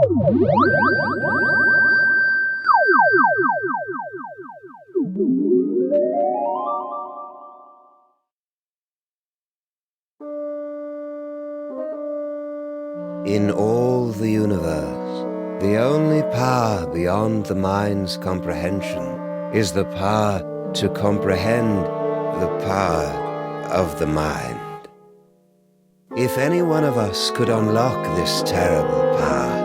In all the universe, the only power beyond the mind's comprehension is the power to comprehend the power of the mind. If any one of us could unlock this terrible power,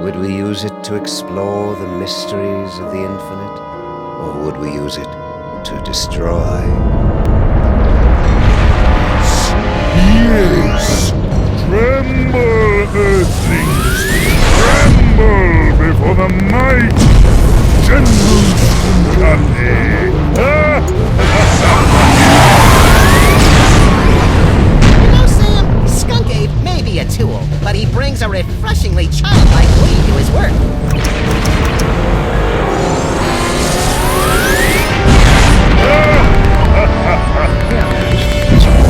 would we use it to explore the mysteries of the infinite, or would we use it to destroy? Yes! Tremble, earthlings! Tremble before the might of General Skunkane! You know, Sam, Skunkane may be a tool, but he brings a refreshingly childlike glee to his work.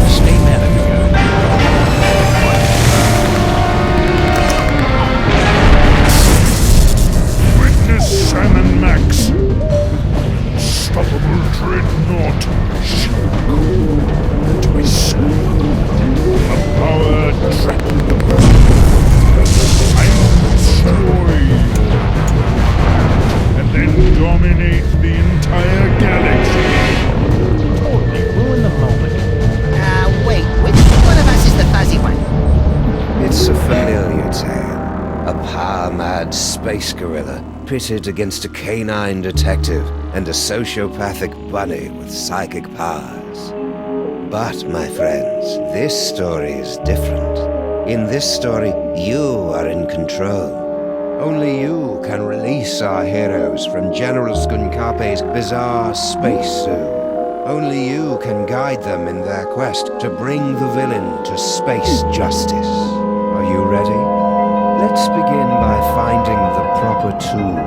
Stay mad at me, guy. Witness Sam and Max. Unstoppable dreadnought shall go into his soul. A power trapped. I will destroy you. And then dominate the entire galaxy. Totally ruin the moment. Wait, which one of us is the fuzzy one? It's a familiar tale. A power-mad space gorilla pitted against a canine detective and a sociopathic bunny with psychic powers. But, my friends, this story is different. In this story, you are in control. Only you can release our heroes from General Skunkape's bizarre space zoo. Only you can guide them in their quest to bring the villain to space justice. Are you ready? Let's begin by finding the proper tool.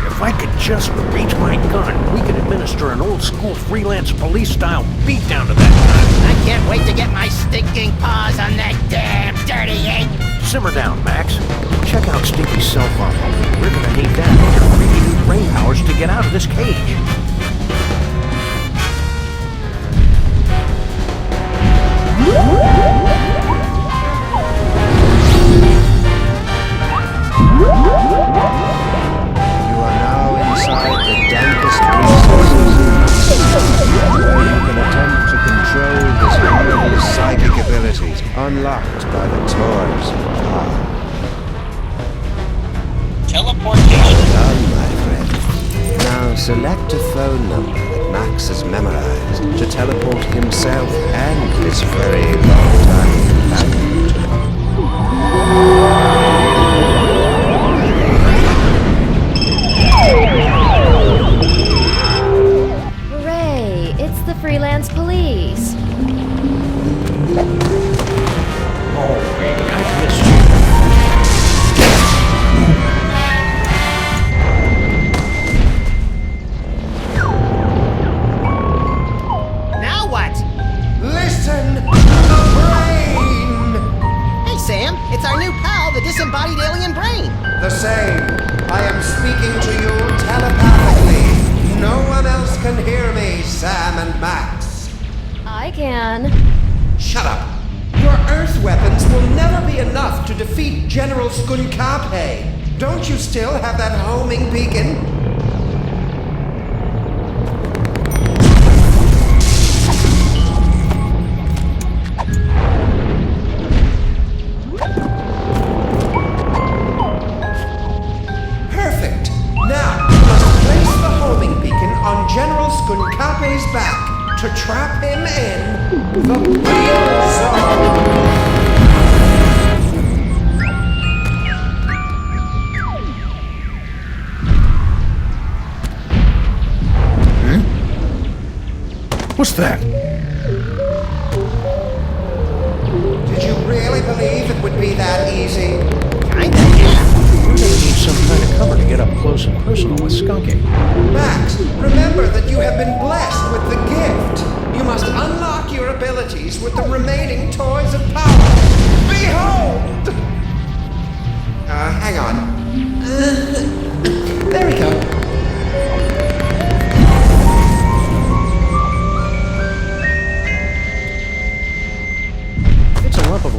If I could just reach my gun, we could administer an old-school freelance police-style beatdown to that guy. I can't wait to get my stinking paws on that damn dirty ape! Simmer down, Max. Check out Stinky's cell phone. We're gonna need that and your freaking new brain powers to get out of this cage. You are now inside the dankest recesses, where you can attempt to control his horrible psychic abilities unlocked by the toys of power. Teleportation. Done, my friend. Now select a phone number that Max has memorized to teleport himself and his very long-time companion to. Hooray! It's the freelance police. Oh, baby, I missed you. Now what? Listen to the brain! Hey, Sam, it's our new pal, the disembodied alien brain. The same. I am speaking to you telepathically. No one else can hear me, Sam and Max. I can. Shut up. Your Earth weapons will never be enough to defeat General Skunkape. Don't you still have that homing beacon? Perfect. Now, you must place the homing beacon on General Skunkape's back to trap him in the Penal zone. What's that? Did you really believe it would be that easy? Kinda, yeah. We're gonna need some kind of cover to get up close and personal with Skunky. Max, remember that you have been blessed with the gift. You must unlock your abilities with the remaining toys of power. Behold!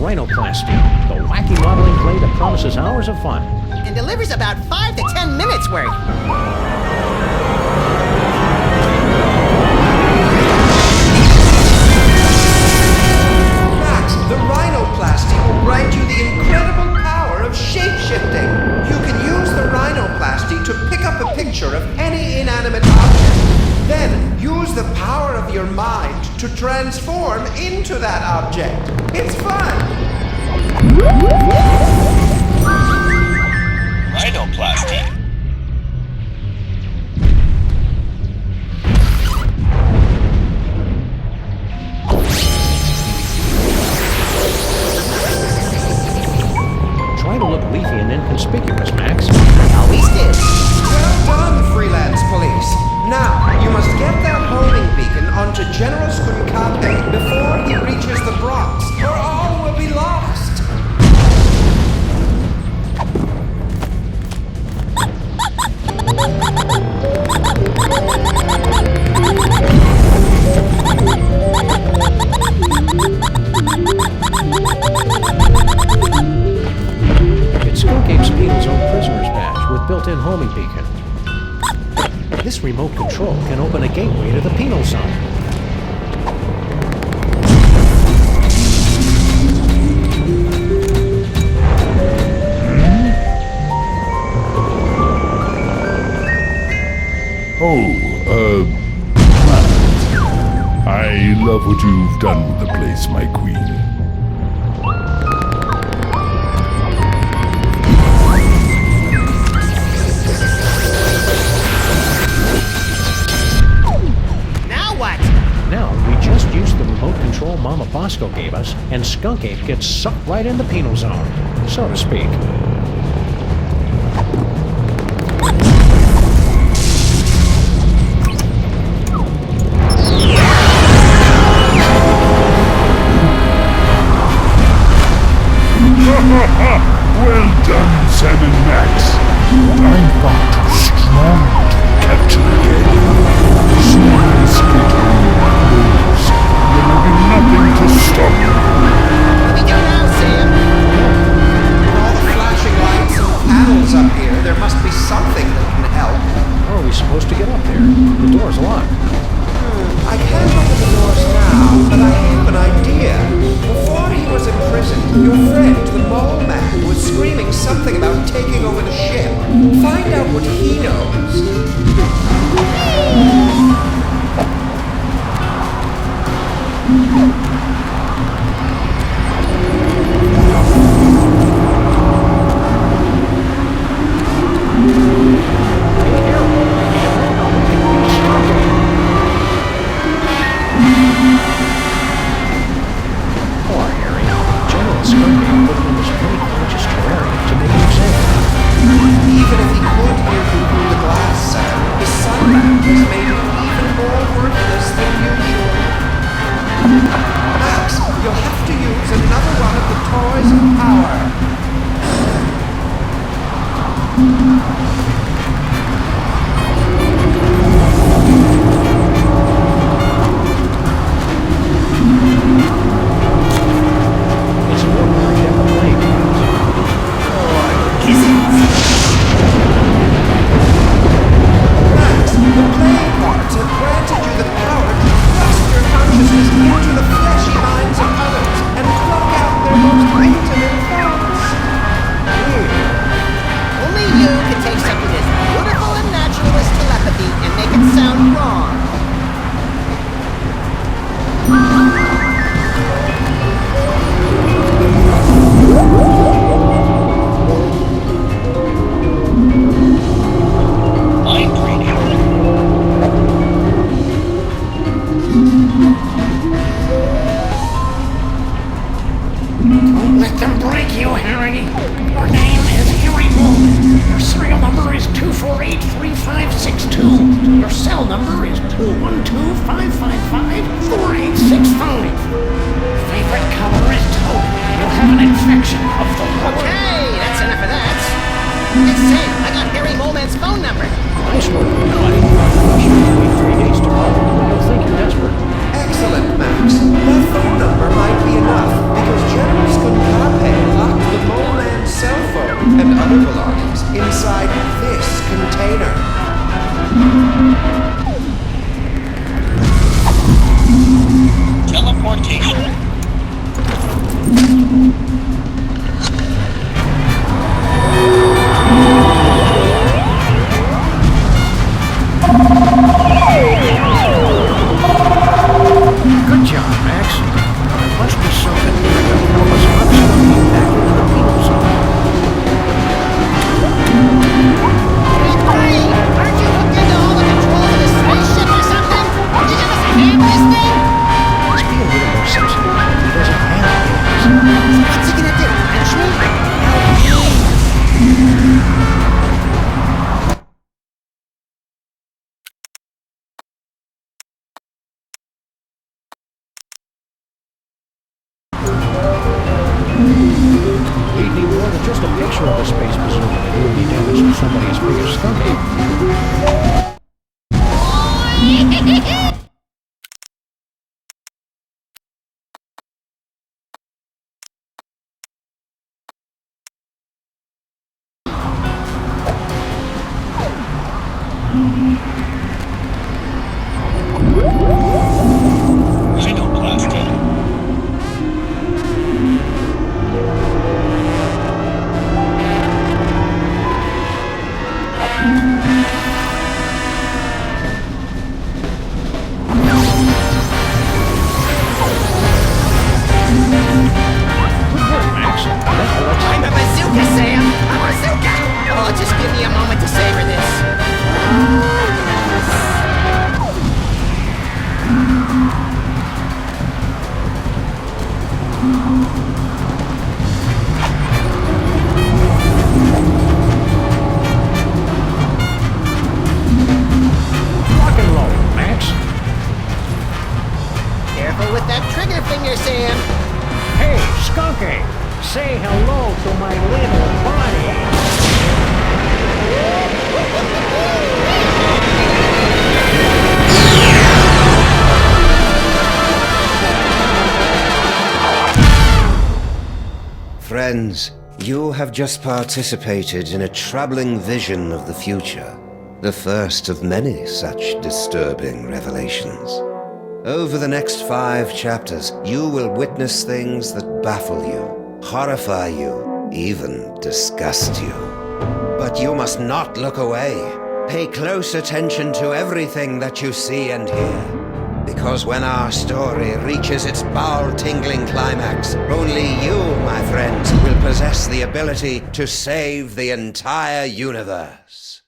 rhinoplasty, the wacky modeling play that promises hours of fun. And delivers about 5 to 10 minutes worth. Max, the rhinoplasty will grant you the incredible power of shape-shifting. You can use the rhinoplasty to pick up a picture of any inanimate object. Then use the power of your mind to transform into that object. It's fun! Rhinoplasty. Try to look leafy and inconspicuous, Max. Always did. Well done, freelance police. Now, you must get that homing beacon onto General Skunkape before he reaches the Bronx, or all will be lost. It's Skunkape's Penal Zone Prisoner's Badge with built-in homing beacon. This remote control can open a gateway to the Penal Zone. I love what you've done with the place, my queen. Now what? Now, we just use the remote control Mama Bosco gave us, and Skunkape gets sucked right in the Penal Zone, so to speak. Well done, Sam and Max. I'm far too strong to capture again. Small skittering moves. There will be nothing to stop you. What do we do now, Sam? With all the flashing lights and panels up here, there must be something that can help. How are we supposed to get up there? The door's locked. I can't open the doors now, but I have an idea. Before he was imprisoned, your friend, the mole man, was screaming something about taking over the ship. Find out what he knows. Poor Harry. General Skunkape put him in this pretty conscious terrarium to make him safe. Even if he could hear you through the glass, sir, the sunlight has made him even more worthless than usual. Max, you'll have to use another one of the toys of power. It's an ordinary deck of playing cards. Max, the playing cards have granted you the power to thrust your consciousness into the fleshy minds of others and pluck out their most intimate thoughts. Only you can take something as beautiful and natural as telepathy and make it sound wrong. Mind reading. Don't let them break you, Harry. Your name is Harry Moon. Your serial number is 2483562. Your cell number is 212-555-4865. Favorite color is taupe. You'll have an infection of the lower... Okay, that's enough of that. Hey, Sam, I got Harry Moleman's phone number. Nice work, buddy. Sure, you wait 3 days to call, but you'll think you're desperate. Excellent, Max. That phone number might be enough, because General inside this container. Teleportation. Good job, Max. There must be something here that will help us unstuck you back into the penal zone. Hey, Gray! Aren't you hooked into all the controls of the spaceship or something? Did you give us a hand with this thing? Let's be a little more sensitive. He doesn't have hands. What's he gonna do? Punch me? Help me! We'd need more than just a picture of a space bazooka to do any damage to somebody as big as Skunk Ape. Rhinoplasty. Good work, Max. Now let's... I'm a bazooka, Sam! A bazooka! Oh, just give me a moment to savor this. Rock and roll, Max. Careful with that trigger finger, Sam. Hey, Skunk Ape, say hello to my little buddy. Friends, you have just participated in a troubling vision of the future, the first of many such disturbing revelations. Over the next 5 chapters, you will witness things that baffle you, horrify you, even disgust you. But you must not look away. Pay close attention to everything that you see and hear. Because when our story reaches its bowel-tingling climax, only you, my friends, will possess the ability to save the entire universe.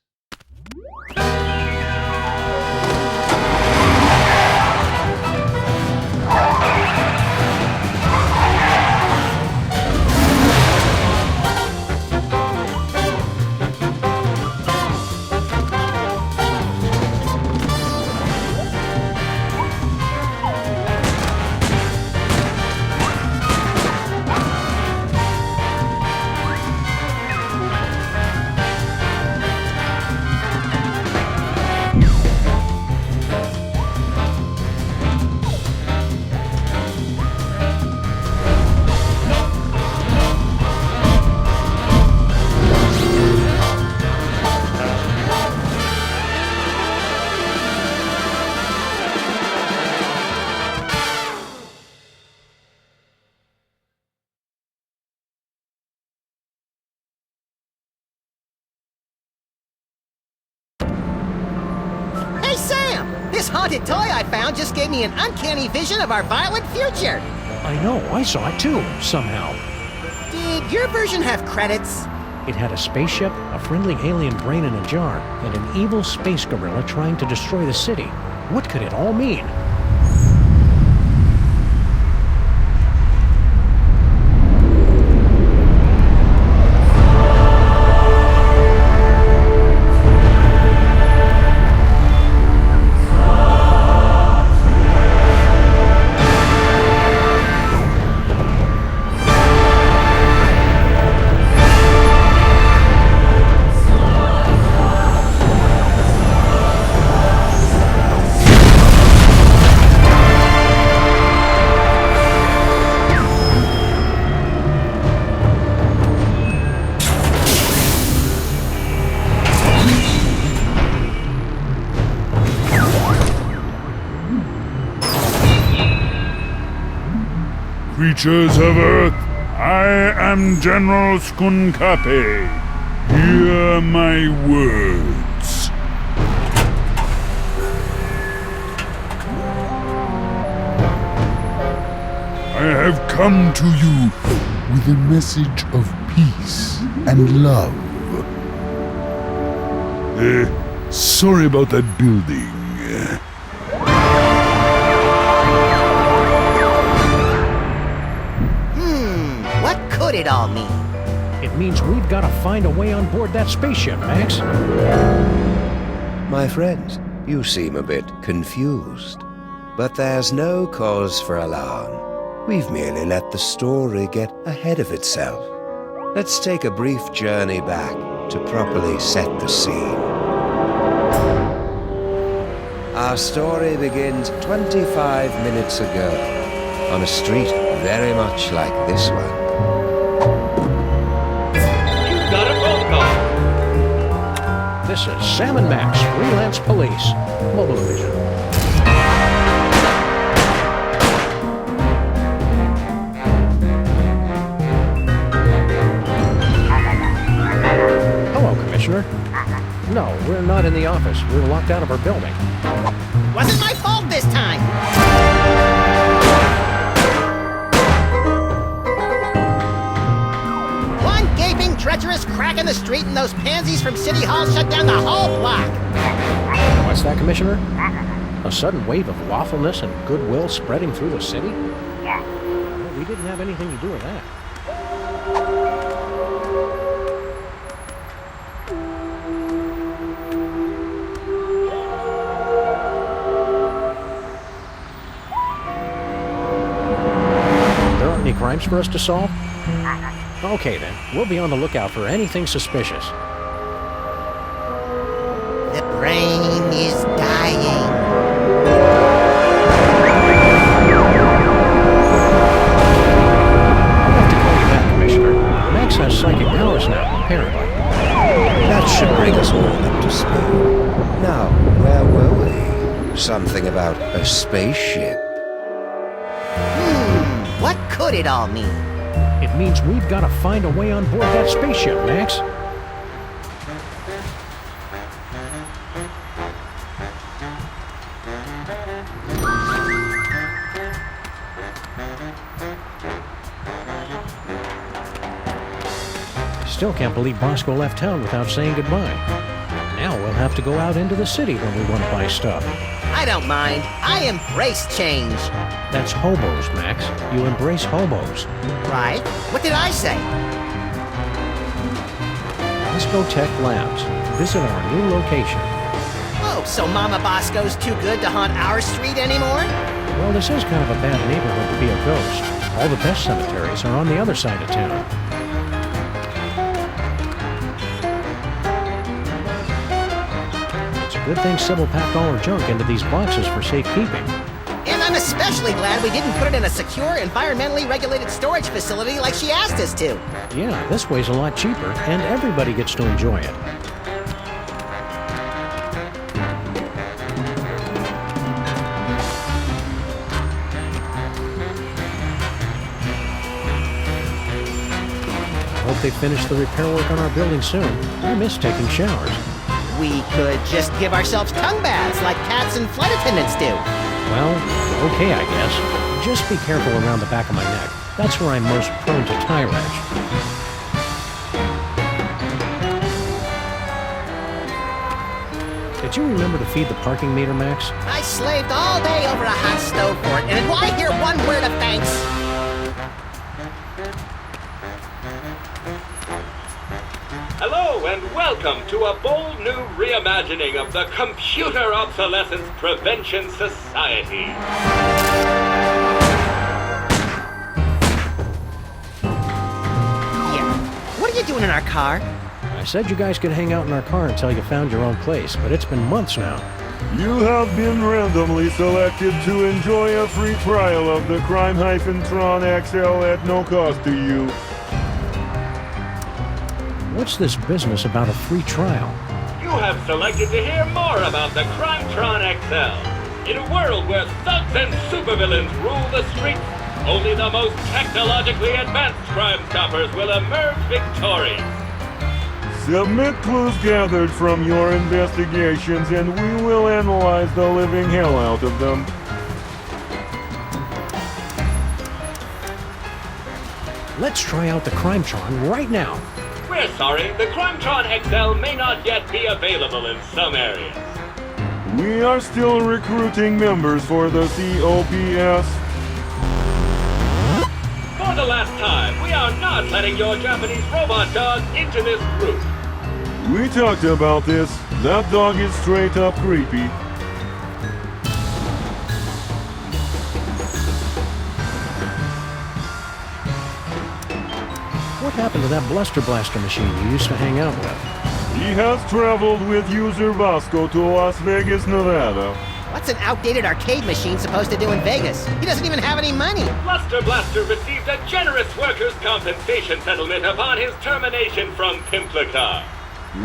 Hey, Sam! This haunted toy I found just gave me an uncanny vision of our violent future. I know, I saw it too, somehow. Did your version have credits? It had a spaceship, a friendly alien brain in a jar, and an evil space gorilla trying to destroy the city. What could it all mean? Creatures of Earth, I am General Skunkape. Hear my words. I have come to you with a message of peace and love. Sorry about that building. What could it all mean? It means we've got to find a way on board that spaceship, Max. My friends, you seem a bit confused. But there's no cause for alarm. We've merely let the story get ahead of itself. Let's take a brief journey back to properly set the scene. Our story begins 25 minutes ago, on a street very much like this one. You've got a phone call. This is Sam and Max, Freelance Police. Mobile division. Hello, Commissioner. No, we're not in the office. We were locked out of our building. Wasn't my fault this time. One gaping, treacherous crack in the street and those pansies from City Hall shut down the whole block. What's that, Commissioner? A sudden wave of lawfulness and goodwill spreading through the city? Well, we didn't have anything to do with that. There aren't any crimes for us to solve? Okay then, we'll be on the lookout for anything suspicious. The brain is dying. I'll have to call you back, Commissioner. Max has psychic powers now, apparently. That should bring us all up to speed. Now, where were we? Something about a spaceship. What could it all mean? It means we've got to find a way on board that spaceship, Max. Still can't believe Bosco left town without saying goodbye. Now we'll have to go out into the city when we want to buy stuff. I don't mind. I embrace change. That's hobos, Max. You embrace hobos. Right? What did I say? Let's go Tech Labs. Visit our new location. Oh, so Mama Bosco's too good to haunt our street anymore? Well, this is kind of a bad neighborhood to be a ghost. All the best cemeteries are on the other side of town. It's a good thing Sybil packed all her junk into these boxes for safekeeping. And I'm especially glad we didn't put it in a secure, environmentally regulated storage facility like she asked us to. Yeah, this way's a lot cheaper, and everybody gets to enjoy it. Hope they finish the repair work on our building soon. I miss taking showers. We could just give ourselves tongue baths like cats and flight attendants do. Well, okay, I guess. Just be careful around the back of my neck. That's where I'm most prone to tie rash. Did you remember to feed the parking meter, Max? I slaved all day over a hot stove for it, and why hear one word of thanks? Hello and welcome to a bold new reimagining of the Computer Obsolescence Prevention Society. Yeah. What are you doing in our car? I said you guys could hang out in our car until you found your own place, but it's been months now. You have been randomly selected to enjoy a free trial of the Crime-Tron XL at no cost to you. What's this business about a free trial? You have selected to hear more about the Crime-Tron XL. In a world where thugs and supervillains rule the streets, Only the most technologically advanced Crime Stoppers will emerge victorious. Submit clues gathered from your investigations and we will analyze the living hell out of them. Let's try out the Crimetron right now. We're sorry, the Crimetron XL may not yet be available in some areas. We are still recruiting members for the COPS. For the last time, we are not letting your Japanese robot dog into this group. We talked about this. That dog is straight up creepy. What happened to that Bluster Blaster machine you used to hang out with? He has traveled with user Vasco to Las Vegas, Nevada. What's an outdated arcade machine supposed to do in Vegas? He doesn't even have any money. Bluster Blaster received a generous workers' compensation settlement upon his termination from Pimplica.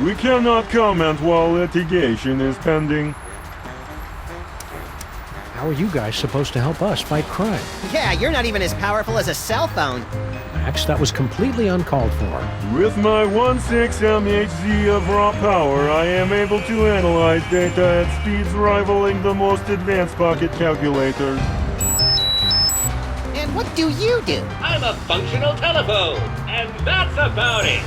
We cannot comment while litigation is pending. How are you guys supposed to help us fight crime? Yeah, you're not even as powerful as a cell phone. Max, that was completely uncalled for. With my 1.6 MHz of raw power, I am able to analyze data at speeds rivaling the most advanced pocket calculators. And what do you do? I'm a functional telephone, and that's about it.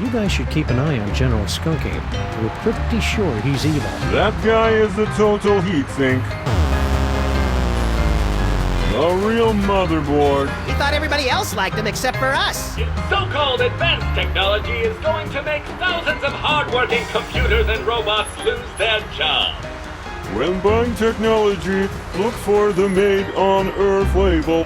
You guys should keep an eye on General Skunky. We're pretty sure he's evil. That guy is a total heatsink. A real motherboard. We thought everybody else liked him except for us. His so-called advanced technology is going to make thousands of hard-working computers and robots lose their jobs. When buying technology, look for the Made on Earth label.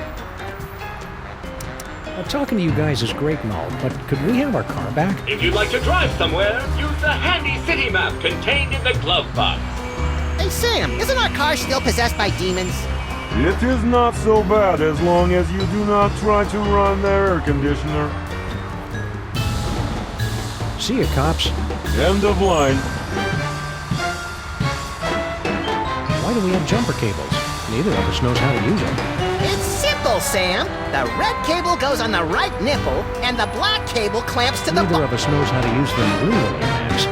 Talking to you guys is great and all, but could we have our car back? If you'd like to drive somewhere, use the handy city map contained in the glove box. Hey, Sam, isn't our car still possessed by demons? It is not so bad as long as you do not try to run the air conditioner. See you, cops. End of line. Why do we have jumper cables? Neither of us knows how to use them. It's simple, Sam. The red cable goes on the right nipple, and the black cable clamps to the Neither of us knows how to use them really, Max.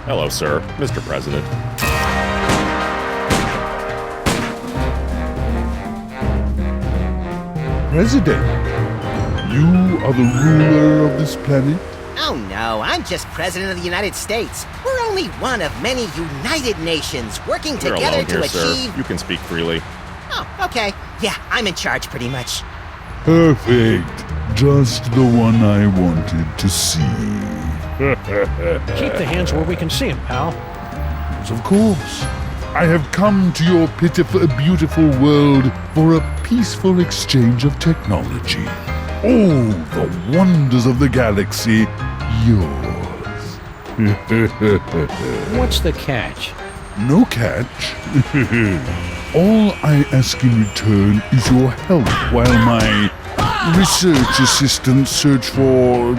Hello, sir. Mr. President. President, you are the ruler of this planet? Oh no, I'm just President of the United States. We're only one of many united nations working You're together alone to here, achieve... sir. You can speak freely. Oh, okay. Yeah, I'm in charge pretty much. Perfect. Just the one I wanted to see. Keep the hands where we can see them, pal. Of course. I have come to your pitiful, beautiful world for a peaceful exchange of technology. All the wonders of the galaxy, yours. What's the catch? No catch. All I ask in return is your help while my research assistants search for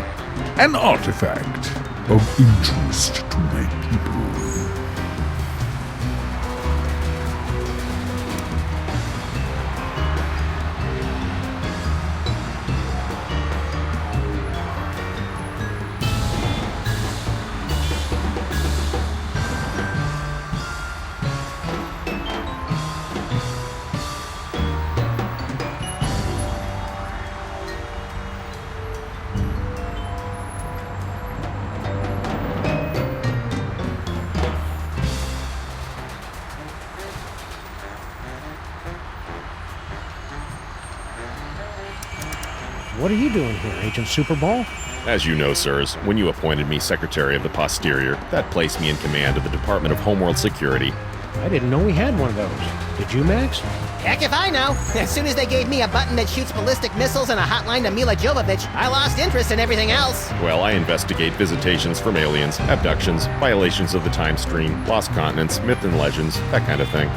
an artifact of interest to my people. What are you doing here, Agent Superball? As you know, sirs, when you appointed me Secretary of the Posterior, that placed me in command of the Department of Homeworld Security. I didn't know we had one of those. Did you, Max? Heck if I know. As soon as they gave me a button that shoots ballistic missiles and a hotline to Mila Jovovich, I lost interest in everything else. Well, I investigate visitations from aliens, abductions, violations of the time stream, lost continents, myth and legends, that kind of thing.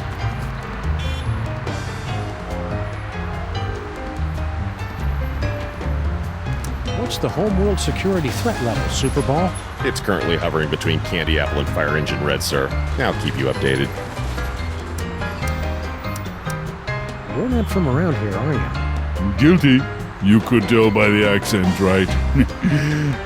What's the homeworld security threat level, Superball? It's currently hovering between Candy Apple and Fire Engine Red, sir. I'll keep you updated. You're not from around here, are you? Guilty. You could tell by the accent, right?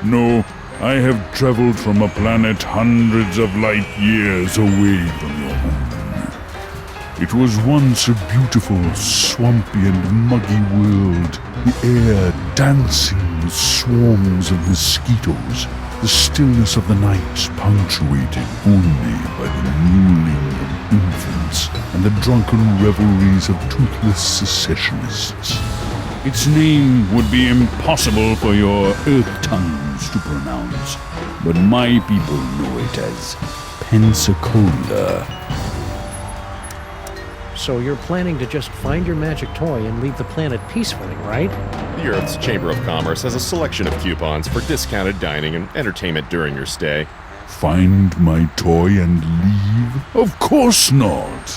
No, I have traveled from a planet hundreds of light years away from your home. It was once a beautiful, swampy and muggy world, the air dancing with swarms of mosquitoes, the stillness of the night punctuated only by the mewling of infants and the drunken revelries of toothless secessionists. Its name would be impossible for your earth tongues to pronounce, but my people know it as Pensacola. So you're planning to just find your magic toy and leave the planet peacefully, right? The Earth's Chamber of Commerce has a selection of coupons for discounted dining and entertainment during your stay. Find my toy and leave? Of course not!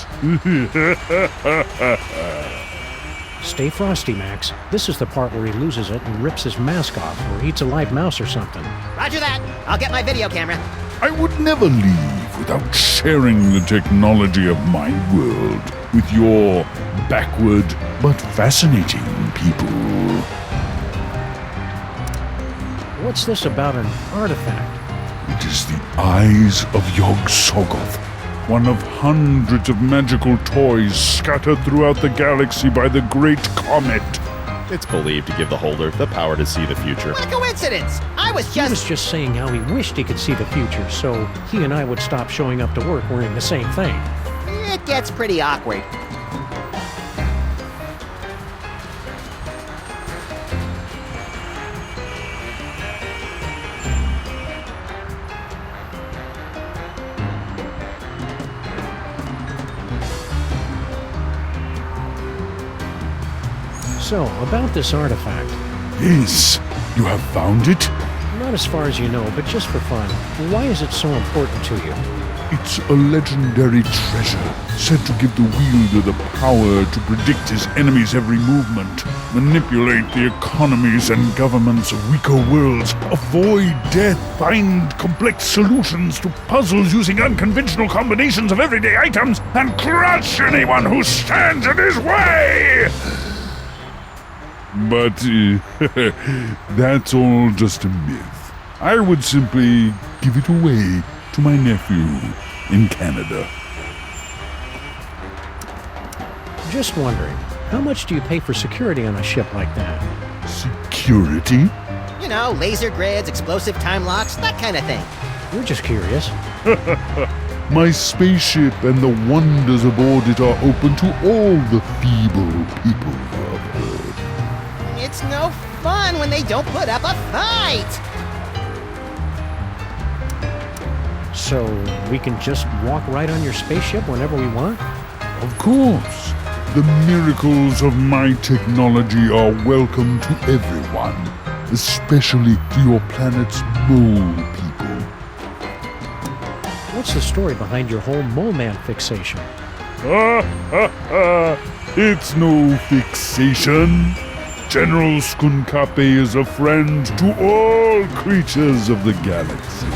Stay frosty, Max. This is the part where he loses it and rips his mask off or eats a live mouse or something. Roger that. I'll get my video camera. I would never leave without sharing the technology of my world with your backward but fascinating people. What's this about an artifact? It is the eyes of Yog-Sothoth, one of hundreds of magical toys scattered throughout the galaxy by the Great Comet. It's believed to give the holder the power to see the future. What a coincidence! He was just saying how he wished he could see the future, so he and I would stop showing up to work wearing the same thing. It gets pretty awkward. So, about this artifact. Yes, you have found it? Not as far as you know, but just for fun. Why is it so important to you? It's a legendary treasure, said to give the wielder the power to predict his enemy's every movement, manipulate the economies and governments of weaker worlds, avoid death, find complex solutions to puzzles using unconventional combinations of everyday items, and crush anyone who stands in his way! But that's all just a myth. I would simply give it away to my nephew in Canada. Just wondering, how much do you pay for security on a ship like that? Security? You know, laser grids, explosive time locks, that kind of thing. We're just curious. My spaceship and the wonders aboard it are open to all the feeble people of Earth. It's no fun when they don't put up a fight! So, we can just walk right on your spaceship whenever we want? Of course. The miracles of my technology are welcome to everyone, especially to your planet's mole people. What's the story behind your whole mole man fixation? It's no fixation. General Skunkape is a friend to all creatures of the galaxy.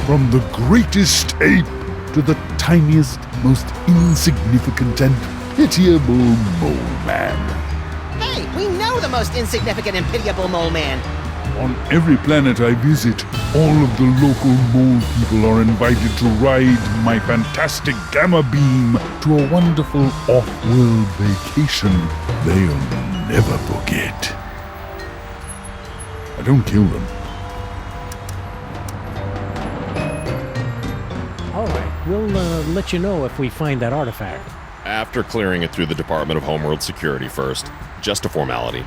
From the greatest ape to the tiniest, most insignificant and pitiable mole man. Hey, we know the most insignificant and pitiable mole man. On every planet I visit, all of the local mole people are invited to ride my fantastic gamma beam to a wonderful off-world vacation they'll never forget. I don't kill them. All right, we'll let you know if we find that artifact. After clearing it through the Department of Homeworld Security first. Just a formality.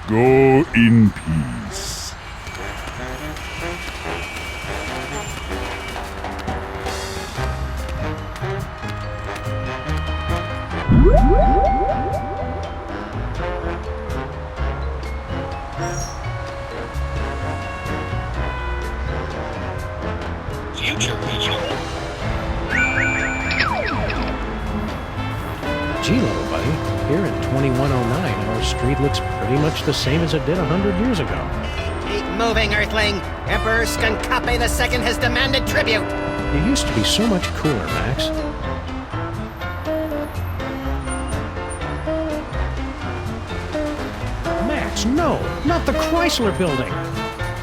Go in peace. Gee, little buddy, here in 2109, our street looks pretty much the same as it did 100 years ago. Keep moving, Earthling. Emperor Skunkape II has demanded tribute. You used to be so much cooler, Max. Max, no! Not the Chrysler Building!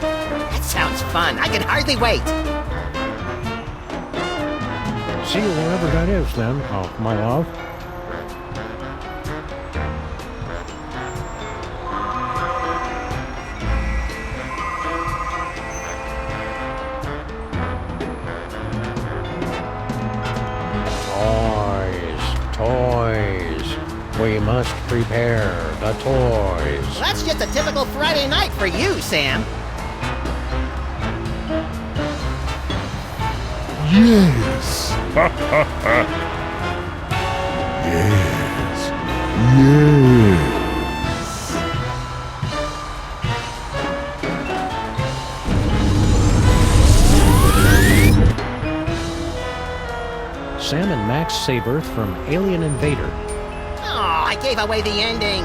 That sounds fun. I can hardly wait. See you wherever that is, then, oh, my love. Toys. We must prepare the toys. Well, that's just a typical Friday night for you, Sam. Yes. Ha ha ha. Yes. Yes. Sam and Max save Earth from alien invader. Oh, I gave away the ending.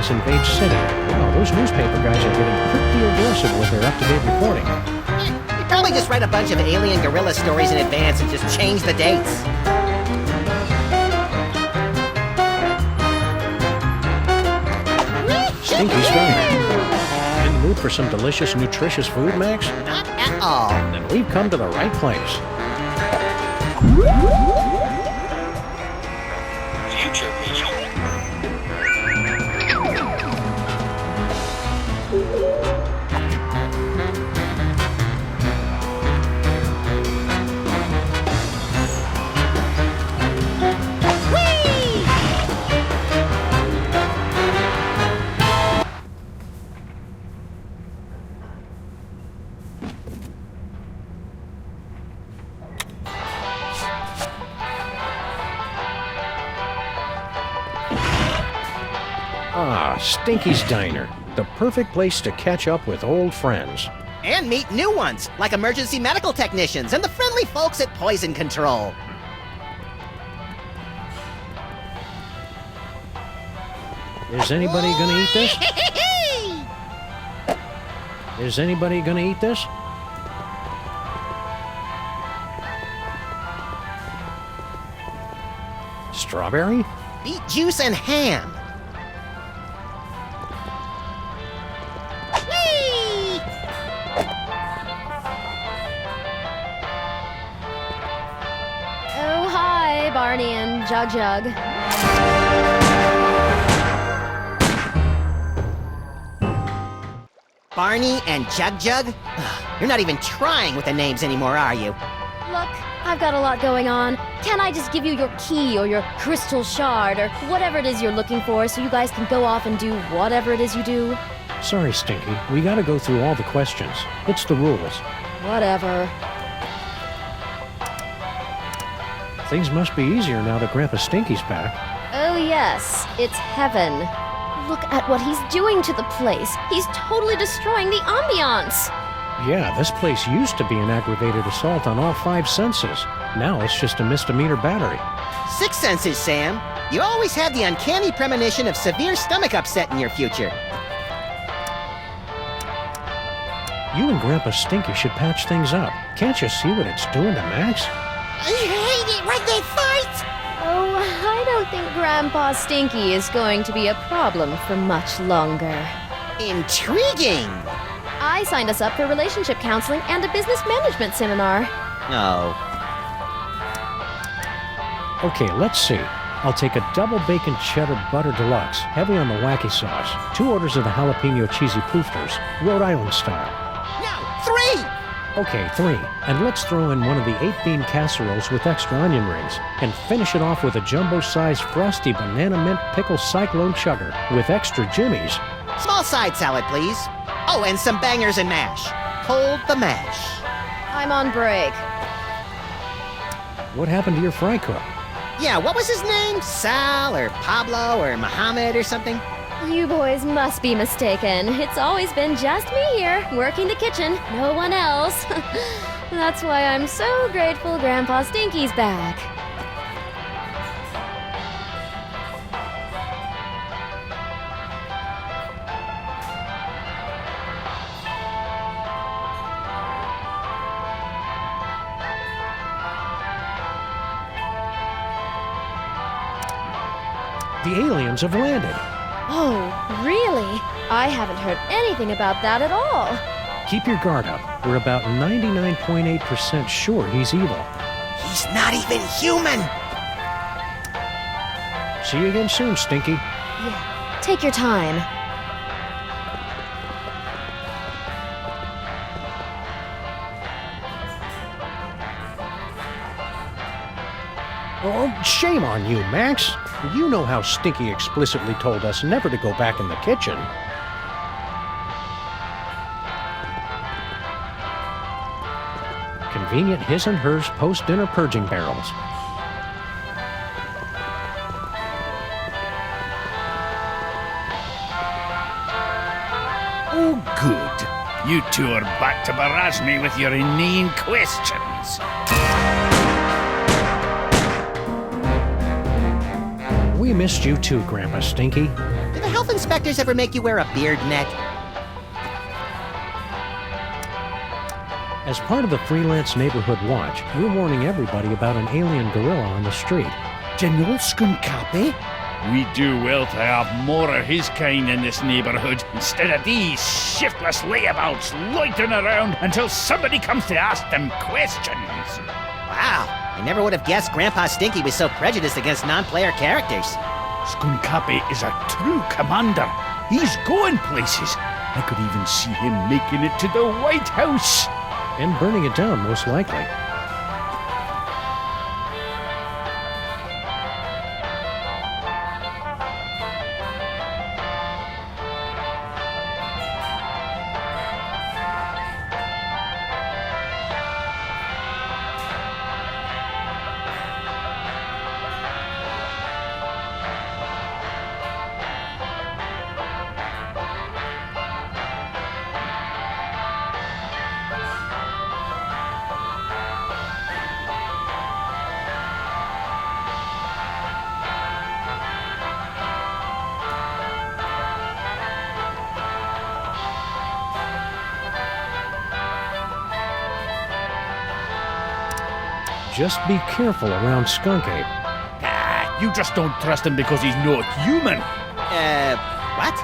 Invade City. Wow, those newspaper guys are getting pretty aggressive with their up-to-date reporting. You probably just write a bunch of alien gorilla stories in advance and just change the dates. Stinky's Diner. In the mood for some delicious, nutritious food, Max? Not at all. Then we've come to the right place. Future Vision. Ah, Stinky's Diner. The perfect place to catch up with old friends. And meet new ones, like emergency medical technicians and the friendly folks at Poison Control. Is anybody gonna eat this? Is anybody gonna eat this? Strawberry? Beet juice and ham. Whee! Oh, hi, Barney and Jug Jug. Barney and Jug Jug? Ugh, you're not even trying with the names anymore, are you? Look, I've got a lot going on. Can't I just give you your key or your crystal shard or whatever it is you're looking for so you guys can go off and do whatever it is you do? Sorry, Stinky. We gotta go through all the questions. It's the rules. Whatever. Things must be easier now that Grandpa Stinky's back. Oh, yes, it's heaven. Look at what he's doing to the place. He's totally destroying the ambiance. Yeah, this place used to be an aggravated assault on all 5 senses. Now it's just a misdemeanor battery. 6 senses, Sam. You always have the uncanny premonition of severe stomach upset in your future. You and Grandpa Stinky should patch things up. Can't you see what it's doing to Max? I hate it when they fight! Oh, I don't think Grandpa Stinky is going to be a problem for much longer. Intriguing! I signed us up for relationship counseling and a business management seminar. No. Okay, let's see. I'll take a double bacon cheddar butter deluxe, heavy on the wacky sauce. 2 orders of the jalapeno cheesy poofters, Rhode Island style. No, 3! Okay, 3. And let's throw in one of the 8-bean casseroles with extra onion rings. And finish it off with a jumbo-sized frosty banana mint pickle cyclone chugger with extra jimmies. Small side salad, please. Oh, and some bangers and mash. Hold the mash. I'm on break. What happened to your fry cook? Yeah, what was his name? Sal or Pablo or Mohammed or something? You boys must be mistaken. It's always been just me here, working the kitchen, no one else. That's why I'm so grateful Grandpa Stinky's back. The aliens have landed. Oh, really? I haven't heard anything about that at all. Keep your guard up. We're about 99.8% sure he's evil. He's not even human! See you again soon, Stinky. Yeah, take your time. Oh, shame on you, Max. You know how Stinky explicitly told us never to go back in the kitchen. Convenient his and hers post-dinner purging barrels. Oh, good. You two are back to barrage me with your inane questions. We missed you too, Grandpa Stinky. Did the health inspectors ever make you wear a beard net? As part of the Freelance Neighborhood Watch, we're warning everybody about an alien gorilla on the street. General Scuncapi? We do well to have more of his kind in this neighborhood instead of these shiftless layabouts loitering around until somebody comes to ask them questions. Wow, I never would have guessed Grandpa Stinky was so prejudiced against non-player characters. Scuncapi is a true commander. He's going places. I could even see him making it to the White House. And burning it down, most likely. Just be careful around Skunk Ape. Ah, you just don't trust him because he's not human. What?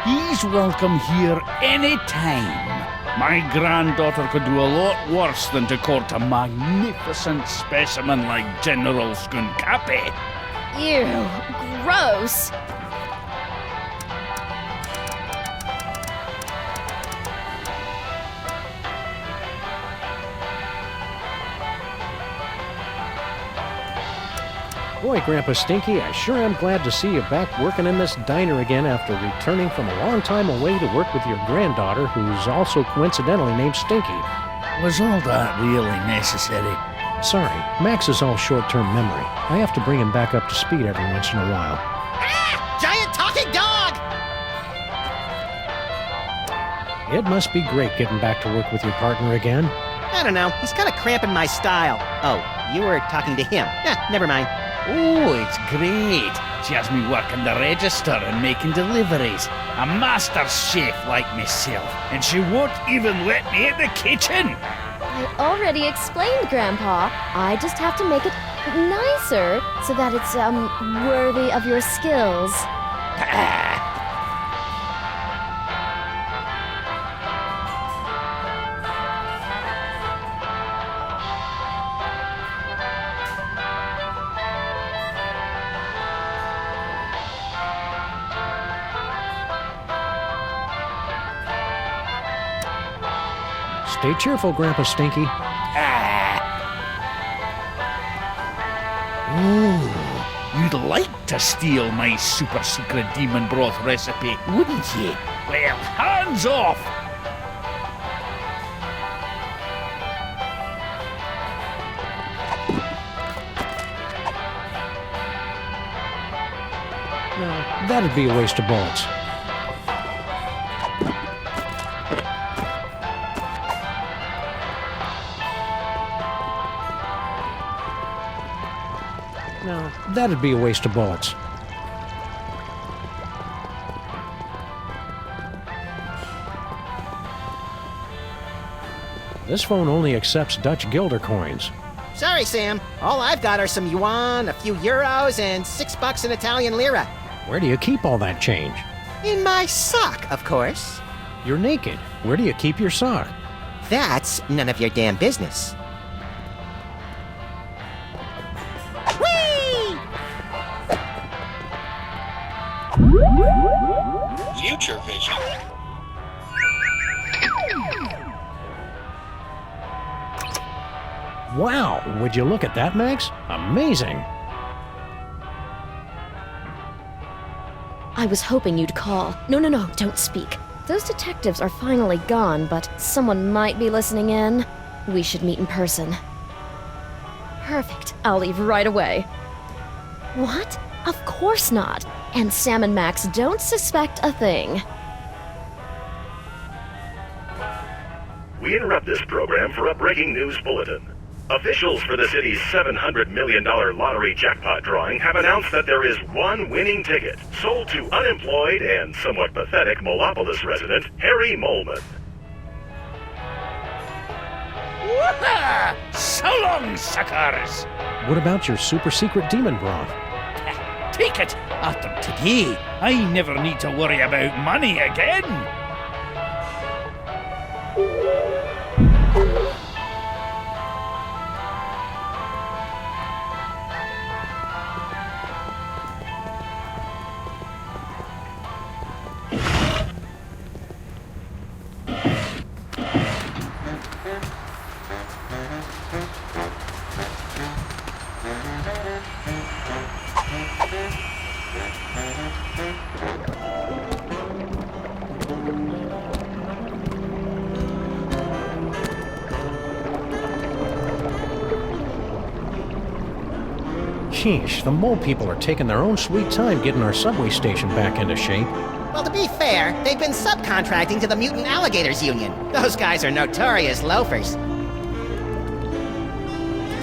He's welcome here anytime. My granddaughter could do a lot worse than to court a magnificent specimen like General Skunkapi. Ew, gross. Boy, Grandpa Stinky, I sure am glad to see you back working in this diner again after returning from a long time away to work with your granddaughter, who's also coincidentally named Stinky. Was all that really necessary? Sorry, Max is all short-term memory. I have to bring him back up to speed every once in a while. Ah! Giant talking dog! It must be great getting back to work with your partner again. I don't know. He's kind of cramping my style. Oh, you were talking to him. Never mind. Oh, it's great. She has me working the register and making deliveries. A master chef like myself. And she won't even let me in the kitchen. I already explained, Grandpa. I just have to make it nicer so that it's, worthy of your skills. Stay cheerful, Grandpa Stinky. Oh, you'd like to steal my super secret demon broth recipe, wouldn't you? Well, hands off! No, that'd be a waste of bullets. No, that'd be a waste of bullets. This phone only accepts Dutch guilder coins. Sorry, Sam. All I've got are some yuan, a few euros, and $6 in Italian lira. Where do you keep all that change? In my sock, of course. You're naked. Where do you keep your sock? That's none of your damn business. Future vision. Wow, would you look at that, Max? Amazing! I was hoping you'd call. No, don't speak. Those detectives are finally gone, but someone might be listening in. We should meet in person. Perfect. I'll leave right away. What? Of course not. And Sam and Max don't suspect a thing. We interrupt this program for a breaking news bulletin. Officials for the city's $700 million lottery jackpot drawing have announced that there is one winning ticket sold to unemployed and somewhat pathetic Molopolis resident Harry Molman. Wah! So long, suckers! What about your super secret demon broth? Take it! After today, I never need to worry about money again! Sheesh, the mole people are taking their own sweet time getting our subway station back into shape. Well, to be fair, they've been subcontracting to the Mutant Alligators Union. Those guys are notorious loafers.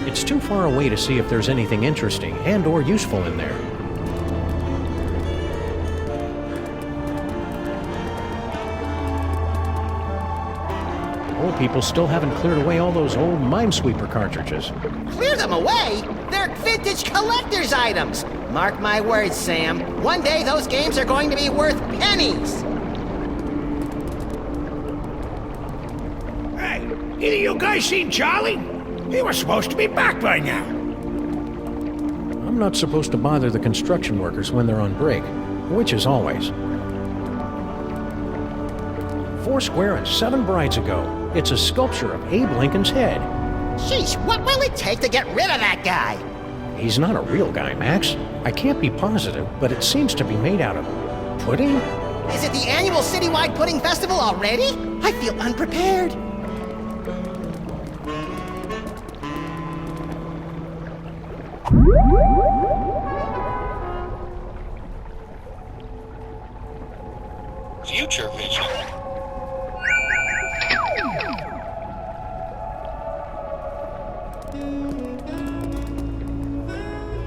It's too far away to see if there's anything interesting and or useful in there. Oh people still haven't cleared away all those old Minesweeper cartridges. Clear them away? They're vintage collector's items. Mark my words, Sam. One day those games are going to be worth pennies. Hey, either you guys seen Charlie? He was supposed to be back by now. I'm not supposed to bother the construction workers when they're on break, which is always. 4 square and 7 brides ago. It's a sculpture of Abe Lincoln's head. Sheesh, what will it take to get rid of that guy? He's not a real guy, Max. I can't be positive, but it seems to be made out of pudding? Is it the annual citywide pudding festival already? I feel unprepared. Future vision.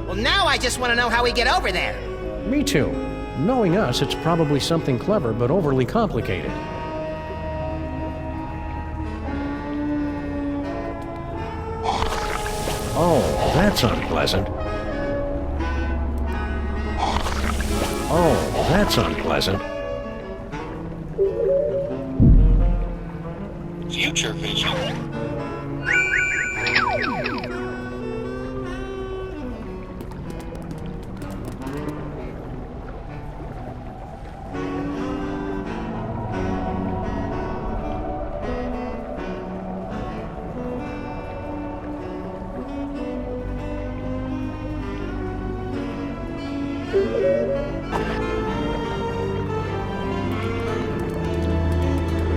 Well, now I just want to know how we get over there. Me too. Knowing us, it's probably something clever but overly complicated. Oh, that's unpleasant. Oh, that's unpleasant. Future vision.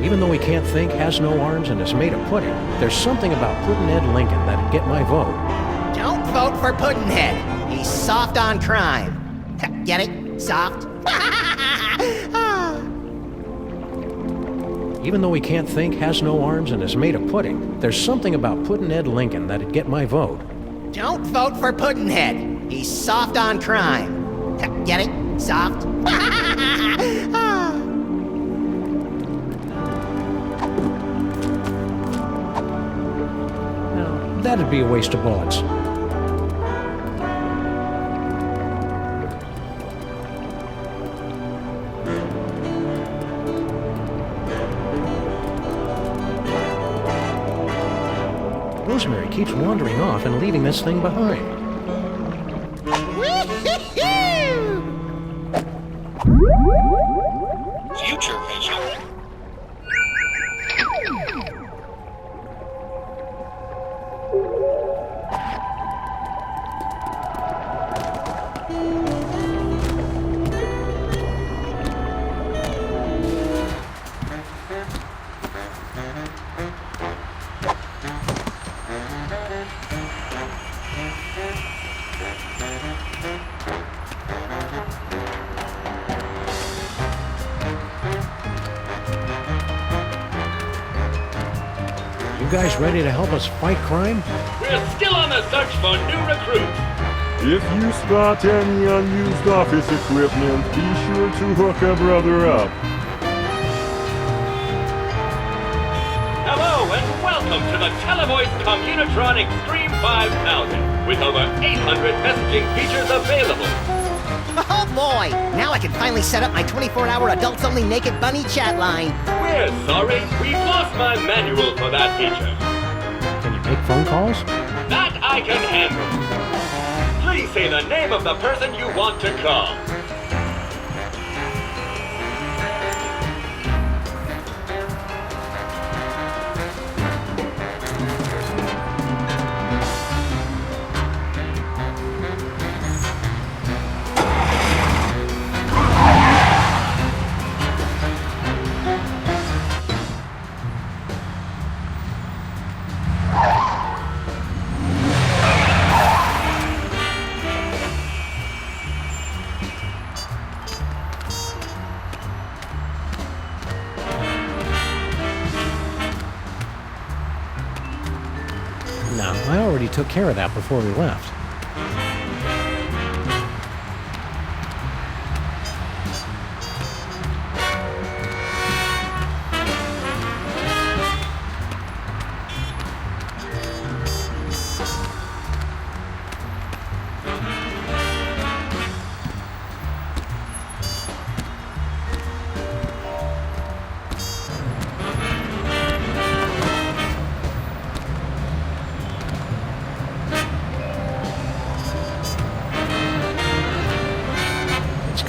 Even though he can't think, has no arms, and is made of pudding, there's something about Puddinhead Lincoln that'd get my vote. Don't vote for Puddinhead. He's soft on crime. Get it? Soft? Even though he can't think, has no arms, and is made of pudding, there's something about Puddinhead Lincoln that'd get my vote. Don't vote for Puddinhead. He's soft on crime. Get it? Soft? That'd be a waste of bullets. Rosemary keeps wandering off and leaving this thing behind. Future vision. You guys ready to help us fight crime? We're still on the search for new recruits. If you spot any unused office equipment, be sure to hook a brother up. Hello and welcome to the Televoice Communitron Extreme 5000 with over 800 messaging features available. Oh boy! Now I can finally set up my 24-hour adults-only naked bunny chat line. We're sorry, we've lost my manual for that feature. Can you make phone calls? That I can handle. Please say the name of the person you want to call. No, I already took care of that before we left.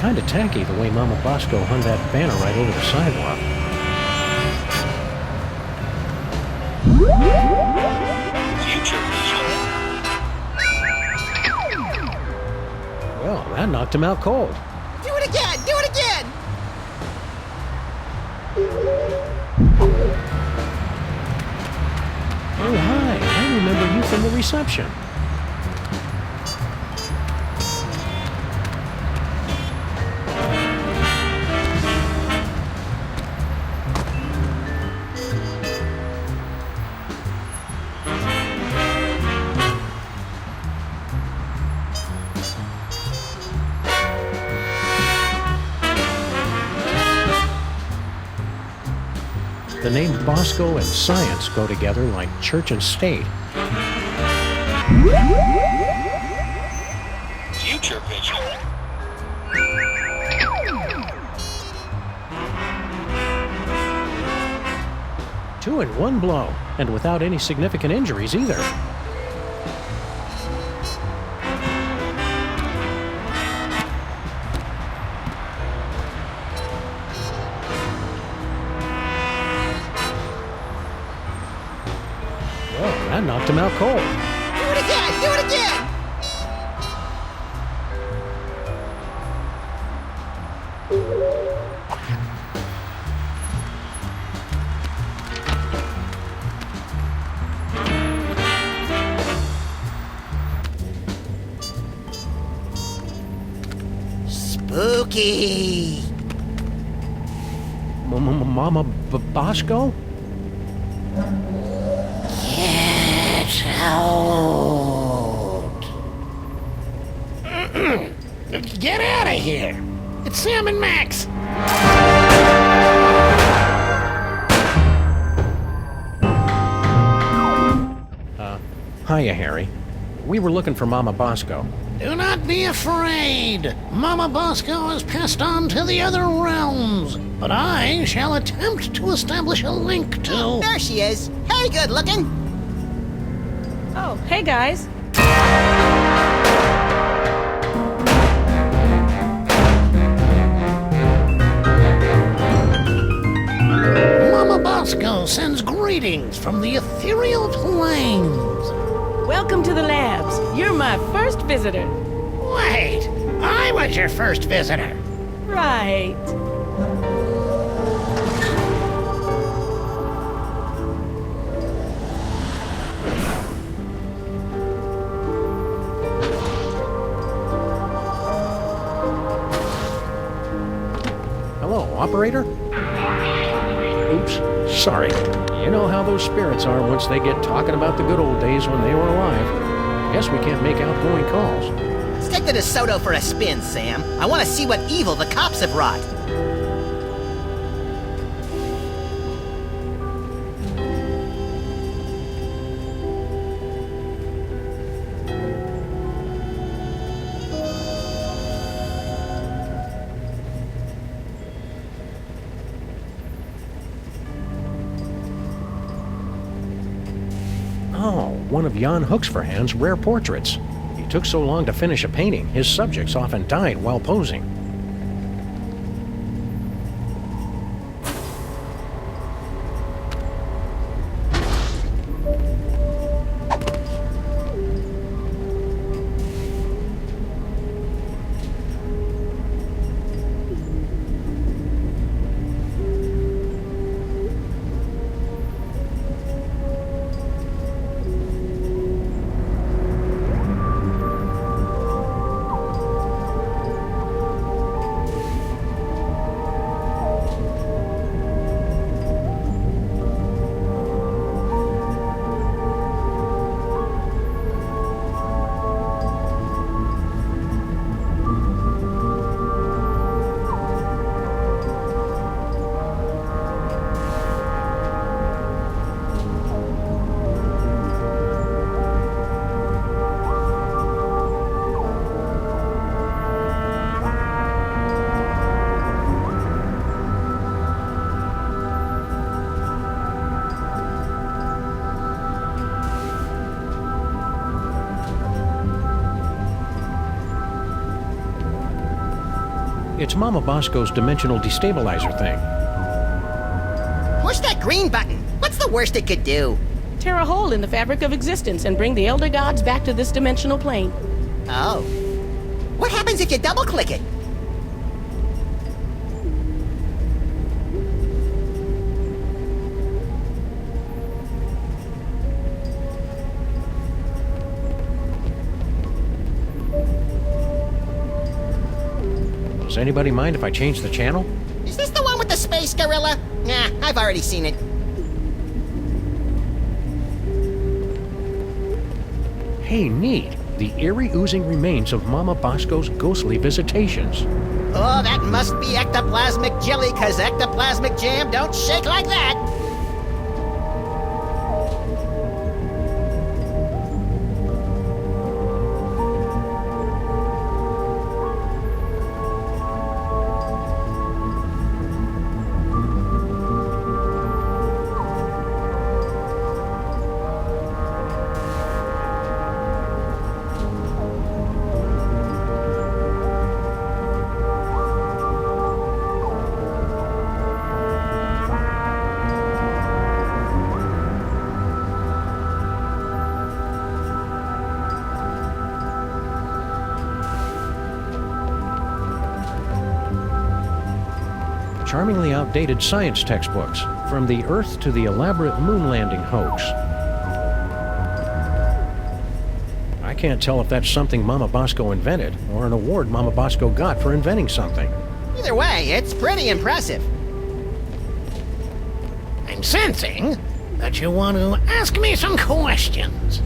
kinda tacky the way Mama Bosco hung that banner right over the sidewalk. Future vision. Well, that knocked him out cold. Do it again! Do it again! Oh, hi. I remember you from the reception. The name Bosco and science go together like church and state. Future vision. Two in one blow, and without any significant injuries either. Well, that knocked him out cold. Do it again! Do it again! Spooky! Mama Bosco? Get out! Get out of here! It's Sam and Max! Hiya, Harry. We were looking for Mama Bosco. Do not be afraid. Mama Bosco has passed on to the other realms, but I shall attempt to establish a link to... There she is. Hey, good looking. Oh, hey guys. Mama Bosco sends greetings from the ethereal plains. Welcome to the labs. You're my first visitor. Wait, I was your first visitor. Right. Hello, operator? Oops, sorry. You know how those spirits are once they get talking about the good old days when they were alive. Guess we can't make outgoing calls. Let's take the DeSoto for a spin, Sam. I want to see what evil the cops have wrought. Oh, one of Jan Hoeksverhand's rare portraits. He took so long to finish a painting, his subjects often died while posing. It's Mama Bosco's dimensional destabilizer thing. Push that green button. What's the worst it could do? Tear a hole in the fabric of existence and bring the Elder Gods back to this dimensional plane. Oh. What happens if you double-click it? Does anybody mind if I change the channel? Is this the one with the space gorilla? Nah, I've already seen it. Hey, neat. The eerie oozing remains of Mama Bosco's ghostly visitations. Oh, that must be ectoplasmic jelly, 'cause ectoplasmic jam don't shake like that. Charmingly outdated science textbooks, from the Earth to the elaborate moon landing hoax. I can't tell if that's something Mama Bosco invented, or an award Mama Bosco got for inventing something. Either way, it's pretty impressive. I'm sensing that you want to ask me some questions.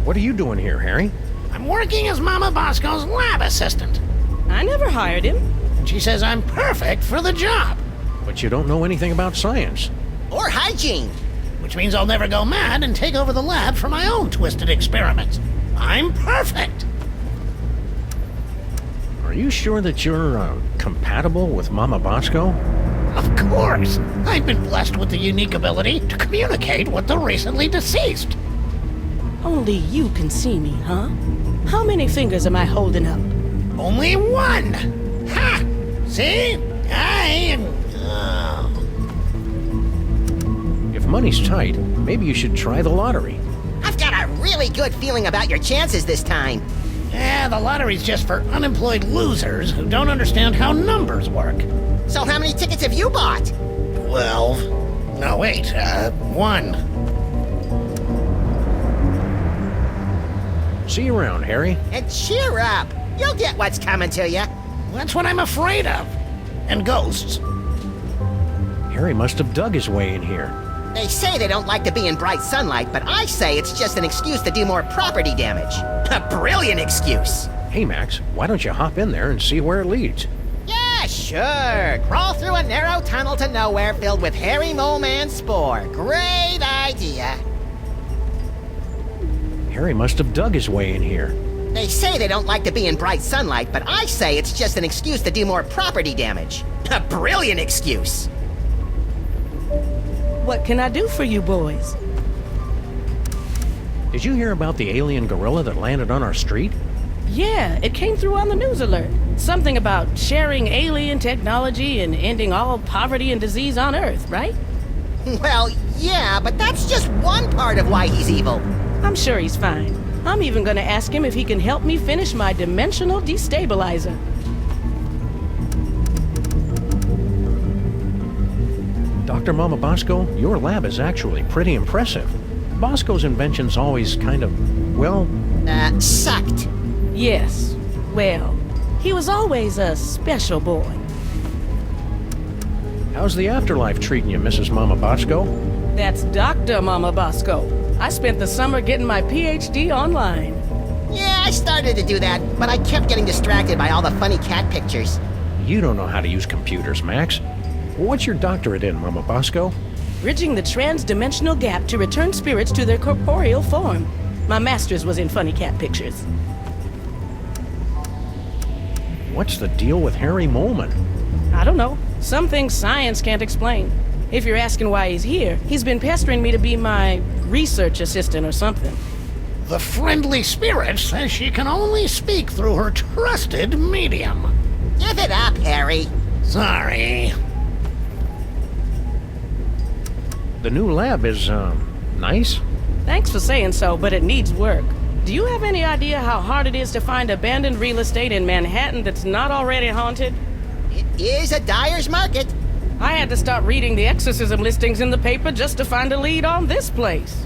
What are you doing here, Harry? I'm working as Mama Bosco's lab assistant. I never hired him. And she says I'm perfect for the job. But you don't know anything about science. Or hygiene. Which means I'll never go mad and take over the lab for my own twisted experiments. I'm perfect. Are you sure that you're compatible with Mama Bosco? Of course. I've been blessed with the unique ability to communicate with the recently deceased. Only you can see me, huh? How many fingers am I holding up? Only one! Ha! See? I am... If money's tight, maybe you should try the lottery. I've got a really good feeling about your chances this time. Yeah, the lottery's just for unemployed losers who don't understand how numbers work. So how many tickets have you bought? 12. No, wait, 1. See you around, Harry. And cheer up. You'll get what's coming to you. That's what I'm afraid of. And ghosts. Harry must have dug his way in here. They say they don't like to be in bright sunlight, but I say it's just an excuse to do more property damage. A brilliant excuse. Hey, Max, why don't you hop in there and see where it leads? Yeah, sure. Crawl through a narrow tunnel to nowhere filled with hairy mole man spore. Great idea. Harry must have dug his way in here. They say they don't like to be in bright sunlight, but I say it's just an excuse to do more property damage. A brilliant excuse. What can I do for you boys? Did you hear about the alien gorilla that landed on our street? Yeah, it came through on the news alert. Something about sharing alien technology and ending all poverty and disease on Earth, right? Well, yeah, but that's just one part of why he's evil. I'm sure he's fine. I'm even gonna ask him if he can help me finish my dimensional destabilizer. Dr. Mama Bosco, your lab is actually pretty impressive. Bosco's inventions always kind of, well... sucked. Yes. Well, he was always a special boy. How's the afterlife treating you, Mrs. Mama Bosco? That's Dr. Mama Bosco. I spent the summer getting my PhD online. Yeah, I started to do that, but I kept getting distracted by all the funny cat pictures. You don't know how to use computers, Max. What's your doctorate in, Mama Bosco? Bridging the trans-dimensional gap to return spirits to their corporeal form. My master's was in funny cat pictures. What's the deal with Harry Molman? I don't know. Some things science can't explain. If you're asking why he's here, he's been pestering me to be my research assistant or something. The friendly spirit says she can only speak through her trusted medium. Give it up, Harry. Sorry. The new lab is, nice? Thanks for saying so, but it needs work. Do you have any idea how hard it is to find abandoned real estate in Manhattan that's not already haunted? It is a dyer's market. I had to start reading the exorcism listings in the paper just to find a lead on this place.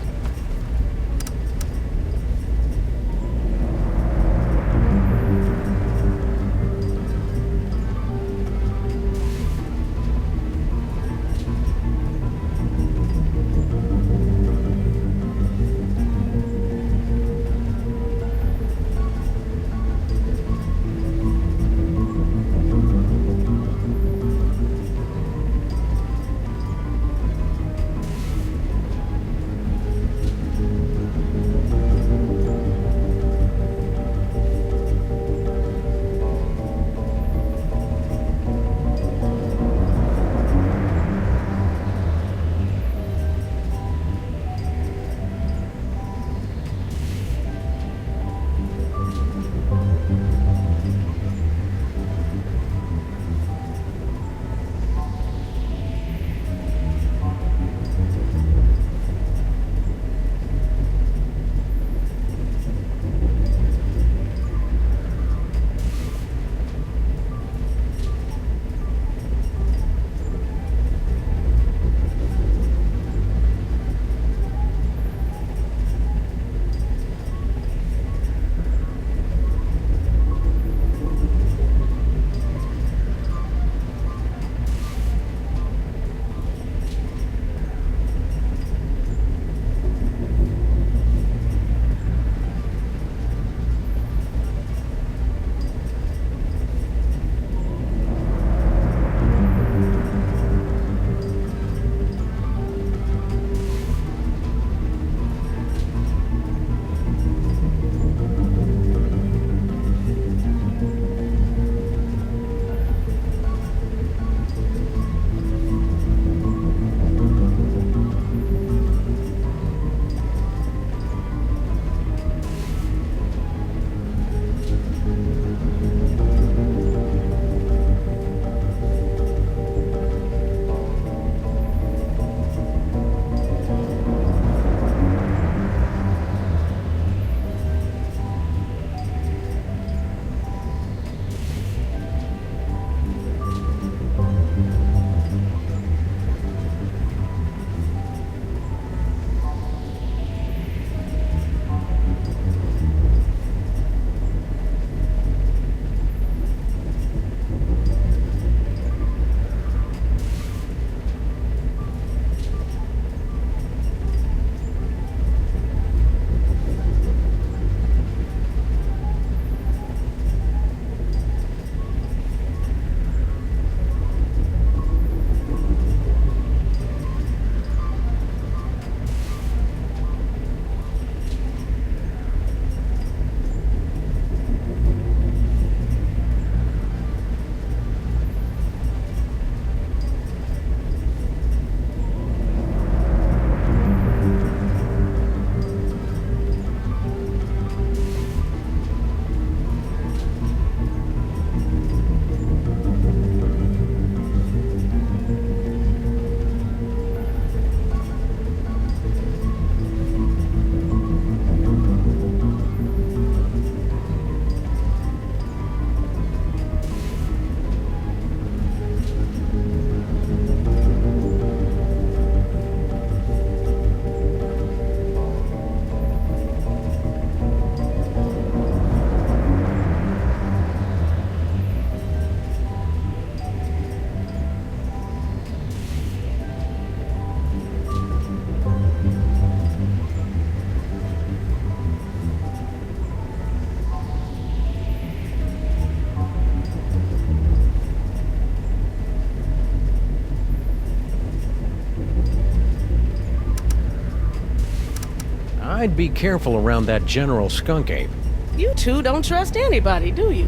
I'd be careful around that General Skunk Ape. You two don't trust anybody, do you?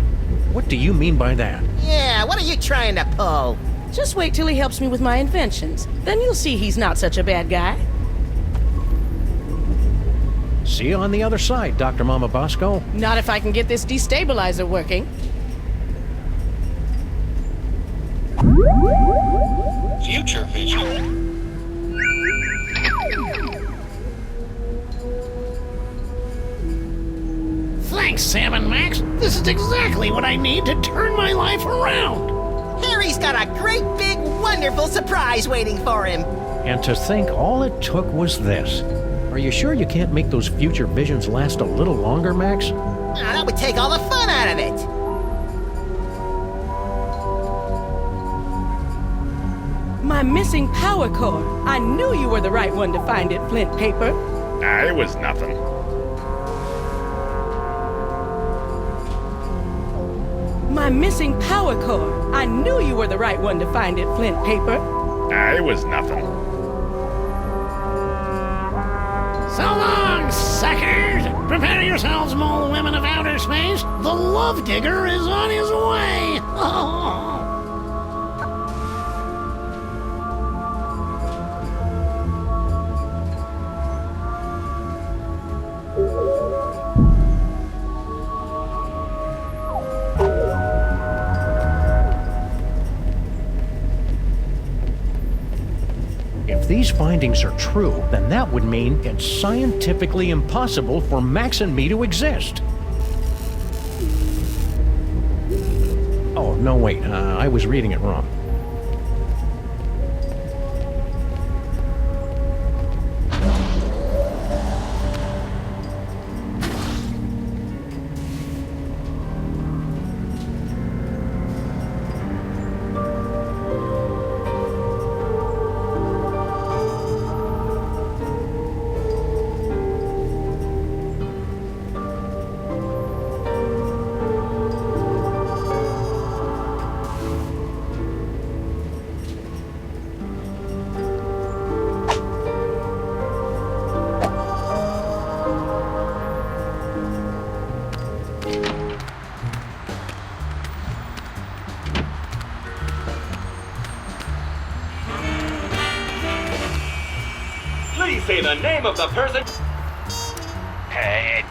What do you mean by that? Yeah, what are you trying to pull? Just wait till he helps me with my inventions. Then you'll see he's not such a bad guy. See you on the other side, Dr. Mama Bosco. Not if I can get this destabilizer working. Future vision. Thanks, Sam and Max. This is exactly what I need to turn my life around. Harry's got a great big wonderful surprise waiting for him. And to think all it took was this. Are you sure you can't make those future visions last a little longer, Max? That would take all the fun out of it. My missing power core. I knew you were the right one to find it, Flint Paper. It was nothing. My missing power core. I knew you were the right one to find it, Flint Paper. It was nothing. So long, suckers! Prepare yourselves, mole women of outer space. The Love Digger is on his way. Oh. If these findings are true, then that would mean it's scientifically impossible for Max and me to exist. Oh, no, wait. I was reading it wrong. Please say the name of the person.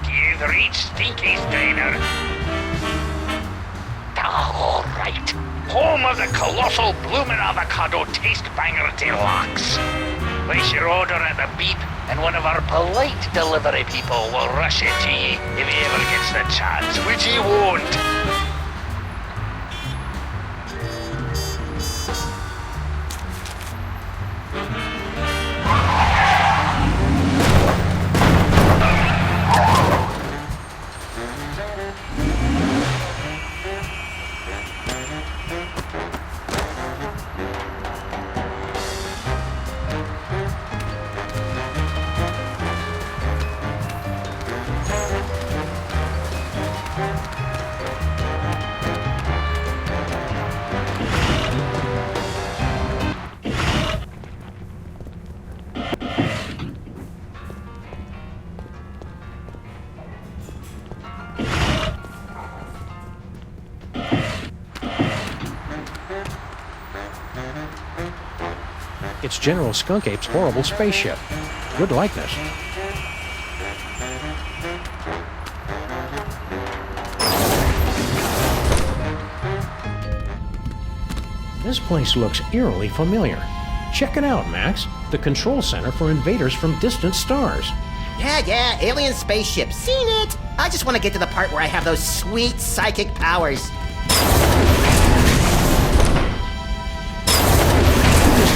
You've reached Stinky Steiner. All right. Home of the colossal bloomin' avocado taste banger deluxe. Place your order at the beep, and one of our polite delivery people will rush it to ye if he ever gets the chance, which he won't. It's General Skunk Ape's horrible spaceship. Good likeness. This place looks eerily familiar. Check it out, Max. The control center for invaders from distant stars. Yeah, alien spaceship. Seen it! I just want to get to the part where I have those sweet psychic powers.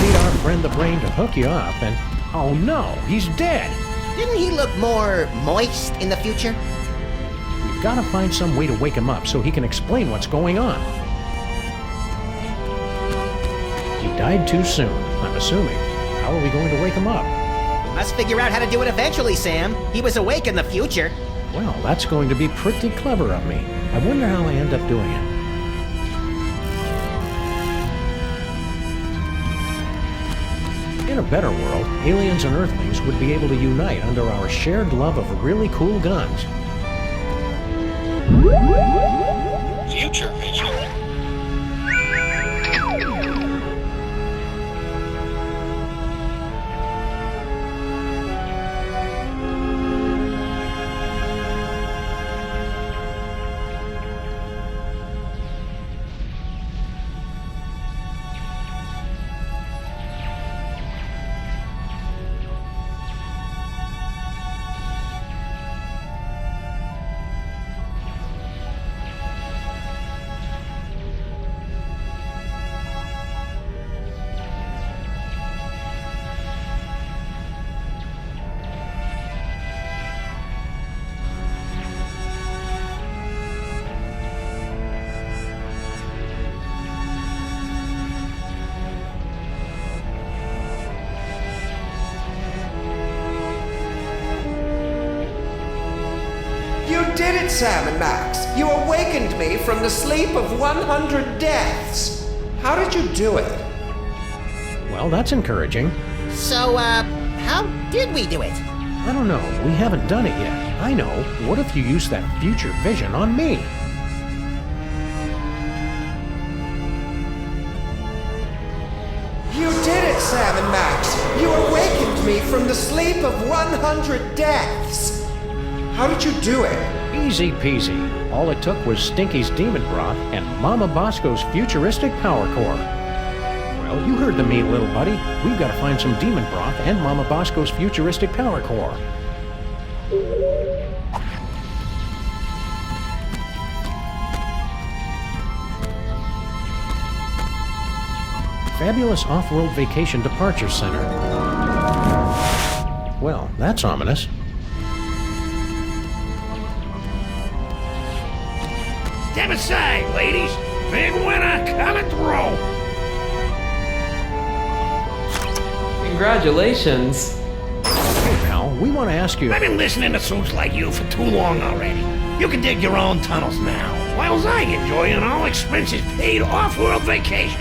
Need our friend the Brain to hook you up and... Oh no, he's dead! Didn't he look more moist in the future? We've got to find some way to wake him up so he can explain what's going on. He died too soon, I'm assuming. How are we going to wake him up? We must figure out how to do it eventually, Sam. He was awake in the future. Well, that's going to be pretty clever of me. I wonder how I end up doing it. In a better world, aliens and Earthlings would be able to unite under our shared love of really cool guns. Future vision. You did it, Sam and Max. You awakened me from the sleep of 100 deaths. How did you do it? Well, that's encouraging. So, how did we do it? I don't know. We haven't done it yet. I know. What if you used that future vision on me? You did it, Sam and Max. You awakened me from the sleep of 100 deaths. How did you do it? Easy peasy. All it took was Stinky's demon broth and Mama Bosco's futuristic power core. Well, you heard the me, little buddy. We've got to find some demon broth and Mama Bosco's futuristic power core. Fabulous Off-World Vacation Departure Center. Well, that's ominous. Step aside, ladies. Big winner coming through. Congratulations. Hey, pal, we want to ask you... I've been listening to suits like you for too long already. You can dig your own tunnels now, while I enjoy an all-expenses paid off-world vacation.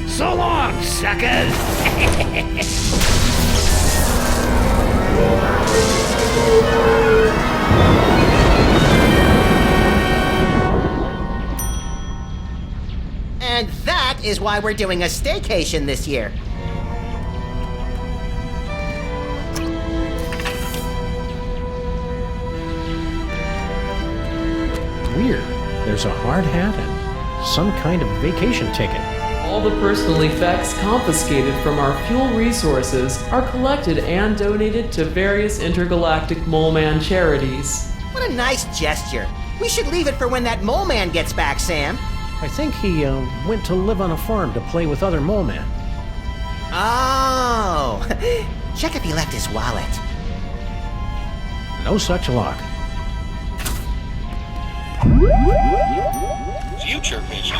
So long, suckers! And that is why we're doing a staycation this year. Weird. There's a hard hat and some kind of vacation ticket. All the personal effects confiscated from our fuel resources are collected and donated to various intergalactic Mole Man charities. What a nice gesture. We should leave it for when that mole man gets back, Sam. I think he went to live on a farm to play with other mole men. Oh, check if he left his wallet. No such luck. Future vision.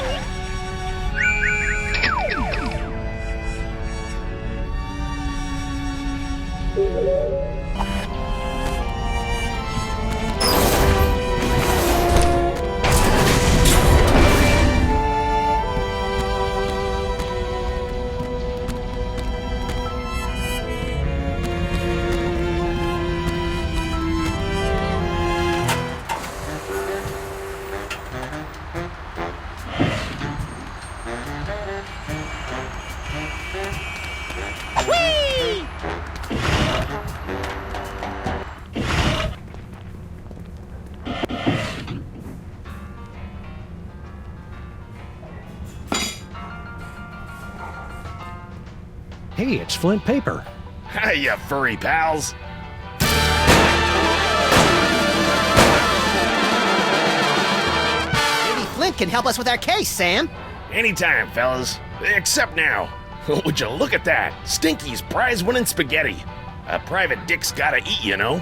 Whee! Hey, it's Flint Paper. Hi, you furry pals. Maybe Flint can help us with our case, Sam. Anytime, fellas. Except now. Would you look at that? Stinky's prize-winning spaghetti. A private dick's gotta eat, you know?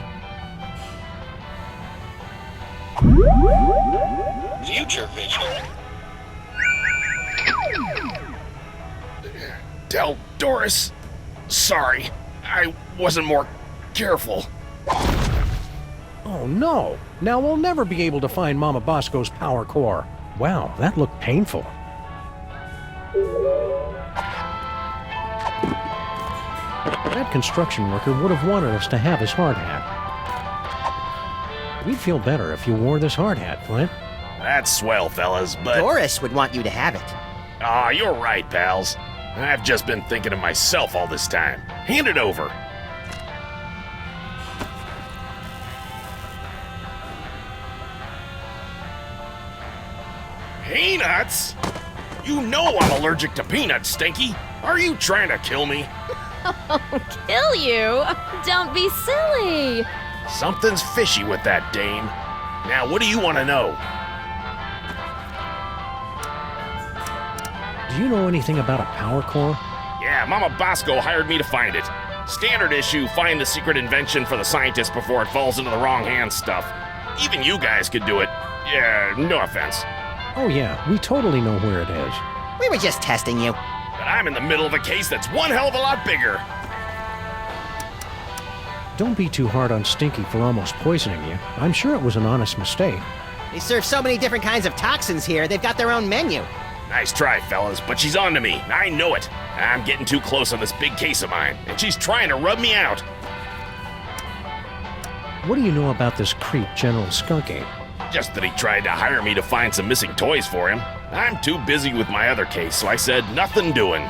Future vision. Tell Doris. Sorry. I wasn't more careful. Oh no! Now we'll never be able to find Mama Bosco's power core. Wow, that looked painful. That construction worker would have wanted us to have his hard hat. We'd feel better if you wore this hard hat, Flint. That's swell, fellas, but... Doris would want you to have it. Aw, you're right, pals. I've just been thinking of myself all this time. Hand it over. Peanuts? You know I'm allergic to peanuts, Stinky. Are you trying to kill me? Kill you? Don't be silly. Something's fishy with that dame. Now, what do you want to know? Do you know anything about a power core? Yeah, Mama Bosco hired me to find it. Standard issue, find the secret invention for the scientist before it falls into the wrong hands stuff. Even you guys could do it. Yeah, no offense. Oh yeah, we totally know where it is. We were just testing you. But I'm in the middle of a case that's one hell of a lot bigger. Don't be too hard on Stinky for almost poisoning you. I'm sure it was an honest mistake. They serve so many different kinds of toxins here, they've got their own menu. Nice try, fellas, but she's on to me. I know it. I'm getting too close on this big case of mine, and she's trying to rub me out. What do you know about this creep, General Skunk Ape? Just that he tried to hire me to find some missing toys for him. I'm too busy with my other case, so I said nothing doing.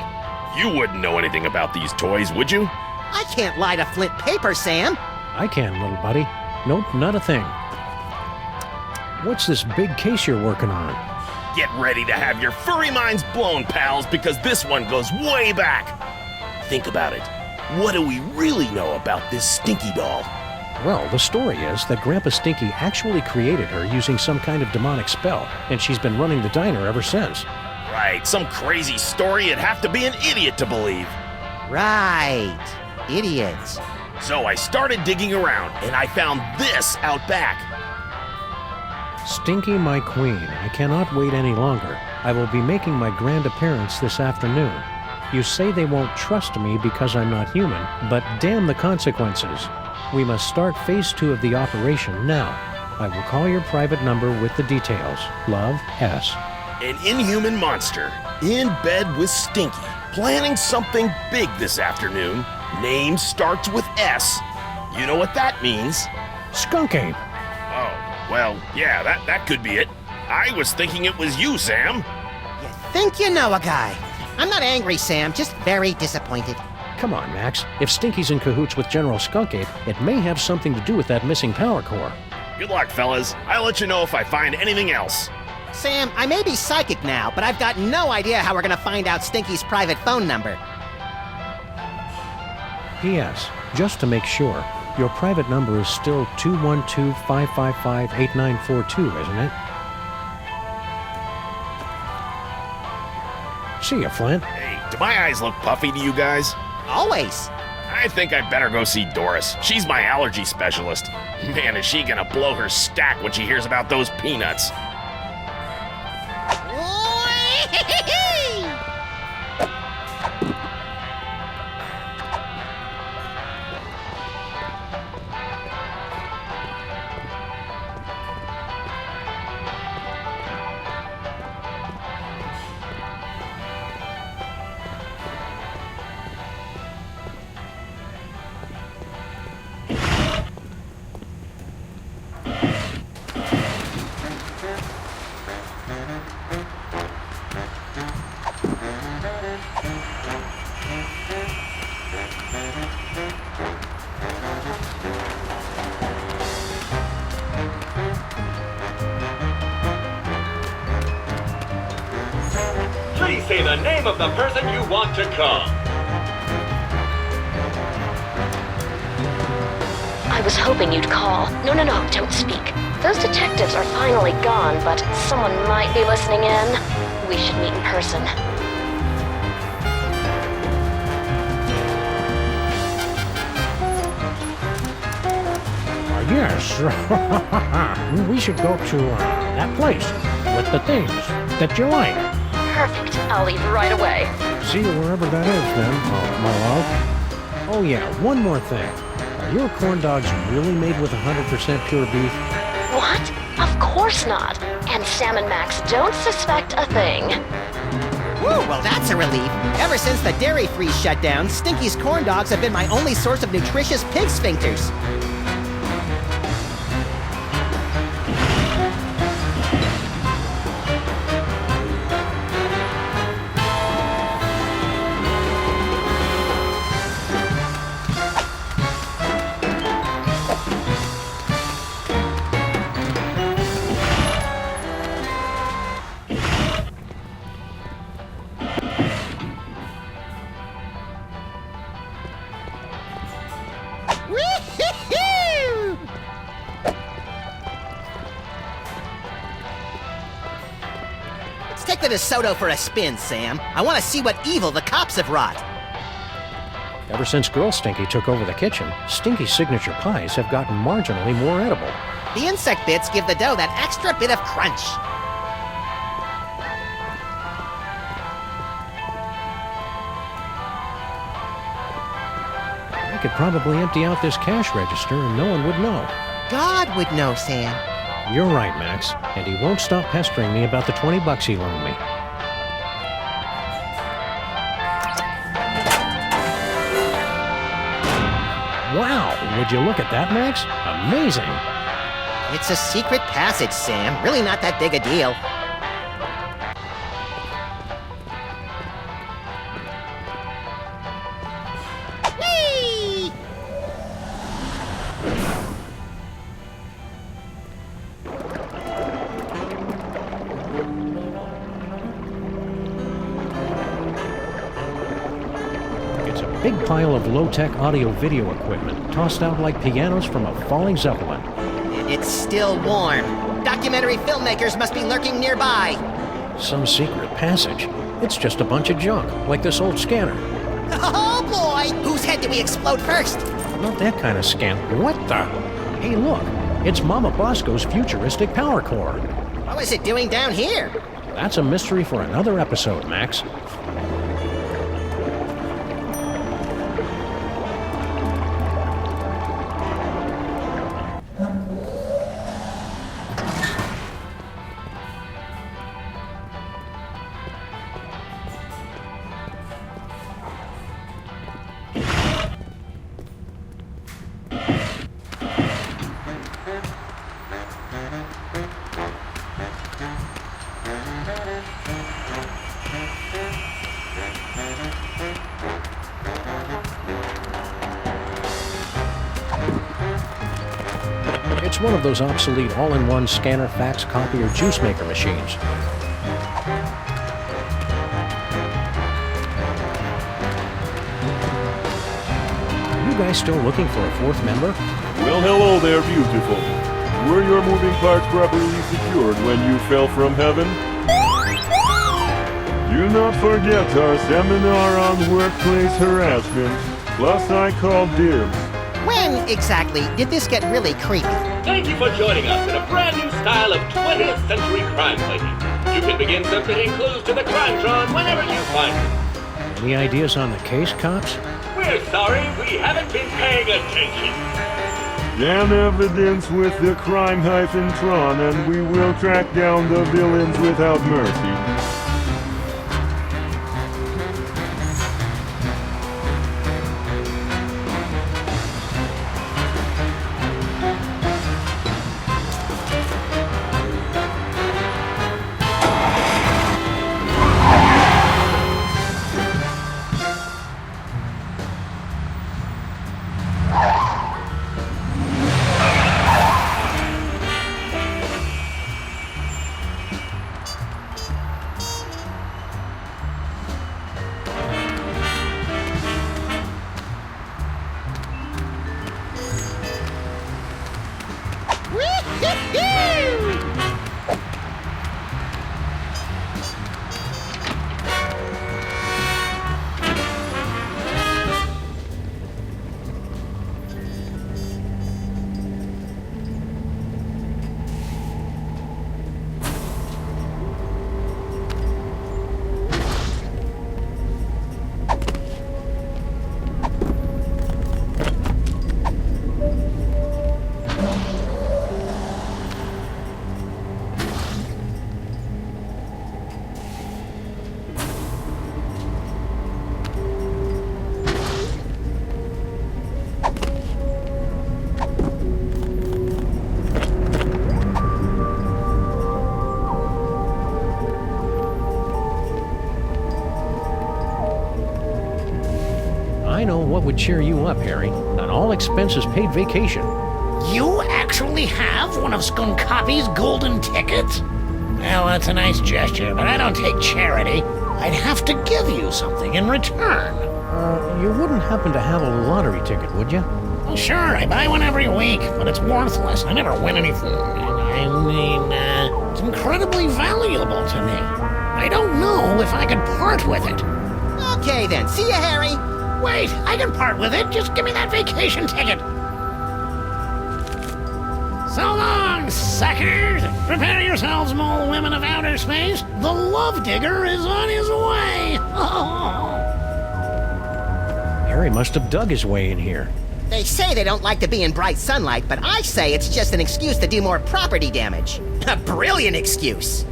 You wouldn't know anything about these toys, would you? I can't lie to Flint paper, Sam. I can, little buddy. Nope, not a thing. What's this big case you're working on? Get ready to have your furry minds blown, pals, because this one goes way back. Think about it. What do we really know about this Stinky doll? Well, the story is that Grandpa Stinky actually created her using some kind of demonic spell, and she's been running the diner ever since. Right, some crazy story you'd have to be an idiot to believe. Right. Idiots. So I started digging around, and I found this out back. Stinky, my queen, I cannot wait any longer. I will be making my grand appearance this afternoon. You say they won't trust me because I'm not human, but damn the consequences. We must start phase 2 of the operation now. I will call your private number with the details. Love, S. An inhuman monster, in bed with Stinky, planning something big this afternoon. Name starts with S. You know what that means? Skunk Ape. Oh, well, yeah, that could be it. I was thinking it was you, Sam. You think you know a guy. I'm not angry, Sam, just very disappointed. Come on, Max. If Stinky's in cahoots with General Skunk Ape, it may have something to do with that missing power core. Good luck, fellas. I'll let you know if I find anything else. Sam, I may be psychic now, but I've got no idea how we're gonna find out Stinky's private phone number. P.S. Just to make sure, your private number is still 212-555-8942, isn't it? See ya, Flint. Hey, do my eyes look puffy to you guys? Always. I think I'd better go see Doris. She's my allergy specialist. Man, is she gonna blow her stack when she hears about those peanuts. Please say the name of the person you want to call. I was hoping you'd call. No, don't speak. Those detectives are finally gone, but someone might be listening in. We should meet in person. Yes. We should go to that place with the things that you like. Perfect. I'll leave right away. See you wherever that is, then, my love. Oh, yeah, one more thing. Are your corn dogs really made with 100% pure beef? What? Of course not. And Sam and Max don't suspect a thing. Woo, well that's a relief. Ever since the dairy freeze shut down, Stinky's corn dogs have been my only source of nutritious pig sphincters. Let's take the DeSoto for a spin, Sam. I want to see what evil the cops have wrought. Ever since Girl Stinky took over the kitchen, Stinky's signature pies have gotten marginally more edible. The insect bits give the dough that extra bit of crunch. I could probably empty out this cash register and no one would know. God would know, Sam. You're right, Max. And he won't stop pestering me about the $20 he loaned me. Wow, would you look at that, Max? Amazing. It's a secret passage, Sam. Really not that big a deal. Whee! It's a big pile of low-tech audio-video equipment, tossed out like pianos from a falling Zeppelin. It's still warm. Documentary filmmakers must be lurking nearby. Some secret passage. It's just a bunch of junk, like this old scanner. Oh boy! Whose head did we explode first? Not that kind of scan. What the? Hey, look. It's Mama Bosco's futuristic power core. What was it doing down here? That's a mystery for another episode, Max. It's one of those obsolete all-in-one scanner, fax, copier, juice maker machines. Are you guys still looking for a fourth member? Well, hello there, beautiful. Were your moving parts properly secured when you fell from heaven? Do not forget our seminar on workplace harassment. Plus, I called dibs. When exactly did this get really creepy? Thank you for joining us in a brand new style of 20th century crime fighting. You can begin submitting clues to the Crimetron whenever you find them. Any ideas on the case, cops? We're sorry, we haven't been paying attention. Scan evidence with the Crime-Tron, and we will track down the villains without mercy. I know what would cheer you up, Harry. An all-expenses-paid vacation. You actually have one of Skunk Copy's golden tickets? Well, that's a nice gesture, but I don't take charity. I'd have to give you something in return. You wouldn't happen to have a lottery ticket, would you? Well, sure, I buy one every week, but it's worthless. I never win anything. I mean, it's incredibly valuable to me. I don't know if I could part with it. Okay then, see ya, Harry. Wait, I can part with it. Just give me that vacation ticket. So long, suckers! Prepare yourselves, mole women of outer space. The Love Digger is on his way. Harry must have dug his way in here. They say they don't like to be in bright sunlight, but I say it's just an excuse to do more property damage. A brilliant excuse.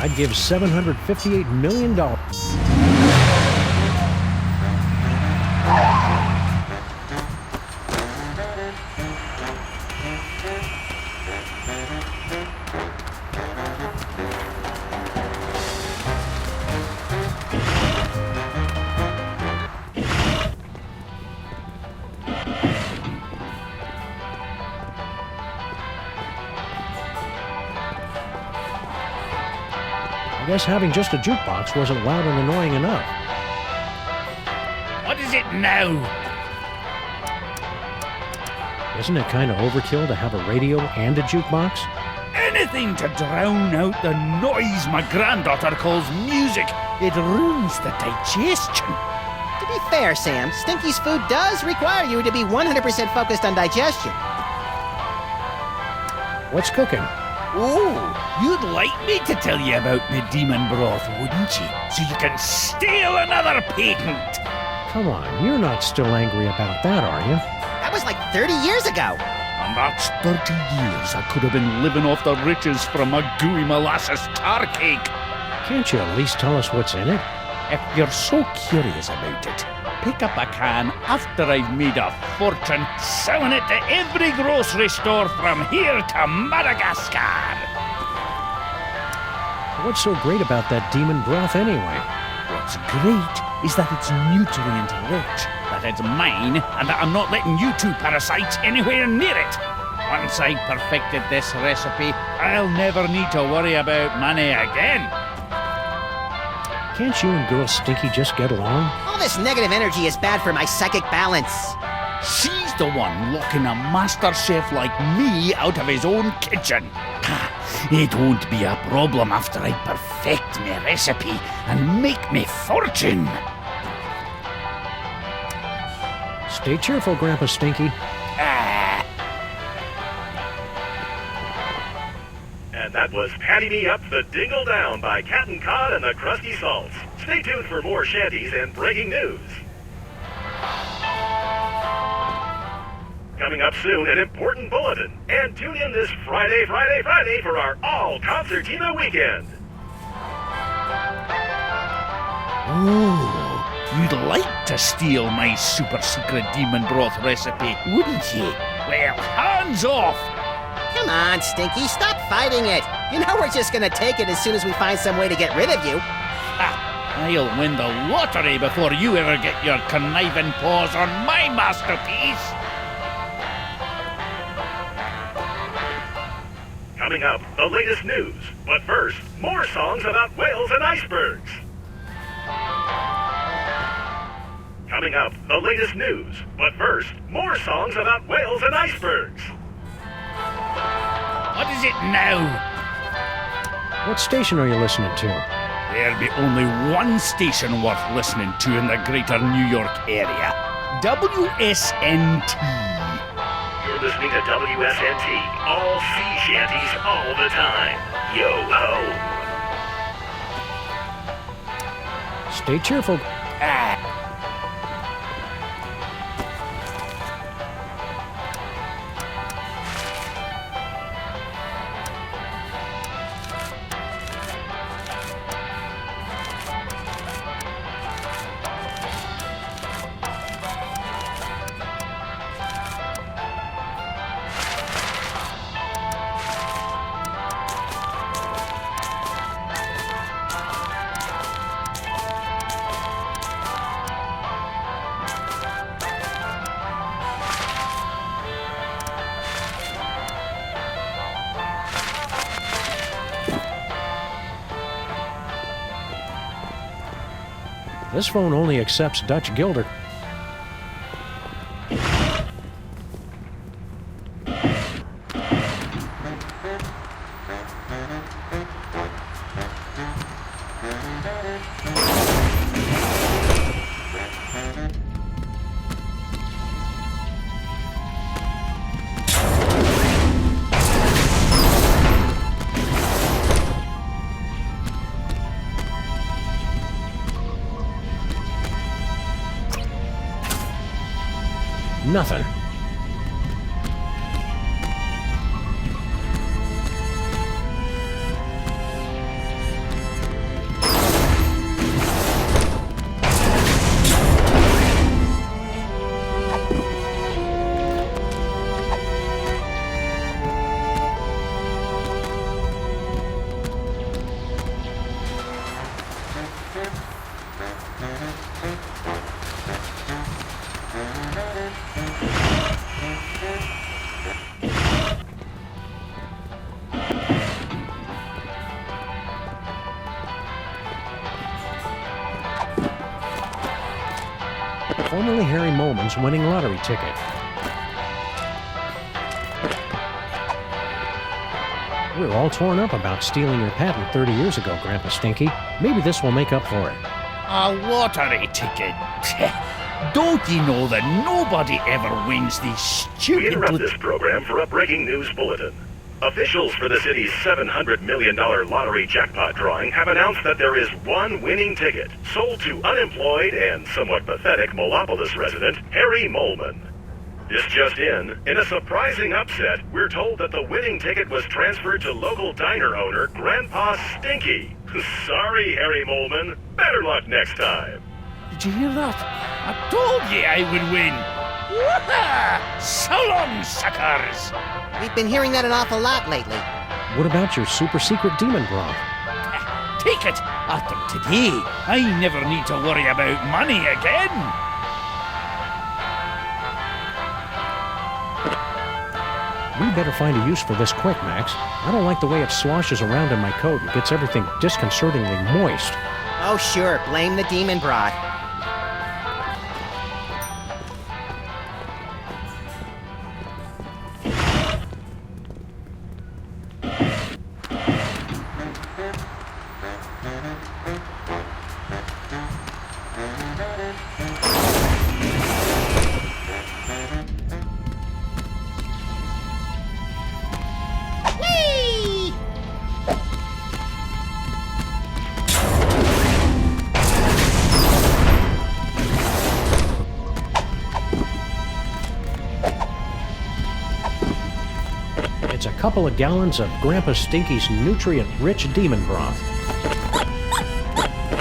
I'd give $758 million. I guess having just a jukebox wasn't loud and annoying enough. What is it now? Isn't it kind of overkill to have a radio and a jukebox? Anything to drown out the noise my granddaughter calls music. It ruins the digestion. To be fair, Sam, Stinky's food does require you to be 100% focused on digestion. What's cooking? Oh, you'd like me to tell you about the demon broth, wouldn't you? So you can steal another patent. Come on, you're not still angry about that, are you? That was like 30 years ago. And that's 30 years I could have been living off the riches from a gooey molasses tar cake. Can't you at least tell us what's in it? If you're so curious about it, pick up a can after I've made a fortune selling it to every grocery store from here to Madagascar. What's so great about that demon broth anyway? What's great is that it's nutrient rich, that it's mine, and that I'm not letting you two parasites anywhere near it. Once I've perfected this recipe, I'll never need to worry about money again. Can't you and Girl Stinky just get along? All this negative energy is bad for my psychic balance. She's the one locking a master chef like me out of his own kitchen. It won't be a problem after I perfect my recipe and make me fortune. Stay cheerful, Grandpa Stinky. And that was Patty Me Up the Dingle Down by Captain Cod and the Krusty Salts. Stay tuned for more shanties and breaking news. Coming up soon, an important bulletin. And tune in this Friday for our all-concertina weekend. Oh, you'd like to steal my super secret demon broth recipe, wouldn't you? Well, hands off! Come on, Stinky, stop fighting it. You know we're just gonna take it as soon as we find some way to get rid of you. I'll win the lottery before you ever get your conniving paws on my masterpiece. Coming up, the latest news. But first, more songs about whales and icebergs. Coming up, the latest news. But first, more songs about whales and icebergs. What is it now? What station are you listening to? There'll be only one station worth listening to in the greater New York area. WSNT. You're listening to WSNT. All sea shanties all the time. Yo-ho. Stay cheerful. This phone only accepts Dutch Gilder. Nothing. Formerly Harry Moleman's winning lottery ticket. We were all torn up about stealing your patent 30 years ago, Grandpa Stinky. Maybe this will make up for it. A lottery ticket? Don't you know that nobody ever wins these stupid... We interrupt this program for a breaking news bulletin. Officials for the city's $700 million lottery jackpot drawing have announced that there is one winning ticket sold to unemployed and somewhat pathetic Molopolis resident Harry Moleman. This just in a surprising upset, we're told that the winning ticket was transferred to local diner owner Grandpa Stinky. Sorry, Harry Moleman. Better luck next time. Did you hear that? I told you I would win. Wah-ha! So long, suckers! We've been hearing that an awful lot lately. What about your super secret demon broth? Take it! After today, I never need to worry about money again! We better find a use for this quick, Max. I don't like the way it sloshes around in my coat and gets everything disconcertingly moist. Oh sure, blame the demon broth. It's a couple of gallons of Grandpa Stinky's nutrient-rich demon broth.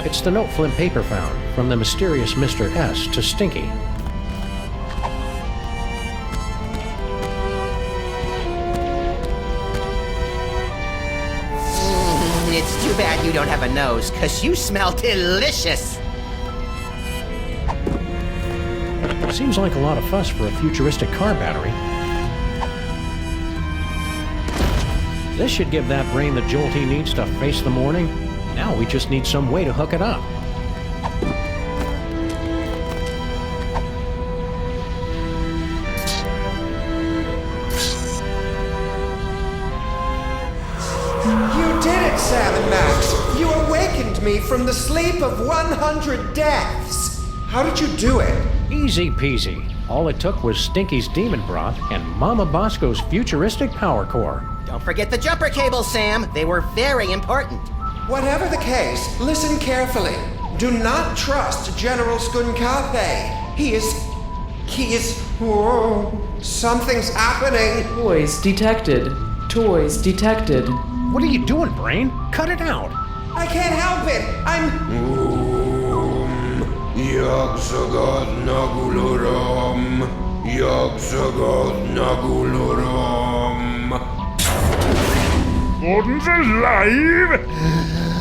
It's the note Flint paper found from the mysterious Mr. S to Stinky. It's too bad you don't have a nose, 'cause you smell delicious. Seems like a lot of fuss for a futuristic car battery. This should give that brain the jolt he needs to face the morning. Now we just need some way to hook it up. You did it, Sam and Max! You awakened me from the sleep of 100 deaths! How did you do it? Easy peasy. All it took was Stinky's demon broth and Mama Bosco's futuristic power core. Don't forget the jumper cables, Sam. They were very important. Whatever the case, listen carefully. Do not trust General Skunkape. He is... Whoa. Something's happening. Toys detected. Toys detected. What are you doing, Brain? Cut it out. I can't help it. I'm... Yagsagad Naguloram. Yagsagad Naguloram. Gordon's alive?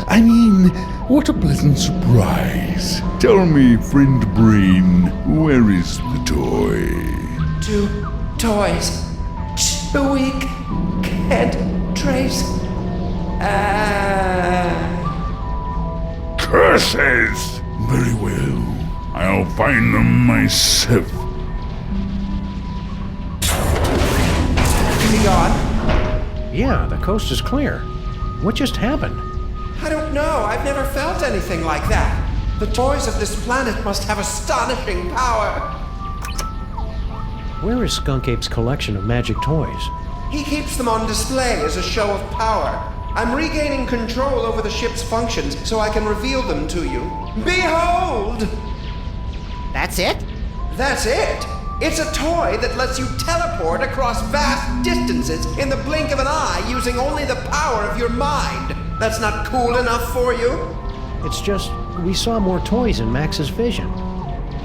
I mean, what a pleasant surprise. Tell me, friend Brain, where is the toy? 2 toys. 2 week. Can't trace. Curses! Very well. I'll find them myself. Is he gone? Yeah, the coast is clear. What just happened? I don't know. I've never felt anything like that. The toys of this planet must have astonishing power. Where is Skunk Ape's collection of magic toys? He keeps them on display as a show of power. I'm regaining control over the ship's functions so I can reveal them to you. Behold! That's it? That's it! It's a toy that lets you teleport across vast distances in the blink of an eye using only the power of your mind. That's not cool enough for you? It's just, we saw more toys in Max's vision.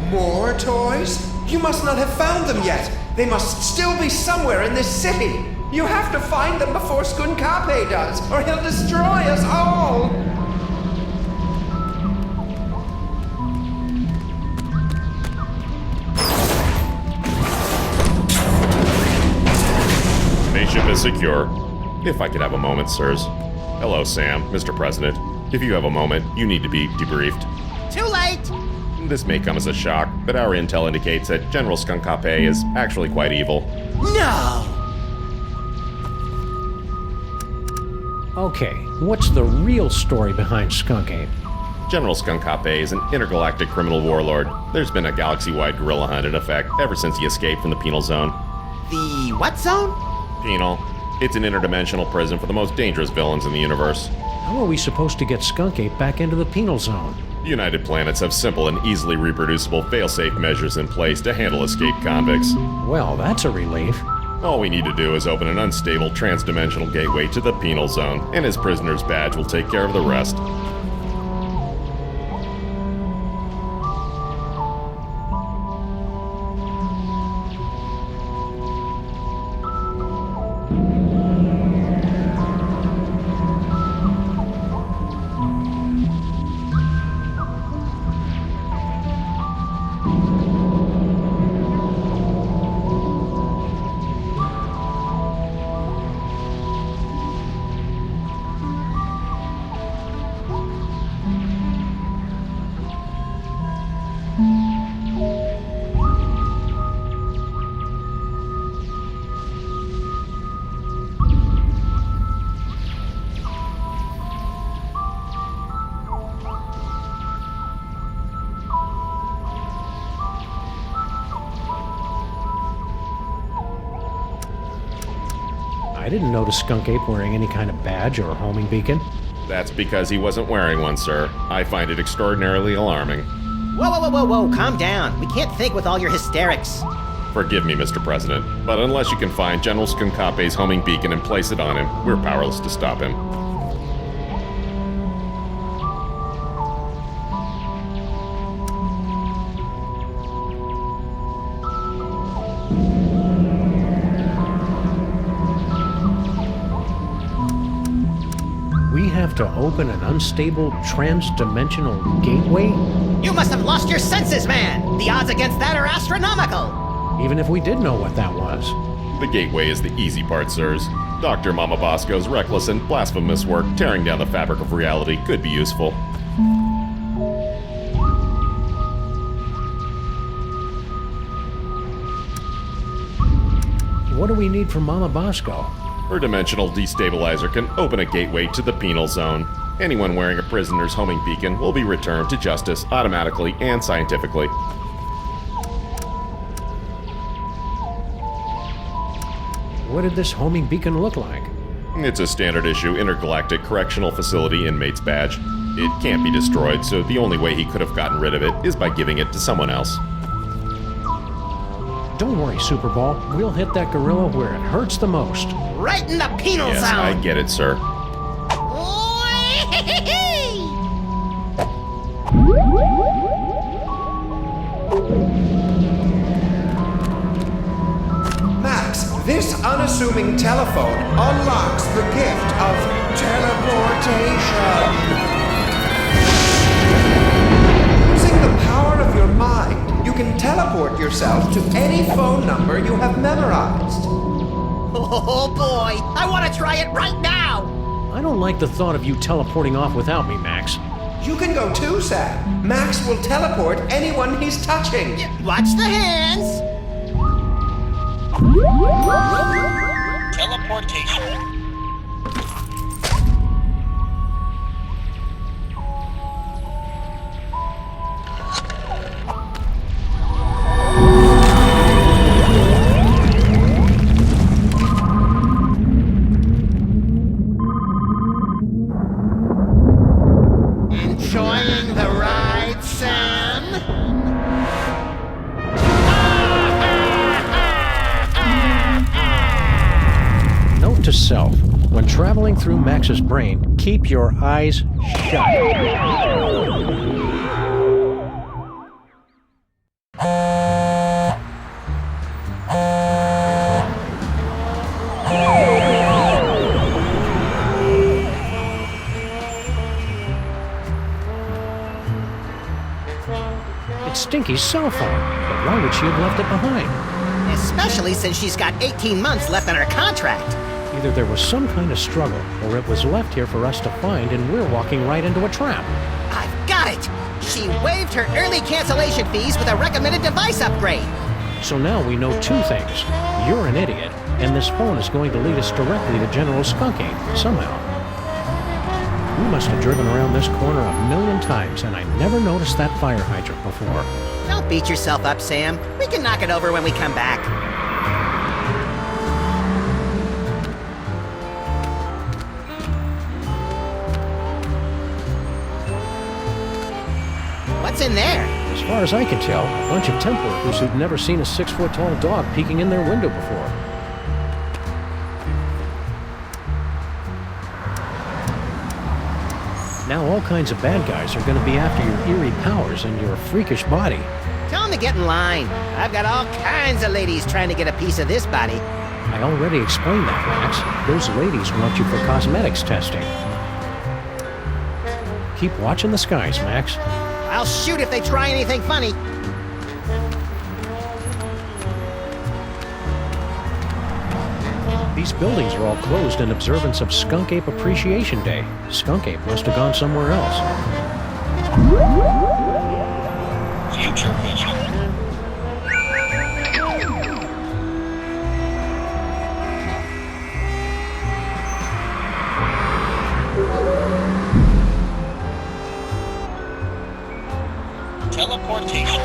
More toys? You must not have found them yet. They must still be somewhere in this city. You have to find them before Skunkape does, or he'll destroy us all! Spaceship is secure. If I could have a moment, sirs. Hello, Sam, Mr. President. If you have a moment, you need to be debriefed. Too late! This may come as a shock, but our intel indicates that General Skunkape is actually quite evil. No! Okay, what's the real story behind Skunk Ape? General Skunkape is an intergalactic criminal warlord. There's been a galaxy-wide guerrilla hunt in effect ever since he escaped from the Penal Zone. The what zone? Penal. It's an interdimensional prison for the most dangerous villains in the universe. How are we supposed to get Skunk Ape back into the Penal Zone? United Planets have simple and easily reproducible fail-safe measures in place to handle escaped convicts. Well, that's a relief. All we need to do is open an unstable trans-dimensional gateway to the Penal Zone, and his prisoner's badge will take care of the rest. I didn't notice Skunk Ape wearing any kind of badge or homing beacon. That's because he wasn't wearing one, sir. I find it extraordinarily alarming. Whoa, calm down. We can't think with all your hysterics. Forgive me, Mr. President, but unless you can find General Skunkape's homing beacon and place it on him, we're powerless to stop him. We have to open an unstable trans-dimensional gateway? You must have lost your senses, man! The odds against that are astronomical! Even if we did know what that was. The gateway is the easy part, sirs. Dr. Mama Bosco's reckless and blasphemous work tearing down the fabric of reality could be useful. What do we need from Mama Bosco? Her dimensional destabilizer can open a gateway to the Penal Zone. Anyone wearing a prisoner's homing beacon will be returned to justice automatically and scientifically. What did this homing beacon look like? It's a standard issue intergalactic correctional facility inmate's badge. It can't be destroyed, so the only way he could have gotten rid of it is by giving it to someone else. Don't worry, Superball. We'll hit that gorilla where it hurts the most. Right in the penal Yes, zone! I get it, sir. Max, this unassuming telephone unlocks the gift of teleportation. Using the power of your mind, you can teleport yourself to any phone number you have memorized. Oh boy, I want to try it right now! I don't like the thought of you teleporting off without me, Max. You can go too, Sam. Max will teleport anyone he's touching. Watch the hands! Teleportation. traveling through Max's brain, keep your eyes shut. It's Stinky's cell phone, but why would she have left it behind? Especially since she's got 18 months left on her contract. Either there was some kind of struggle, or it was left here for us to find, and we're walking right into a trap. I've got it! She waived her early cancellation fees with a recommended device upgrade. So now we know two things. You're an idiot, and this phone is going to lead us directly to General Skunky, somehow. We must have driven around this corner a million times, and I never noticed that fire hydrant before. Don't beat yourself up, Sam. We can knock it over when we come back. What's in there? As far as I can tell, a bunch of temp workers who've never seen a 6-foot-tall dog peeking in their window before. Now all kinds of bad guys are going to be after your eerie powers and your freakish body. Tell them to get in line. I've got all kinds of ladies trying to get a piece of this body. I already explained that, Max. Those ladies want you for cosmetics testing. Keep watching the skies, Max. I'll shoot if they try anything funny. These buildings are all closed in observance of Skunk Ape Appreciation Day. Skunk Ape must have gone somewhere else. Future vision. Teleportation.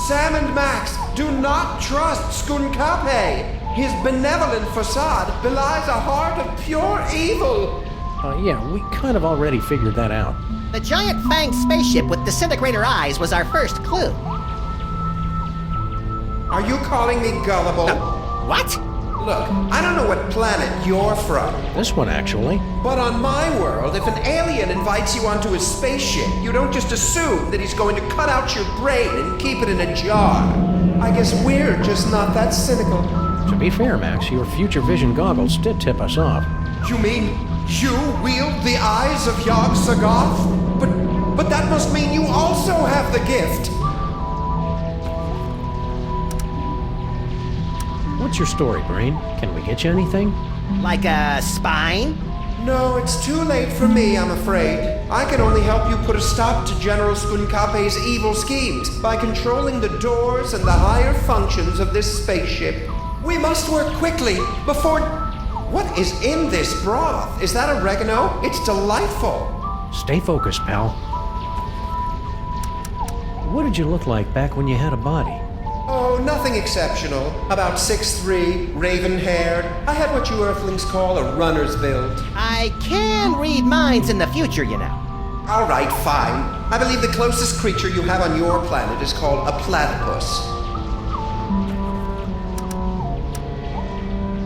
Sam and Max, do not trust Skunkape. His benevolent facade belies a heart of pure evil. Yeah, we kind of already figured that out. The giant fanged spaceship with disintegrator eyes was our first clue. Are you calling me gullible? What? Look, I don't know what planet you're from. This one, actually. But on my world, if an alien invites you onto his spaceship, you don't just assume that he's going to cut out your brain and keep it in a jar. I guess we're just not that cynical. To be fair, Max, your future vision goggles did tip us off. You mean you wield the eyes of Yog-Sothoth? But that must mean you also have the gift. What's your story, Brain? Can we get you anything? Like a spine? No, it's too late for me, I'm afraid. I can only help you put a stop to General Skunkape's evil schemes by controlling the doors and the higher functions of this spaceship. We must work quickly before... What is in this broth? Is that oregano? It's delightful. Stay focused, pal. What did you look like back when you had a body? Oh, nothing exceptional. About 6'3", raven-haired. I had what you Earthlings call a runner's build. I can read minds in the future, you know. All right, fine. I believe the closest creature you have on your planet is called a platypus.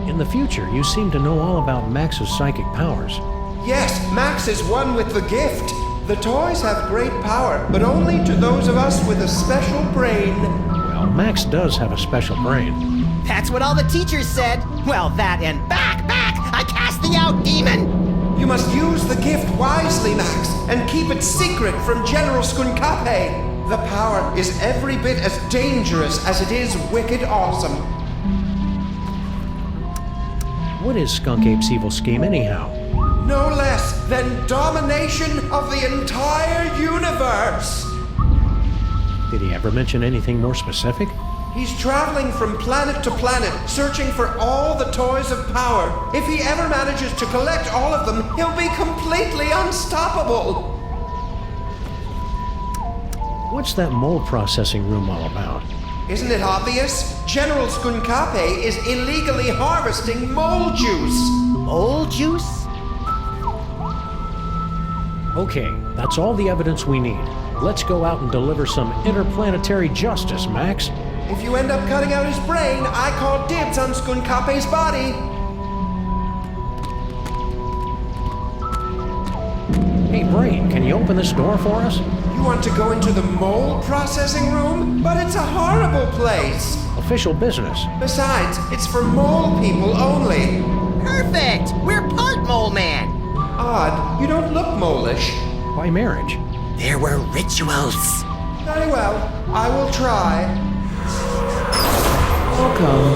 In the future, you seem to know all about Max's psychic powers. Yes, Max is one with the gift. The toys have great power, but only to those of us with a special brain. Well, Max does have a special brain. That's what all the teachers said. Well, that and back! I cast thee out, demon! You must use the gift wisely, Max, and keep it secret from General Skunkape. The power is every bit as dangerous as it is wicked awesome. What is Skunk Ape's evil scheme anyhow? No less than domination of the entire universe! Did he ever mention anything more specific? He's traveling from planet to planet, searching for all the toys of power. If he ever manages to collect all of them, he'll be completely unstoppable! What's that mold processing room all about? Isn't it obvious? General Skunkape is illegally harvesting mold juice! Mold juice? Okay, that's all the evidence we need. Let's go out and deliver some interplanetary justice, Max. If you end up cutting out his brain, I call dibs on Skunkape's body. Hey, Brain, can you open this door for us? You want to go into the mold processing room? But it's a horrible place. Official business. Besides, it's for mole people only. Perfect! We're part mole man! Odd, you don't look mole-ish. By marriage. There were rituals. Very well, I will try. Welcome.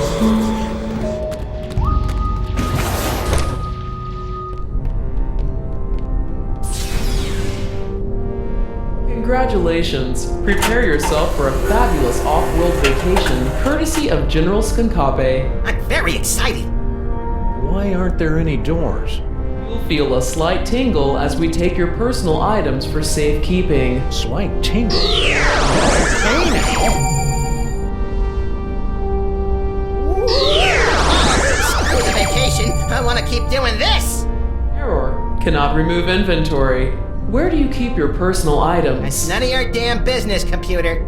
Congratulations! Prepare yourself for a fabulous off-world vacation courtesy of General Skunkape. I'm very excited. Why aren't there any doors? You'll feel a slight tingle as we take your personal items for safekeeping. Slight tingle? Screw the vacation. I want to keep doing this. Error. Cannot remove inventory. Where do you keep your personal items? It's none of your damn business, computer.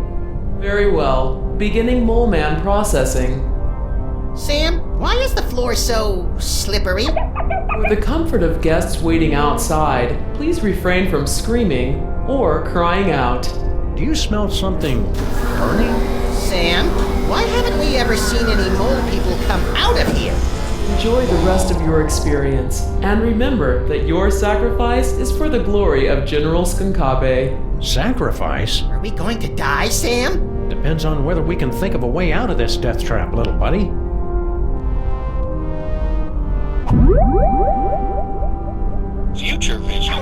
Very well. Beginning Mole Man processing. Sam, why is the floor so slippery? For the comfort of guests waiting outside, please refrain from screaming or crying out. Do you smell something burning? Sam, why haven't we ever seen any mole people come out of here? Enjoy the rest of your experience, and remember that your sacrifice is for the glory of General Skunkape. Sacrifice? Are we going to die, Sam? Depends on whether we can think of a way out of this death trap, little buddy. Future vision.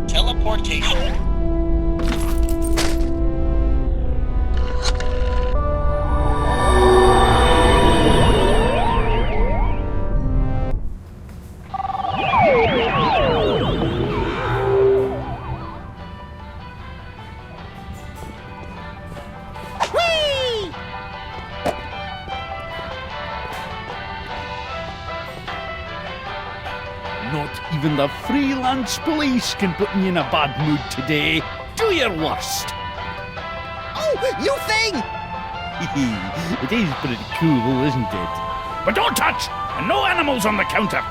Teleportation. Not even the freelance police can put me in a bad mood today. Do your worst. Oh, new thing! It is pretty cool, isn't it? But don't touch! And no animals on the counter!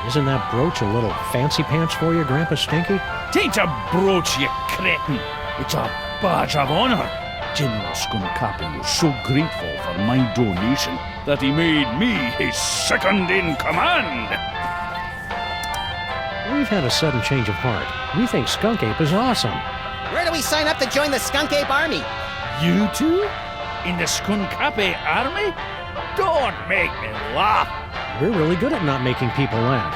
Isn't that brooch a little fancy pants for you, Grandpa Stinky? Tain't a brooch, you cretin! It's a badge of honor. General Skunkape was so grateful for my donation that he made me his second in command. We've had a sudden change of heart. We think Skunk Ape is awesome. Where do we sign up to join the Skunk Ape Army? You two? In the Skunkape army? Don't make me laugh. We're really good at not making people laugh.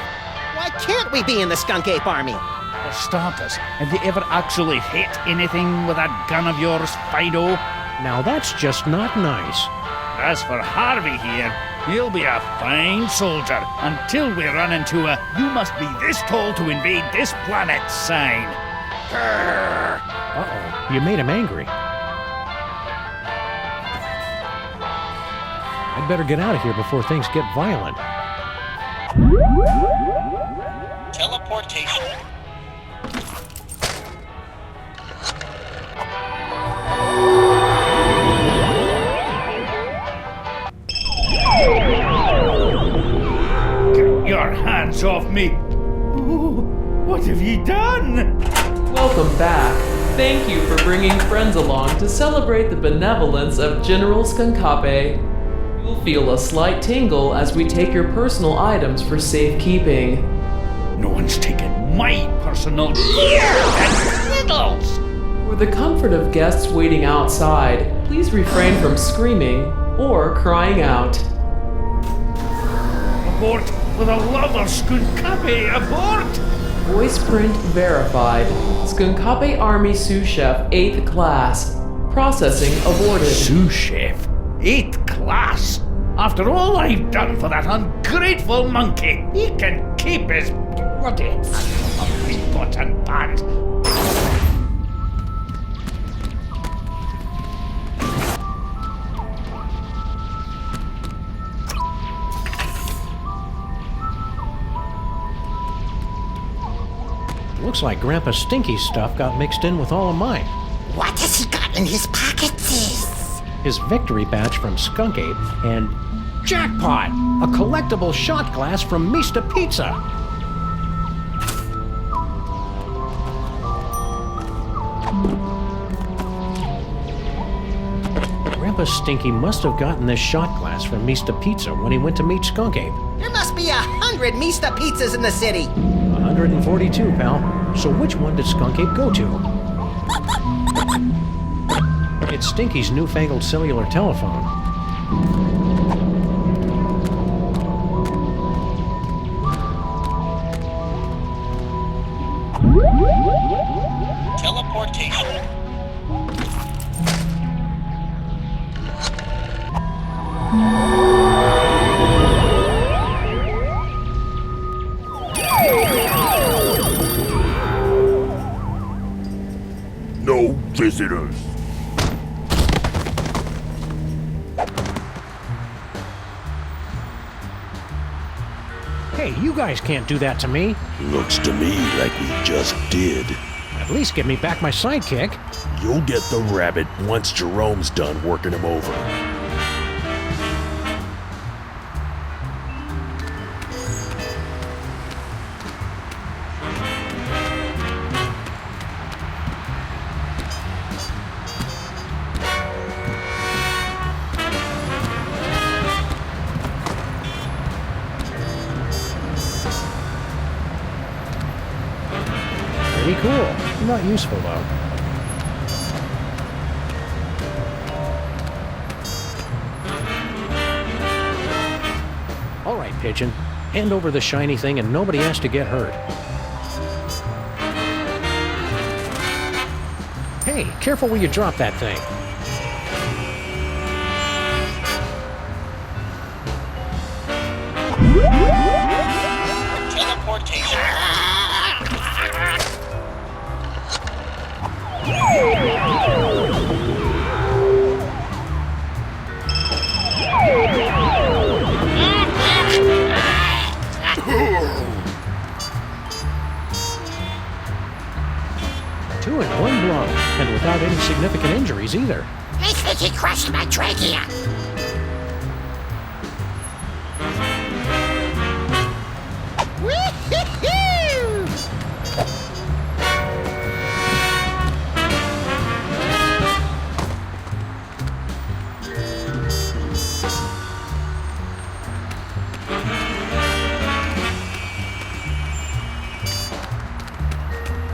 Why can't we be in the Skunk Ape Army? For starters, have you ever actually hit anything with that gun of yours, Fido? Now that's just not nice. As for Harvey here, he'll be a fine soldier until we run into a "you must be this tall to invade this planet" sign. Grrr. Uh-oh, you made him angry. I'd better get out of here before things get violent. Teleportation. Get your hands off me! Ooh, what have you done? Welcome back. Thank you for bringing friends along to celebrate the benevolence of General Skunkape. You'll feel a slight tingle as we take your personal items for safekeeping. No one's taken my personal gear and riddles! For the comfort of guests waiting outside, please refrain from screaming or crying out. Abort! For the love of Skunkapi, abort! Voice print verified. Skunkapi Army Sous Chef 8th Class. Processing aborted. Sous Chef? 8th Class? After all I've done for that ungrateful monkey, he can keep his bloody pots and pans. Looks like Grandpa Stinky's stuff got mixed in with all of mine. What has he got in his pockets? His victory badge from Skunk Ape and jackpot! A collectible shot glass from Mista Pizza! Grandpa Stinky must have gotten this shot glass from Mista Pizza when he went to meet Skunk Ape. There must be 100 Mista pizzas in the city. 142, pal. So which one did Skunk Ape go to? It's Stinky's newfangled cellular telephone. Teleportation. No visitors. Hey, you guys can't do that to me. Looks to me like we just did. At least give me back my sidekick. You'll get the rabbit once Jerome's done working him over. Pretty cool. Not useful, though. All right, Pigeon. Hand over the shiny thing and nobody has to get hurt. Hey, careful where you drop that thing. Teleportation. Two in one blow, and without any significant injuries either. I think he crushed my trachea.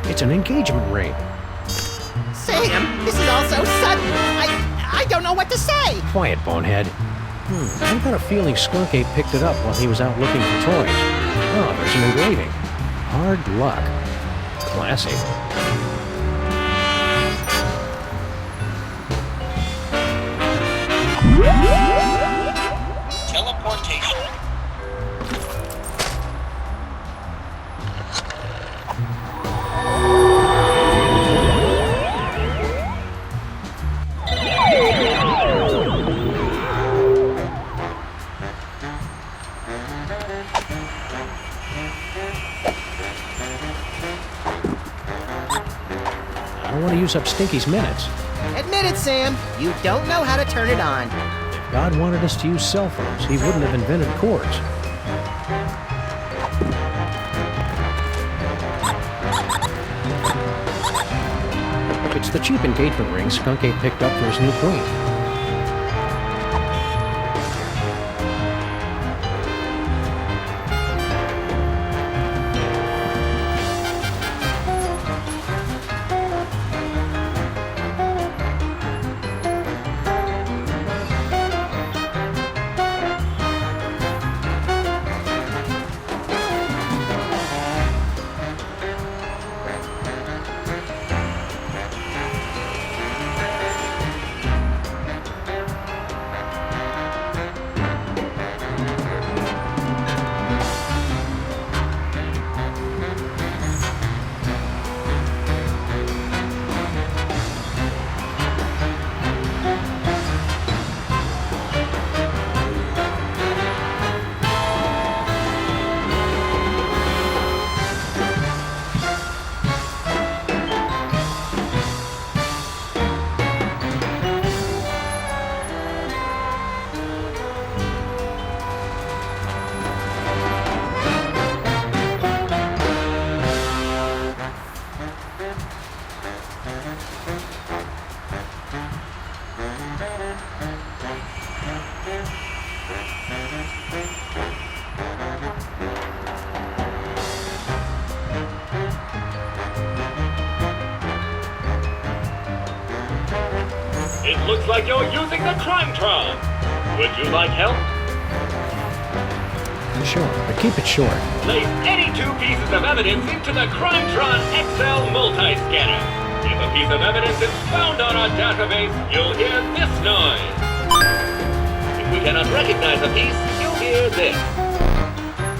It's an engagement ring. Sam, this is all so sudden. I don't know what to say. Quiet, bonehead. I've got a feeling Skunk Ape picked it up while he was out looking for toys. Oh, there's an engraving. Hard luck. Classy. Teleportation. I don't want to use up Stinky's minutes. Admit it, Sam. You don't know how to turn it on. If God wanted us to use cell phones, he wouldn't have invented cords. It's the cheap engagement ring Skunk Ape picked up for his new queen. looks like you're using the Crimetron. Would you like help? Sure, but keep it short. Place any two pieces of evidence into the Crimetron XL multi-scanner. If a piece of evidence is found on our database, you'll hear this noise. If we cannot recognize a piece, you'll hear this.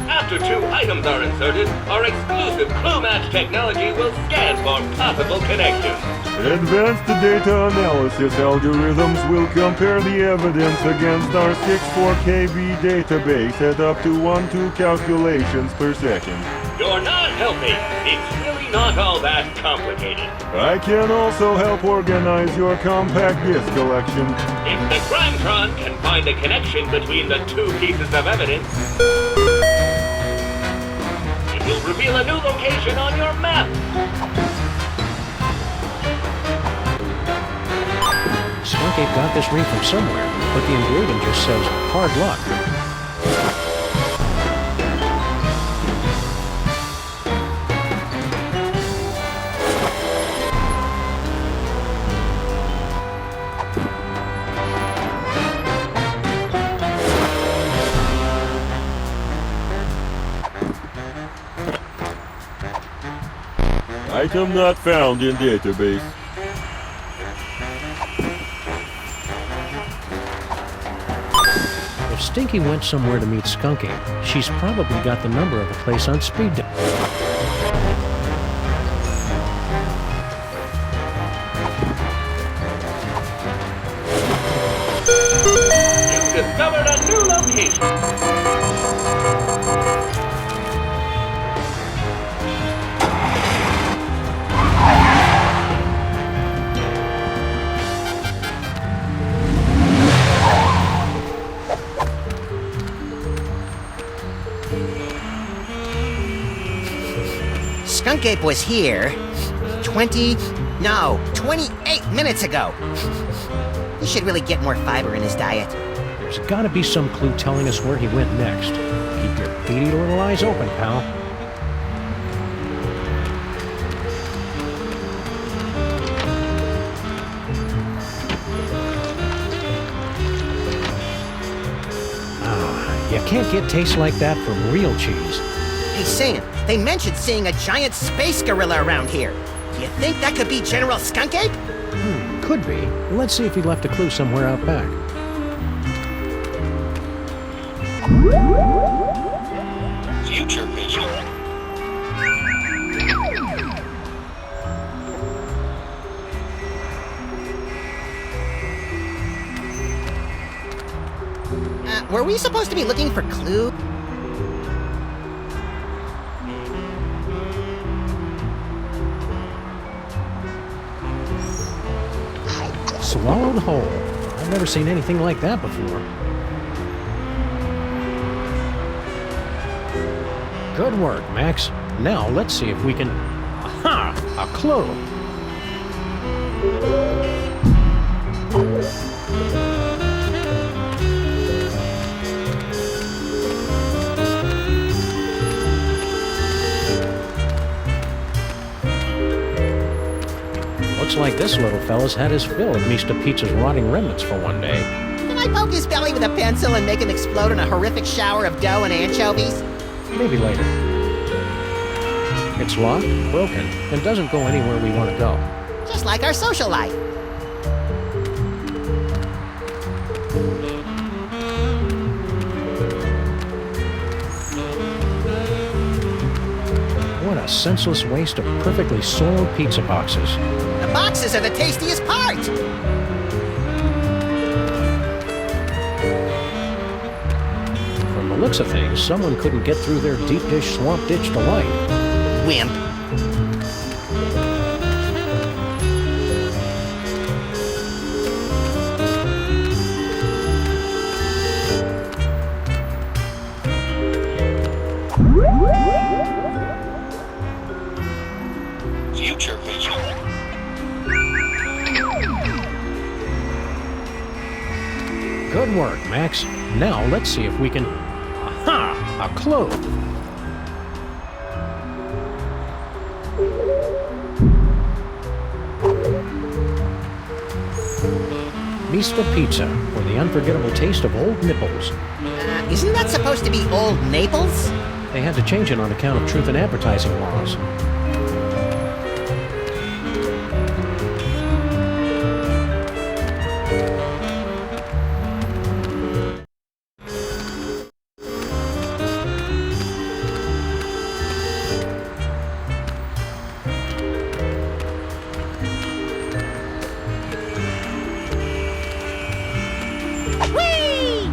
After two items are inserted, our exclusive clue match technology will scan for possible connections. Advanced data analysis algorithms will compare the evidence against our 64KB database at up to 1-2 calculations per second. You're not helping. It's really not all that complicated. I can also help organize your compact disc collection. If the Crimetron can find a connection between the two pieces of evidence, it will reveal a new location on your map. Skunk got this ring from somewhere, but the engraving just says, hard luck. Item not found in database. If Stinky went somewhere to meet Skunky, she's probably got the number of the place on speed dial. You've discovered a new location. Skunk Ape was here 28 minutes ago. He should really get more fiber in his diet. There's gotta be some clue telling us where he went next. Keep your beady little eyes open, pal. You can't get taste like that from real cheese. Hey, Sam, they mentioned seeing a giant space gorilla around here. Do you think that could be General Skunk Ape? Could be. Let's see if he left a clue somewhere out back. Future vision. Were we supposed to be looking for clue? Swallowed whole. I've never seen anything like that before. Good work, Max. Now let's see if we can... Aha! A clue! Looks like this little fella's had his fill of Mr. Pizza's rotting remnants for one day. Can I poke his belly with a pencil and make him explode in a horrific shower of dough and anchovies? Maybe later. It's locked, broken, and doesn't go anywhere we want to go. Just like our social life. What a senseless waste of perfectly soiled pizza boxes. The boxes are the tastiest part! From the looks of things, someone couldn't get through their deep dish swamp ditch delight. Wimp. Future vision. Good work, Max. Now let's see if we can... Aha! A clue! Vista Pizza, for the unforgettable taste of Old Nipples. Isn't that supposed to be Old Naples? They had to change it on account of truth in advertising laws. Whee!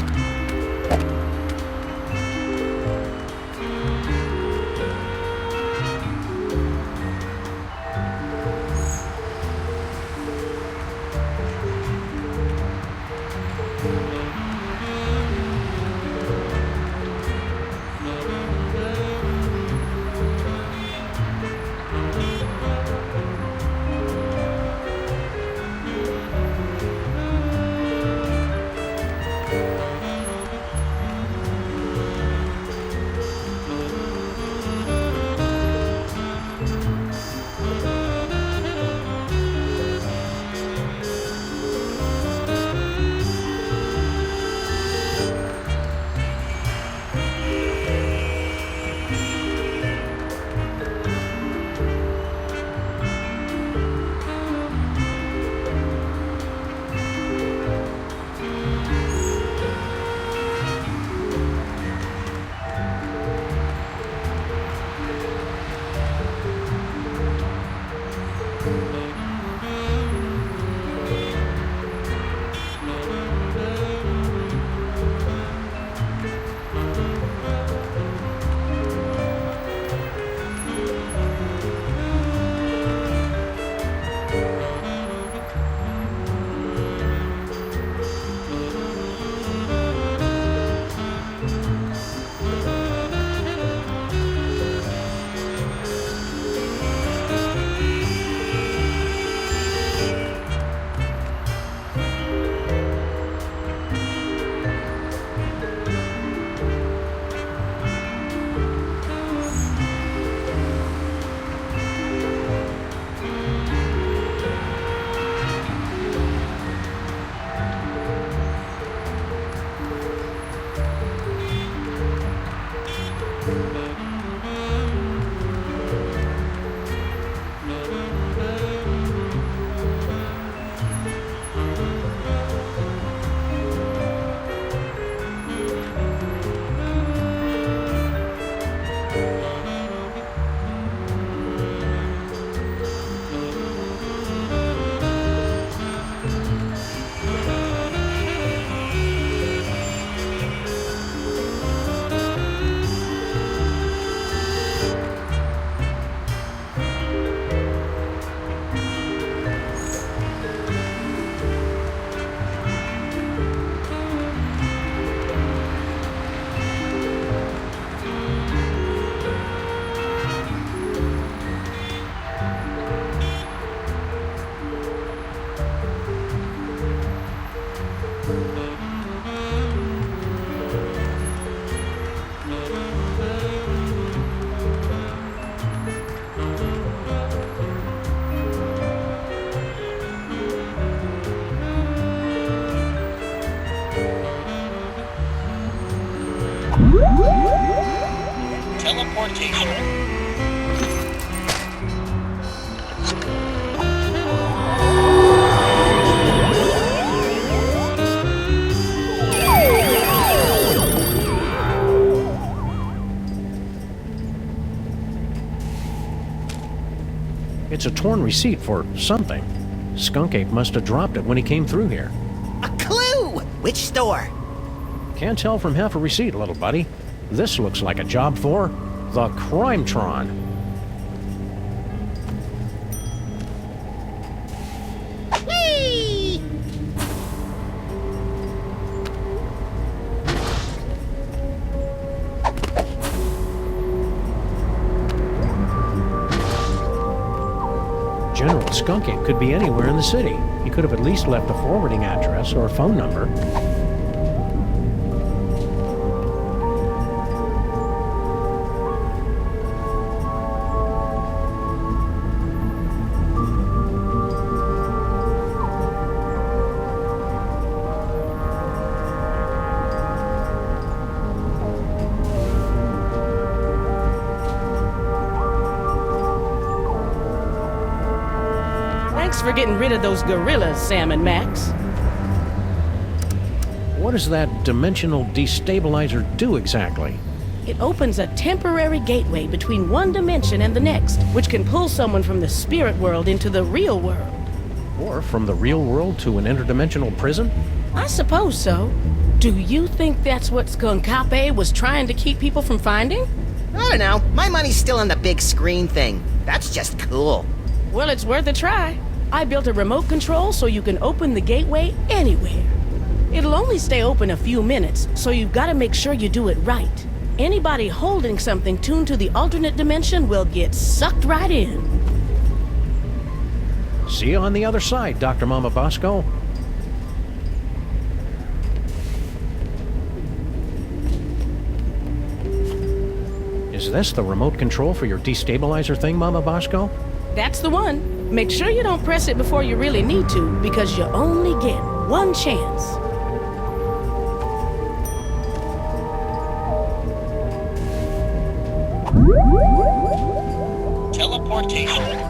Teleportation. It's a torn receipt for something. Skunk Ape must have dropped it when he came through here. A clue! Which store? Can't tell from half a receipt, little buddy. This looks like a job for the Crimetron. Whee! General Skunk Ape could be anywhere in the city. He could have at least left a forwarding address or phone number. Thanks for getting rid of those gorillas, Sam and Max. What does that dimensional destabilizer do exactly? It opens a temporary gateway between one dimension and the next, which can pull someone from the spirit world into the real world. Or from the real world to an interdimensional prison? I suppose so. Do you think that's what Skunkape was trying to keep people from finding? I don't know. My money's still on the big screen thing. That's just cool. Well, it's worth a try. I built a remote control so you can open the gateway anywhere. It'll only stay open a few minutes, so you've got to make sure you do it right. Anybody holding something tuned to the alternate dimension will get sucked right in. See you on the other side, Dr. Mama Bosco. Is this the remote control for your destabilizer thing, Mama Bosco? That's the one. Make sure you don't press it before you really need to, because you only get one chance. Teleportation.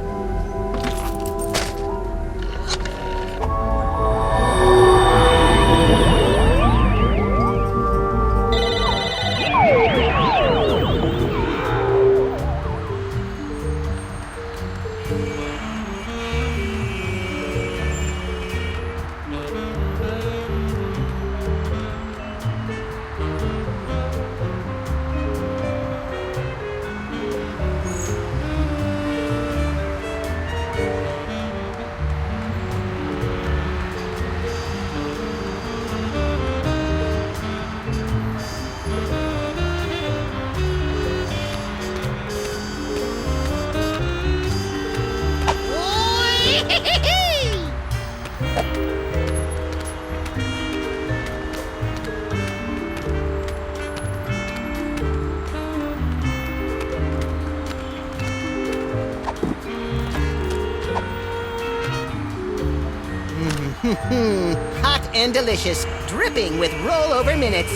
Hot and delicious, dripping with rollover minutes.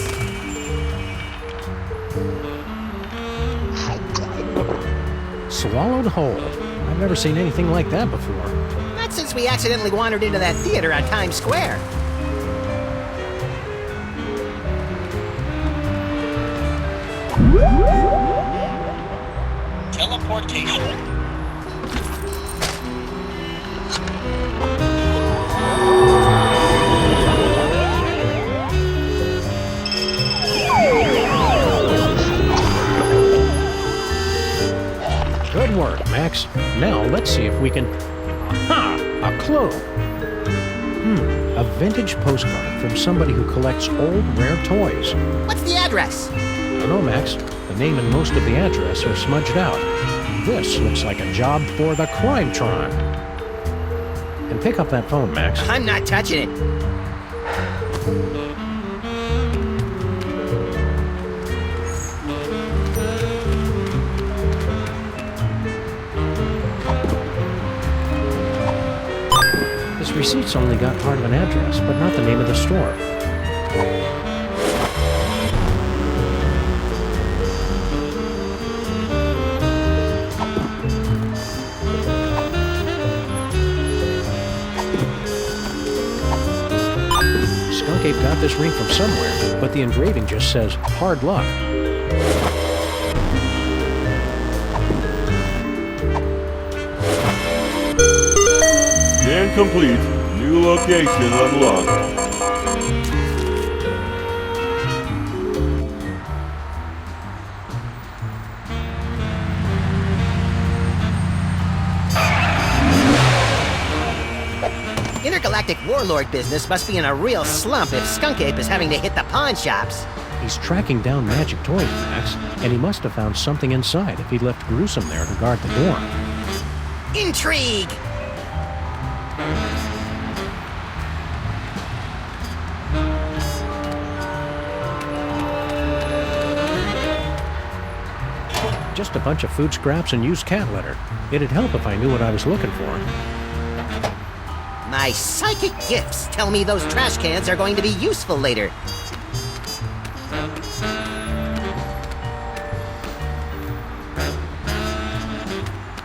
Swallowed whole. I've never seen anything like that before. Not since we accidentally wandered into that theater on Times Square. Teleportation. Good work, Max. Now let's see if we can... Aha! A clue! A vintage postcard from somebody who collects old, rare toys. What's the address? I don't know, Max. The name and most of the address are smudged out. This looks like a job for the Crimetron. And pick up that phone, Max. I'm not touching it. This receipt's only got part of an address, but not the name of the store. Skunk Ape got this ring from somewhere, but the engraving just says, hard luck. Scan complete. New location unlocked. Intergalactic warlord business must be in a real slump if Skunk Ape is having to hit the pawn shops. He's tracking down magic toys, Max, and he must have found something inside if he left Gruesome there to guard the door. Intrigue! Just a bunch of food scraps and used cat litter. It'd help if I knew what I was looking for. My psychic gifts tell me those trash cans are going to be useful later.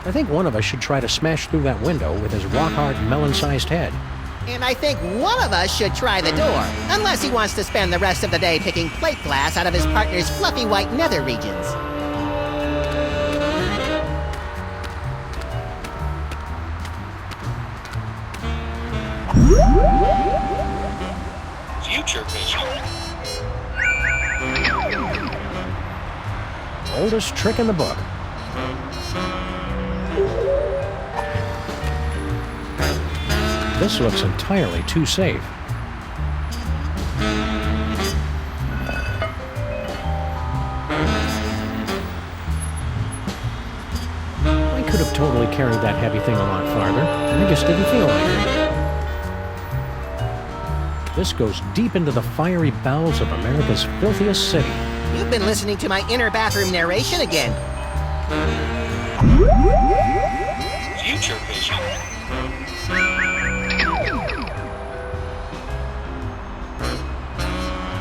I think one of us should try to smash through that window with his rock-hard, melon-sized head. And I think one of us should try the door, unless he wants to spend the rest of the day picking plate glass out of his partner's fluffy white nether regions. Future vision. Oldest trick in the book. This looks entirely too safe. I could have totally carried that heavy thing a lot farther. I just didn't feel like it. This goes deep into the fiery bowels of America's filthiest city. You've been listening to my inner bathroom narration again. Future vision.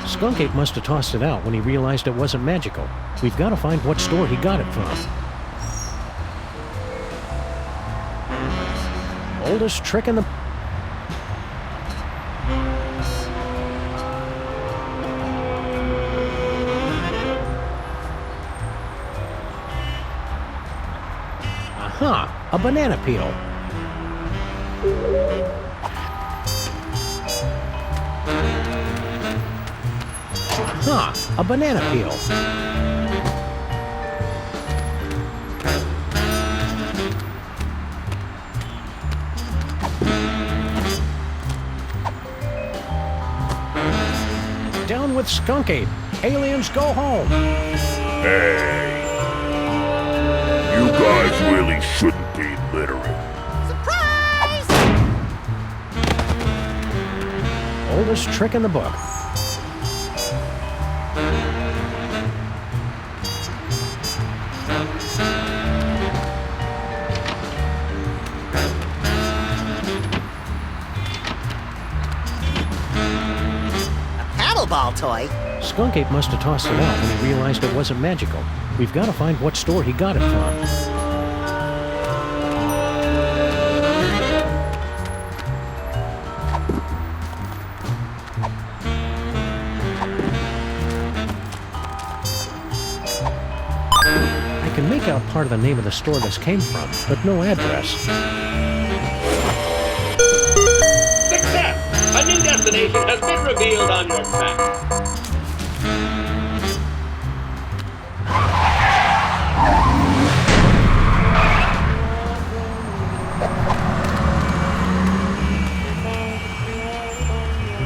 Skunk Ape must have tossed it out when he realized it wasn't magical. We've got to find what store he got it from. Oldest trick in the... Aha! A banana peel. Aha! A banana peel. Down with Skunk Ape. Aliens, go home. Hey. You guys really shouldn't be littering. Surprise! Oldest trick in the book. Ball toy. Skunk Ape must have tossed it out when he realized it wasn't magical. We've got to find what store he got it from. I can make out part of the name of the store this came from, but no address. Success! A new destination has been revealed on your map.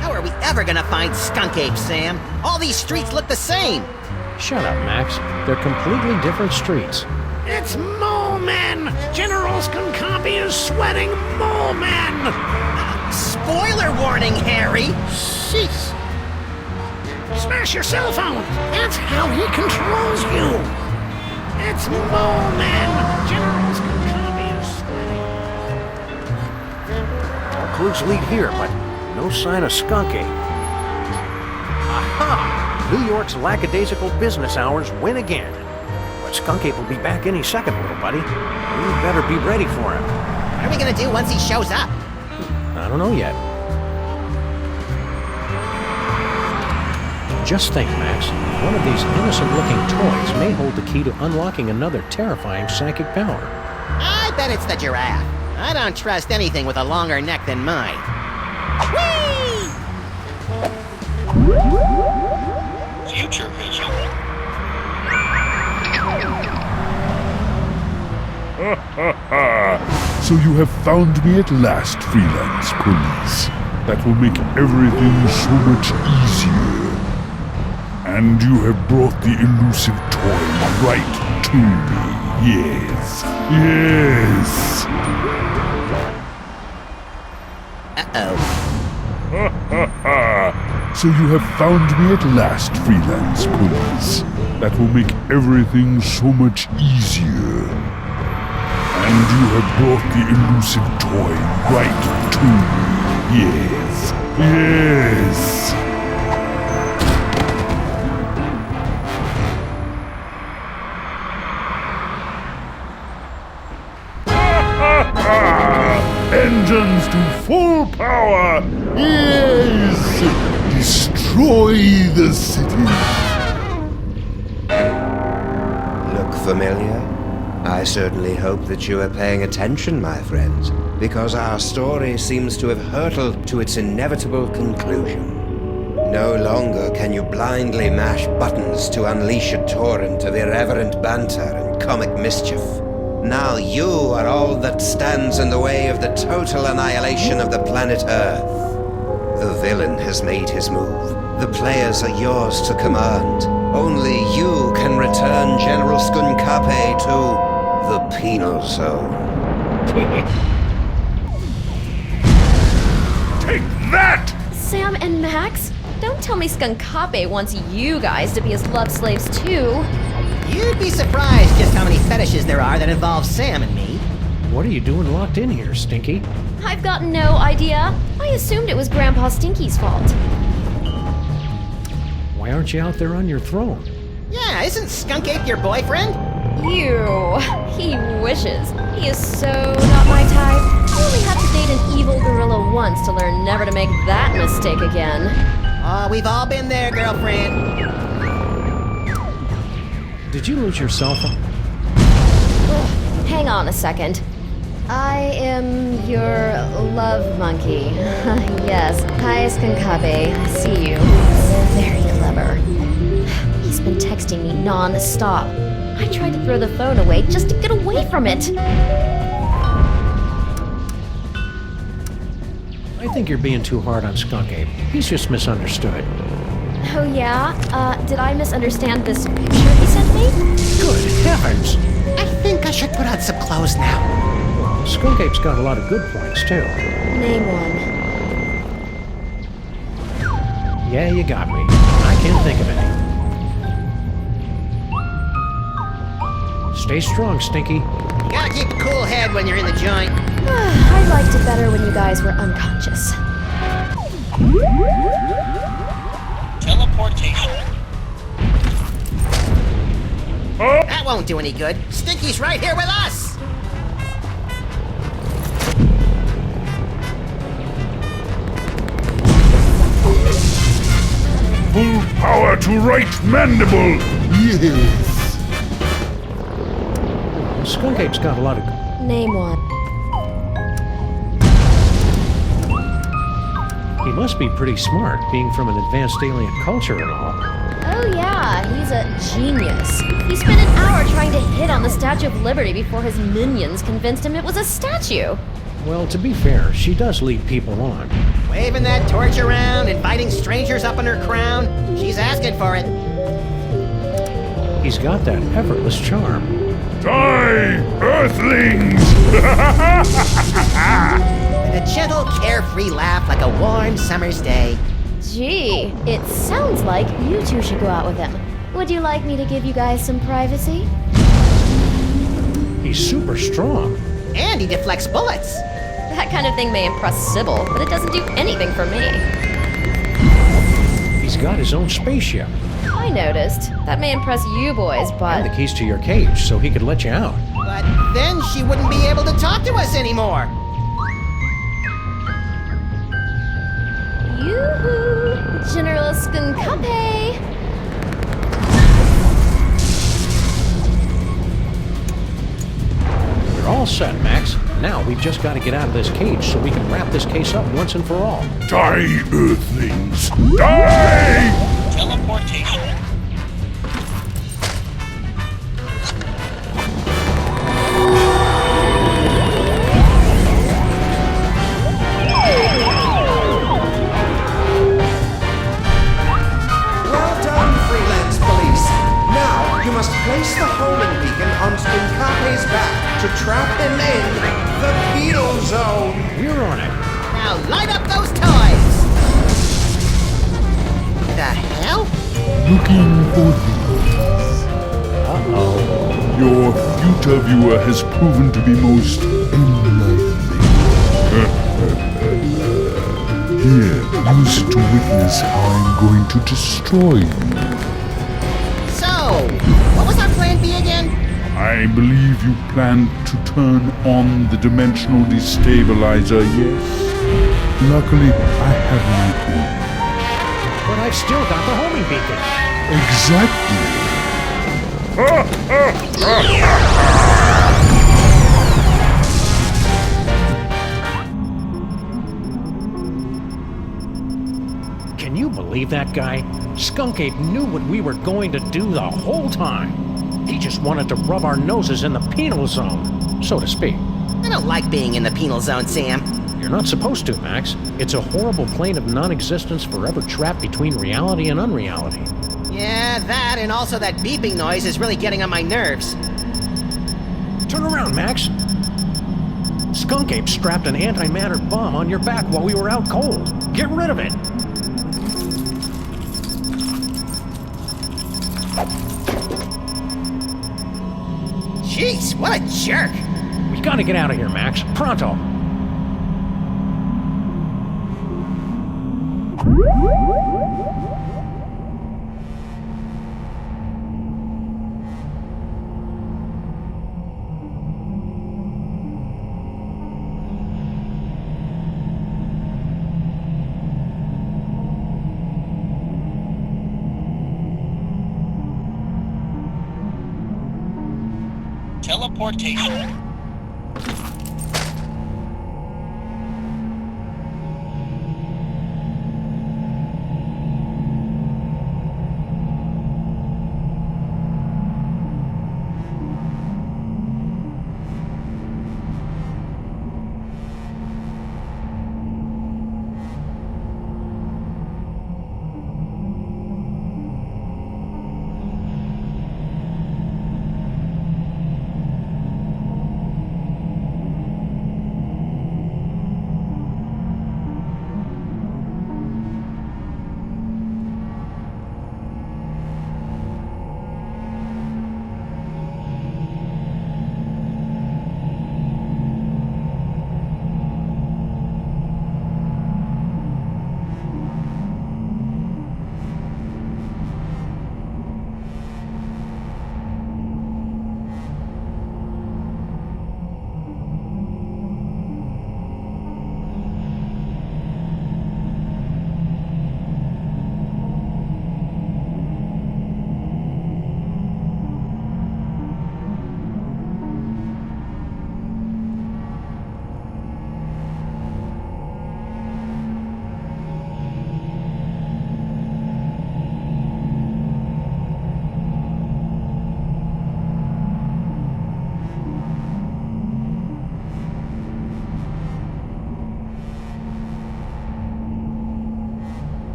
How are we ever gonna find Skunk Ape, Sam? All these streets look the same. Shut up, Max. They're completely different streets. It's Mole Men! General Skunkapi is sweating Mole Men! Spoiler warning, Harry! Sheesh! Smash your cell phone! That's how he controls you! It's Mole Men! General Skunkapi is sweating. All clues lead here, but no sign of Skunk Ape. Aha! New York's lackadaisical business hours win again. But Skunk Ape will be back any second, little buddy. You better be ready for him. What are we gonna do once he shows up? I don't know yet. Just think, Max. One of these innocent-looking toys may hold the key to unlocking another terrifying psychic power. I bet it's the giraffe. I don't trust anything with a longer neck than mine. Whee! Future vision. Ha ha ha! So you have found me at last, freelance police. That will make everything so much easier. And you have brought the elusive toy right to me. Yes. Yes. Uh-oh. Ha ha ha! So you have found me at last, freelance police. That will make everything so much easier. And you have brought the elusive toy right to me. Yes. Yes. Engines to full power! Yes! Destroy the city! Look familiar? I certainly hope that you are paying attention, my friends, because our story seems to have hurtled to its inevitable conclusion. No longer can you blindly mash buttons to unleash a torrent of irreverent banter and comic mischief. Now you are all that stands in the way of the total annihilation of the planet Earth. The villain has made his move. The players are yours to command. Only you can return General Skunkape to the Penal Zone. Take that! Sam and Max? Don't tell me Skunkape wants you guys to be his love slaves too. You'd be surprised just how many fetishes there are that involve Sam and me. What are you doing locked in here, Stinky? I've got no idea. I assumed it was Grandpa Stinky's fault. Why aren't you out there on your throne? Yeah, isn't Skunkape your boyfriend? Ew. He wishes. He is so not my type. I only have to date an evil gorilla once to learn never to make that mistake again. Oh, we've all been there, girlfriend. Did you lose your cell phone? Hang on a second. I am your love monkey. Yes. Hi, Skunkape. I see you. Very clever. He's been texting me non-stop. I tried to throw the phone away just to get away from it. I think you're being too hard on Skunkape. He's just misunderstood. Oh yeah? Did I misunderstand this picture he sent me? Good heavens! I think I should put on some clothes now. Well, Skunkape's got a lot of good points, too. Name one. Yeah, you got me. I can't think of any. Stay strong, Stinky. You gotta keep a cool head when you're in the joint. I liked it better when you guys were unconscious. Teleportation. That won't do any good. Stinky's right here with us! Full power to right mandible! Yes! Skunkape's got a lot of... Name one. He must be pretty smart, being from an advanced alien culture and all. Oh yeah, he's a genius. He spent an hour trying to hit on the Statue of Liberty before his minions convinced him it was a statue. Well, to be fair, she does lead people on. Waving that torch around, inviting strangers up in her crown. She's asking for it. He's got that effortless charm. Die, Earthlings! With a gentle, carefree laugh like a warm summer's day. Gee, it sounds like you two should go out with him. Would you like me to give you guys some privacy? He's super strong. And he deflects bullets. That kind of thing may impress Sybil, but it doesn't do anything for me. He's got his own spaceship. I noticed. That may impress you boys, but... And the keys to your cage, so he could let you out. But then she wouldn't be able to talk to us anymore. Yoo-hoo! General Skunkape! You're all set, Max. Now we've just got to get out of this cage so we can wrap this case up once and for all. Die, Earthlings! Die! Teleportation. Well done, freelance police. Now, you must place the homing beacon on Skunkape's back to trap him in the Penal Zone. We're on it. Now light up those toys! The hell? Looking for these. Uh-oh. Your future viewer has proven to be most enlightening. Here, use it to witness how I'm going to destroy you. So, what was our plan B again? I believe you plan to turn on the dimensional destabilizer, yes? Luckily, I have my own. But I've still got the homing beacon. Exactly. Can you believe that guy? Skunk Ape knew what we were going to do the whole time. He just wanted to rub our noses in the penal zone, so to speak. I don't like being in the penal zone, Sam. You're not supposed to, Max. It's a horrible plane of non-existence forever trapped between reality and unreality. Yeah, that and also that beeping noise is really getting on my nerves. Turn around, Max. Skunk Ape strapped an antimatter bomb on your back while we were out cold. Get rid of it. Jeez, what a jerk! We gotta get out of here, Max. Pronto. Teleportation.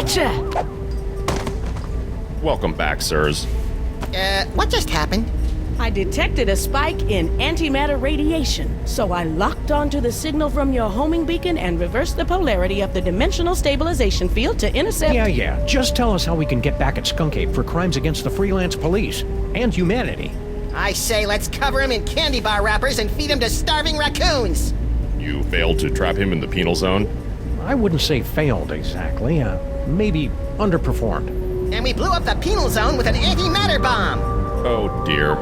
Gotcha! Welcome back, sirs. What just happened? I detected a spike in antimatter radiation, so I locked onto the signal from your homing beacon and reversed the polarity of the dimensional stabilization field to intercept... Yeah. Just tell us how we can get back at Skunk Ape for crimes against the freelance police and humanity. I say let's cover him in candy bar wrappers and feed him to starving raccoons! You failed to trap him in the penal zone? I wouldn't say failed exactly. Maybe underperformed. And we blew up the penal zone with an antimatter bomb! Oh dear.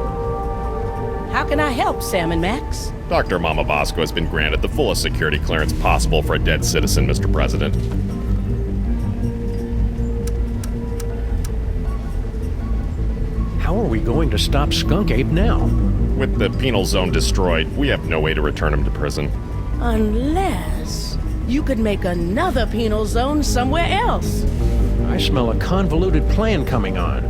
How can I help, Sam and Max? Dr. Mama Bosco has been granted the fullest security clearance possible for a dead citizen, Mr. President. How are we going to stop Skunk Ape now? With the penal zone destroyed, we have no way to return him to prison. Unless you could make another penal zone somewhere else. I smell a convoluted plan coming on.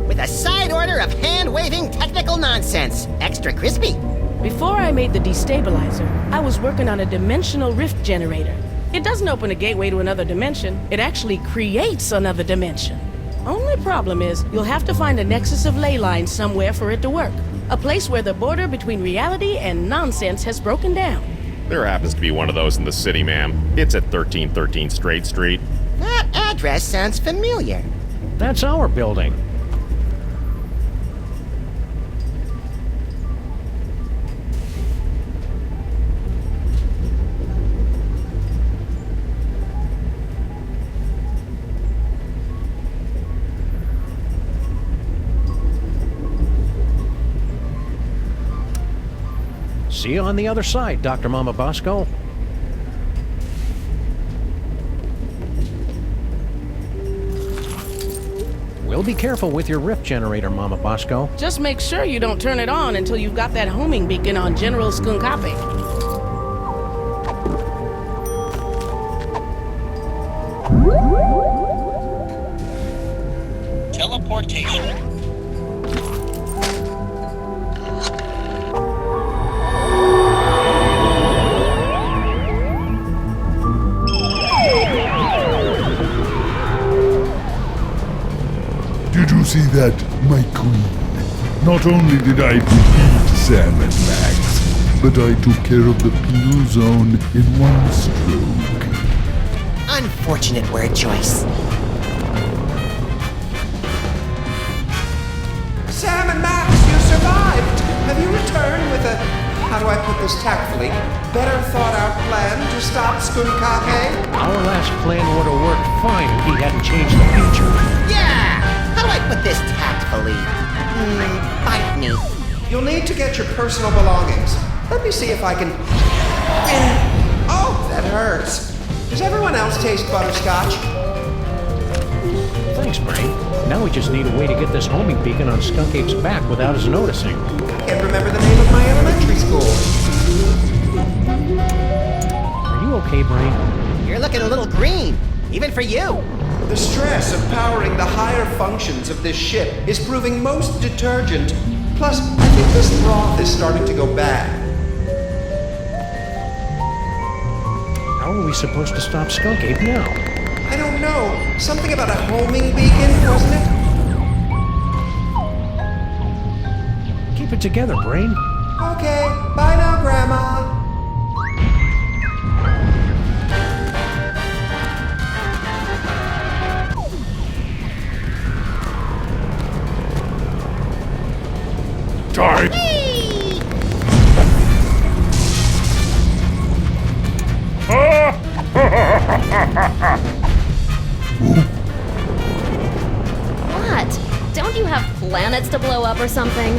With a side order of hand-waving technical nonsense. Extra crispy. Before I made the destabilizer, I was working on a dimensional rift generator. It doesn't open a gateway to another dimension. It actually creates another dimension. Only problem is, you'll have to find a nexus of ley lines somewhere for it to work. A place where the border between reality and nonsense has broken down. There happens to be one of those in the city, ma'am. It's at 1313 Straight Street. That address sounds familiar. That's our building. See you on the other side, Dr. Mama Bosco. We'll be careful with your rift generator, Mama Bosco. Just make sure you don't turn it on until you've got that homing beacon on General Skunkape. Teleportation. Did you see that, my queen? Not only did I defeat Sam and Max, but I took care of the penal zone in one stroke. Unfortunate word choice. Sam and Max, you survived! Have you returned with a, how do I put this tactfully, better thought out plan to stop Skunkape? Our last plan would have worked fine if he hadn't changed the future. Yeah! How do I put this tactfully? Bite me. You'll need to get your personal belongings. Let me see if I can... Oh, that hurts. Does everyone else taste butterscotch? Thanks, Brain. Now we just need a way to get this homing beacon on Skunk Ape's back without us noticing. I can't remember the name of my elementary school. Are you okay, Brain? You're looking a little green, even for you. The stress of powering the higher functions of this ship is proving most detergent. Plus, I think this broth is starting to go bad. How are we supposed to stop Skunk Ape now? I don't know. Something about a homing beacon, wasn't it? Keep it together, Brain. Okay, bye now, Grandma. Die! What? Don't you have planets to blow up or something?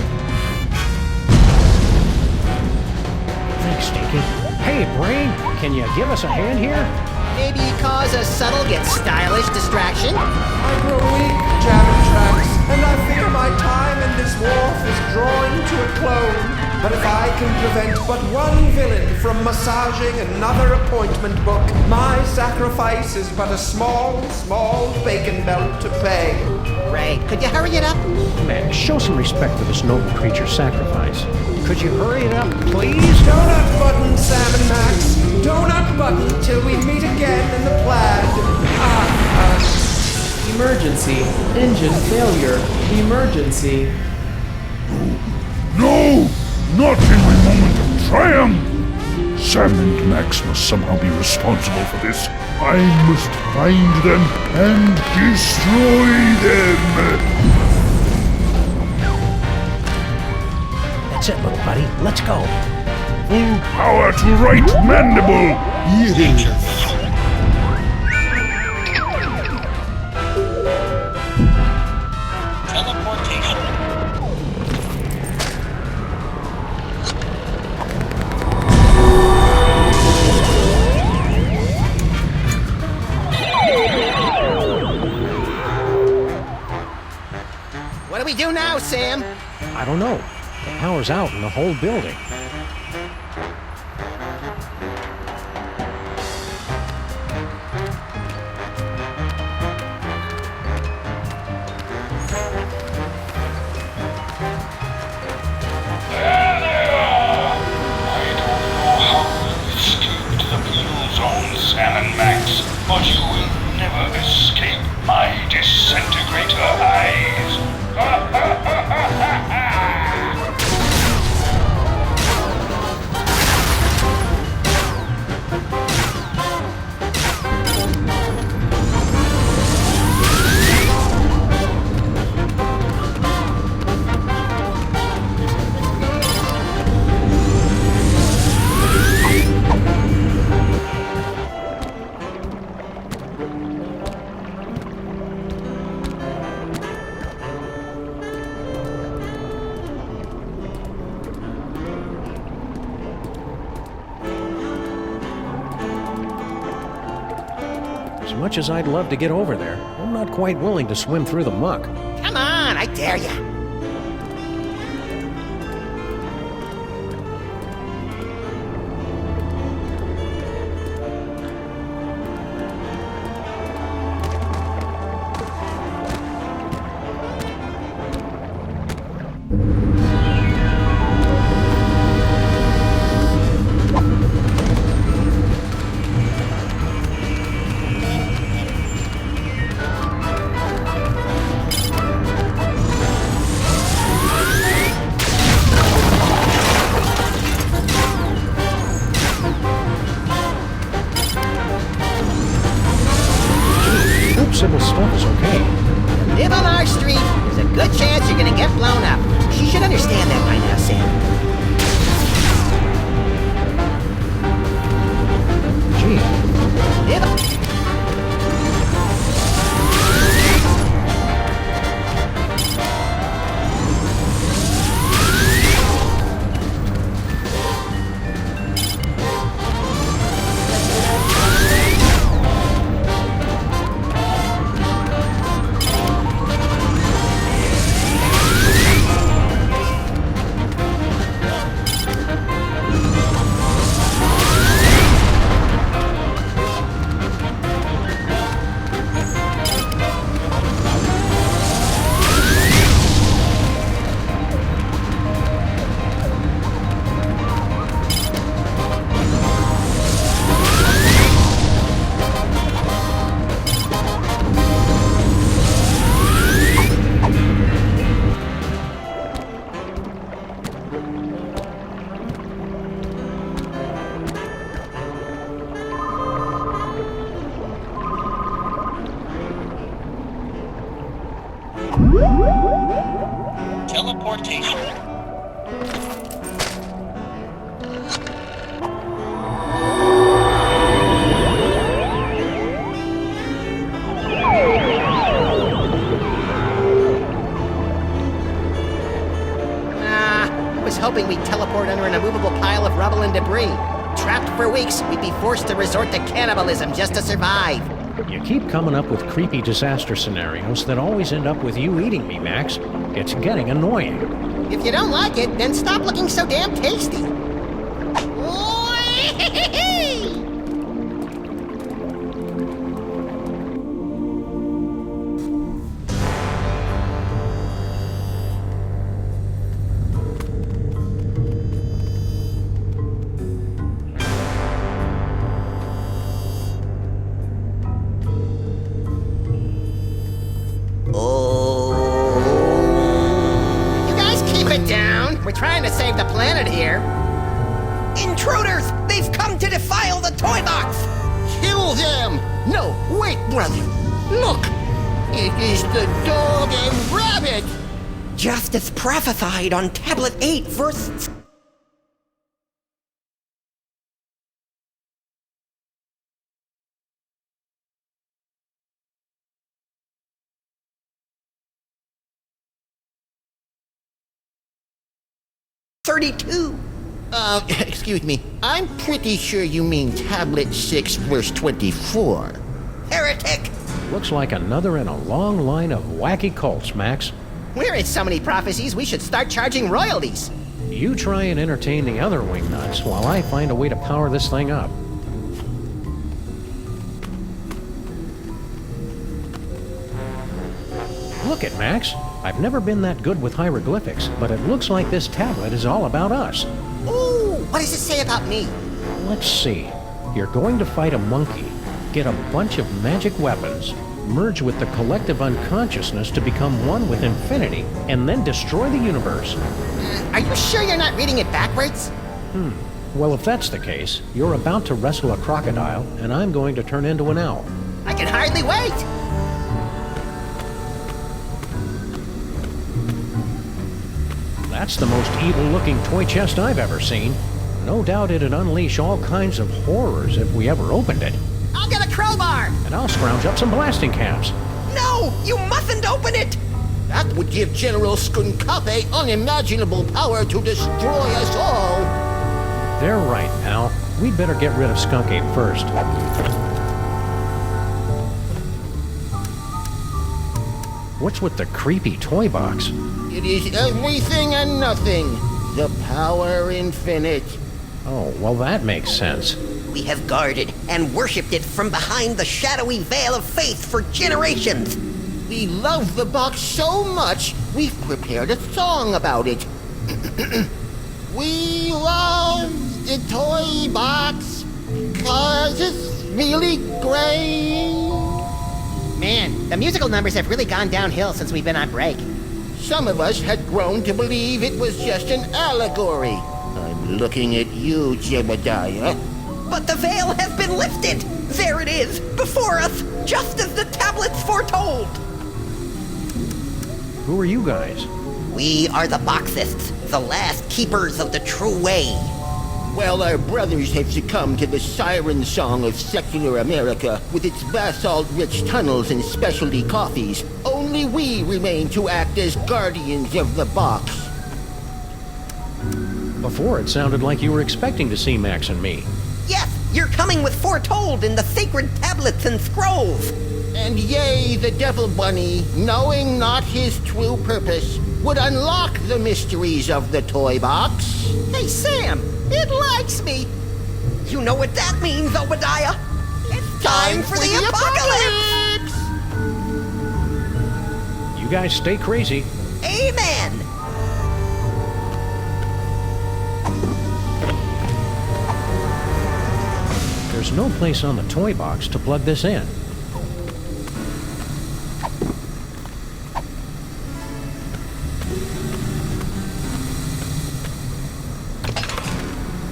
Thanks, Stinky. Hey, Brain, can you give us a hand here? Maybe cause a subtle yet stylish distraction? I grow weak, jamming tracks, and I fear my time in this wharf is drawing to a close. But if I can prevent but one villain from massaging another appointment book, my sacrifice is but a small, small bacon belt to pay. Ray, could you hurry it up? Man, show some respect for this noble creature's sacrifice. Could you hurry it up, please? Donut button, Sam and Max. Donut button till we meet again in the plaid. Emergency. Engine failure. Emergency. No! Not in my moment of triumph! Sam and Max must somehow be responsible for this. I must find them and destroy them! That's it, little buddy. Let's go. Full power to right mandible! Yes! Teleportation. What do we do now, Sam? I don't know. The power's out in the whole building. Sam and Max, but you will never escape my disintegrator eyes. As much as I'd love to get over there, I'm not quite willing to swim through the muck. Come on, I dare ya. Sybil's stuff is okay. Live on our street, there's a good chance you're gonna get blown up. She should understand that by now, Sam. Gee. Live on... Teleportation. I was hoping we'd teleport under an immovable pile of rubble and debris. Trapped for weeks, we'd be forced to resort to cannibalism just to survive. You keep coming up with creepy disaster scenarios that always end up with you eating me, Max. It's getting annoying. If you don't like it, then stop looking so damn tasty. Wait, brother! Look! It is the dog and rabbit! Just as prophesied on Tablet 8, verse... $32. Excuse me. I'm pretty sure you mean Tablet 6, verse 24. Heretic! Looks like another in a long line of wacky cults, Max. We're in so many prophecies, we should start charging royalties. You try and entertain the other wingnuts while I find a way to power this thing up. Look it, Max. I've never been that good with hieroglyphics, but it looks like this tablet is all about us. Ooh, what does it say about me? Let's see. You're going to fight a monkey, get a bunch of magic weapons, merge with the collective unconsciousness to become one with infinity, and then destroy the universe. Are you sure you're not reading it backwards? Well, if that's the case, you're about to wrestle a crocodile, and I'm going to turn into an owl. I can hardly wait! That's the most evil-looking toy chest I've ever seen. No doubt it'd unleash all kinds of horrors if we ever opened it. I'll get a crowbar! And I'll scrounge up some blasting caps. No! You mustn't open it! That would give General Skunkape unimaginable power to destroy us all! They're right, pal. We'd better get rid of Skunk Ape first. What's with the creepy toy box? It is everything and nothing. The power infinite. Oh, well that makes sense. We have guarded and worshipped it from behind the shadowy veil of faith for generations. We love the box so much, we've prepared a song about it. We love the toy box, 'cause it's really great. Man, the musical numbers have really gone downhill since we've been on break. Some of us had grown to believe it was just an allegory. I'm looking at you, Jebediah. But the veil has been lifted! There it is, before us, just as the tablets foretold! Who are you guys? We are the Boxists, the last keepers of the true way. Well, our brothers have succumbed to the siren song of secular America with its basalt-rich tunnels and specialty coffees. Only we remain to act as guardians of the box. Before it sounded like you were expecting to see Max and me. Yes, you're coming with foretold in the sacred tablets and scrolls. And yea, the Devil Bunny, knowing not his true purpose, would unlock the mysteries of the toy box. Hey, Sam, it likes me. You know what that means, Obadiah? It's time for the apocalypse! You guys stay crazy. Amen! There's no place on the toy box to plug this in.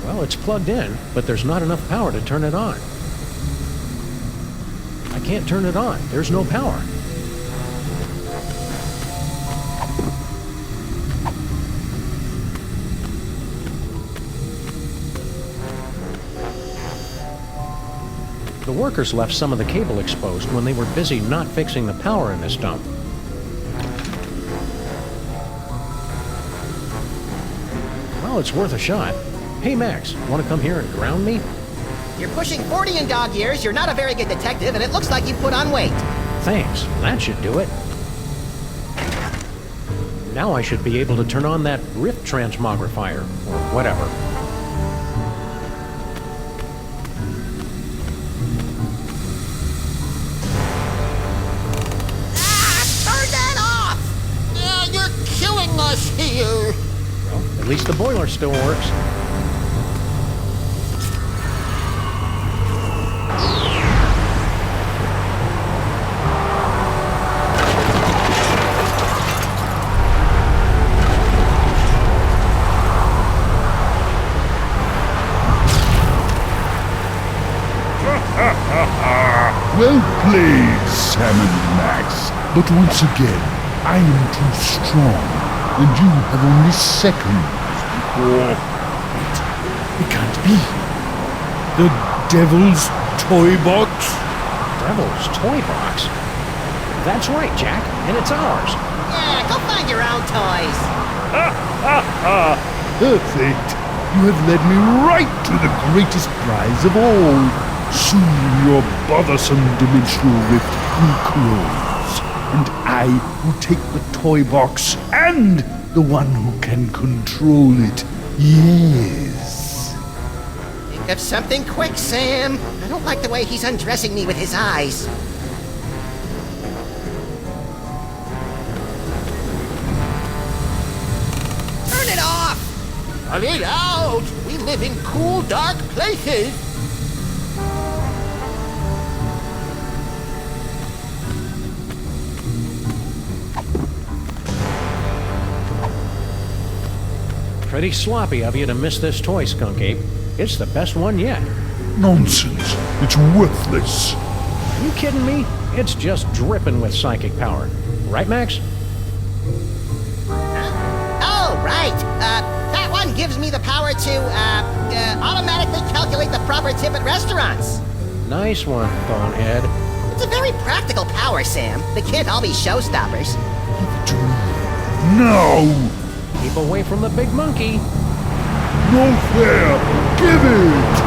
Well, it's plugged in, but there's not enough power to turn it on. I can't turn it on. There's no power. The workers left some of the cable exposed when they were busy not fixing the power in this dump. Well, it's worth a shot. Hey, Max, want to come here and ground me? You're pushing 40 in dog years, you're not a very good detective, and it looks like you've put on weight. Thanks. That should do it. Now I should be able to turn on that rift transmogrifier, or whatever. Turn that off! You're killing us here! Well, at least the boiler still works. Well played. But once again, I am too strong, and you have only seconds before... Wait, it can't be. The Devil's Toy Box? Devil's Toy Box? That's right, Jack, and it's ours. Yeah, go find your own toys. Perfect. You have led me right to the greatest prize of all. Soon your bothersome dimensional rift will close, and I will take the toy box and the one who can control it. Yes. Think of something quick, Sam. I don't like the way he's undressing me with his eyes. Turn it off! Turn it out! We live in cool, dark places. Pretty sloppy of you to miss this toy, Skunk Ape. It's the best one yet. Nonsense. It's worthless. You kidding me? It's just dripping with psychic power. Right, Max? Oh, right. That one gives me the power to, automatically calculate the proper tip at restaurants. Nice one, Bonehead. It's a very practical power, Sam. They can't all be showstoppers. No! Keep away from the big monkey. No fair! Give it!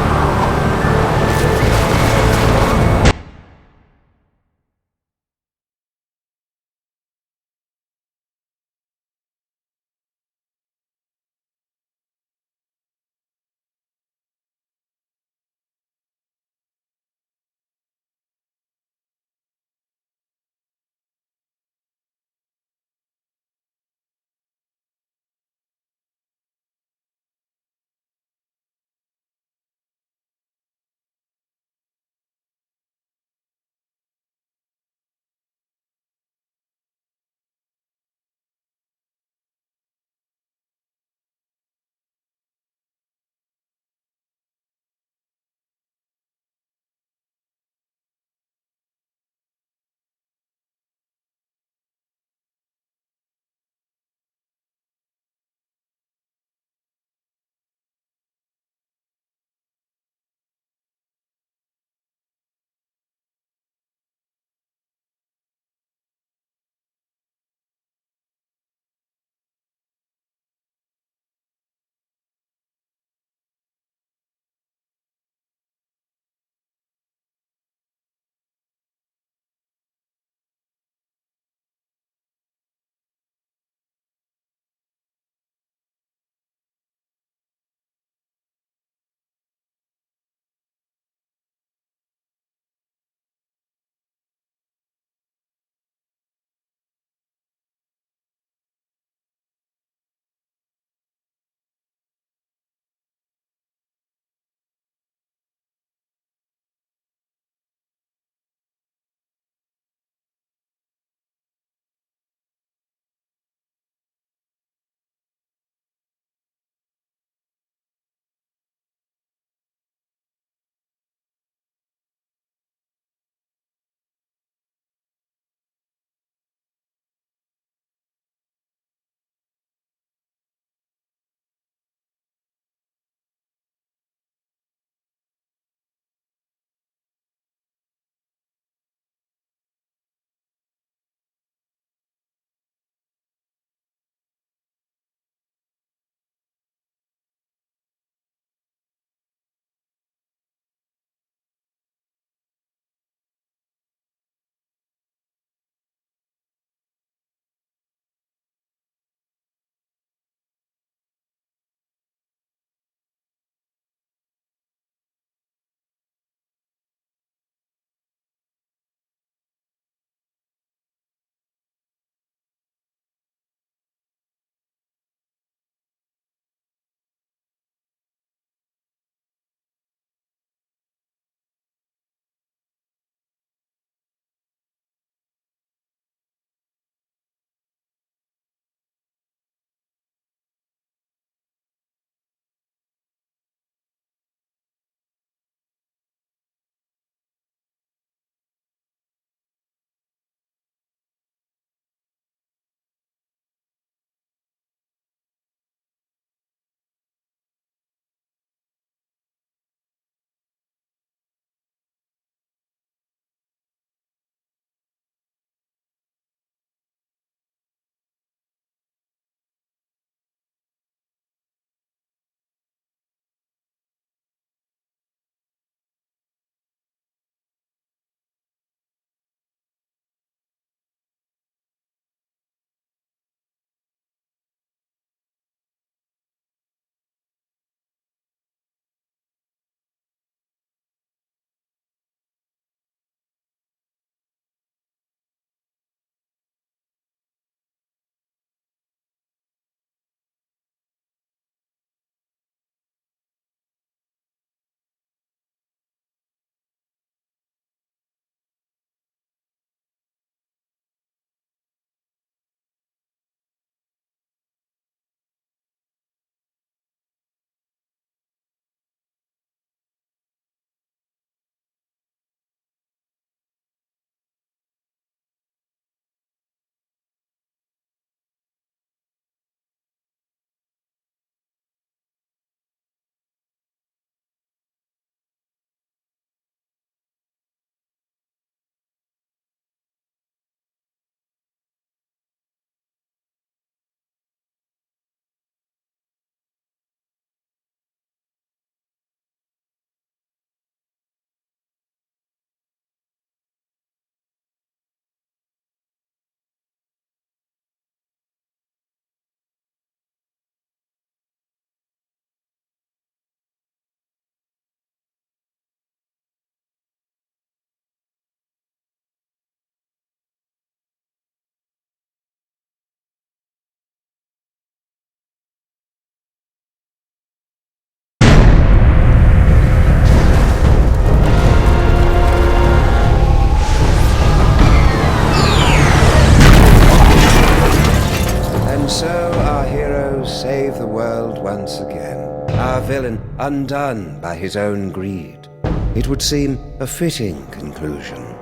save the world once again. Our villain undone by his own greed. It would seem a fitting conclusion.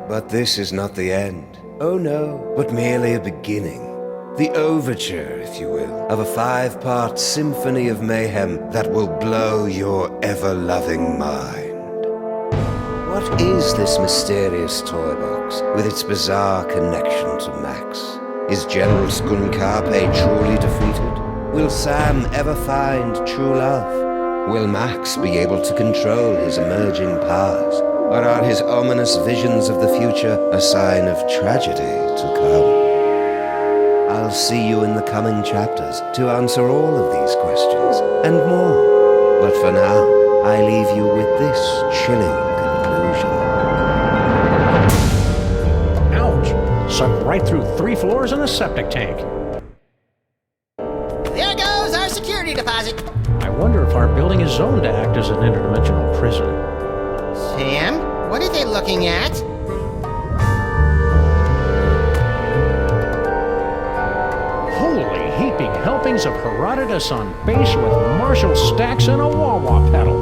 But this is not the end. Oh no, but merely a beginning. The overture, if you will, of a 5-part symphony of mayhem that will blow your ever-loving mind. What is this mysterious toy box with its bizarre connection to Max? Is General Skunkarpe truly defeated? Will Sam ever find true love? Will Max be able to control his emerging powers? Or are his ominous visions of the future a sign of tragedy to come? I'll see you in the coming chapters to answer all of these questions and more. But for now, I leave you with this chilling conclusion. Ouch! Sucked right through 3 floors in the septic tank. There goes our security deposit. I wonder if our building is zoned to act as an interdimensional prison. Sam, what are they looking at? Holy heaping helpings of Herodotus on base with Marshall stacks and a wah-wah pedal.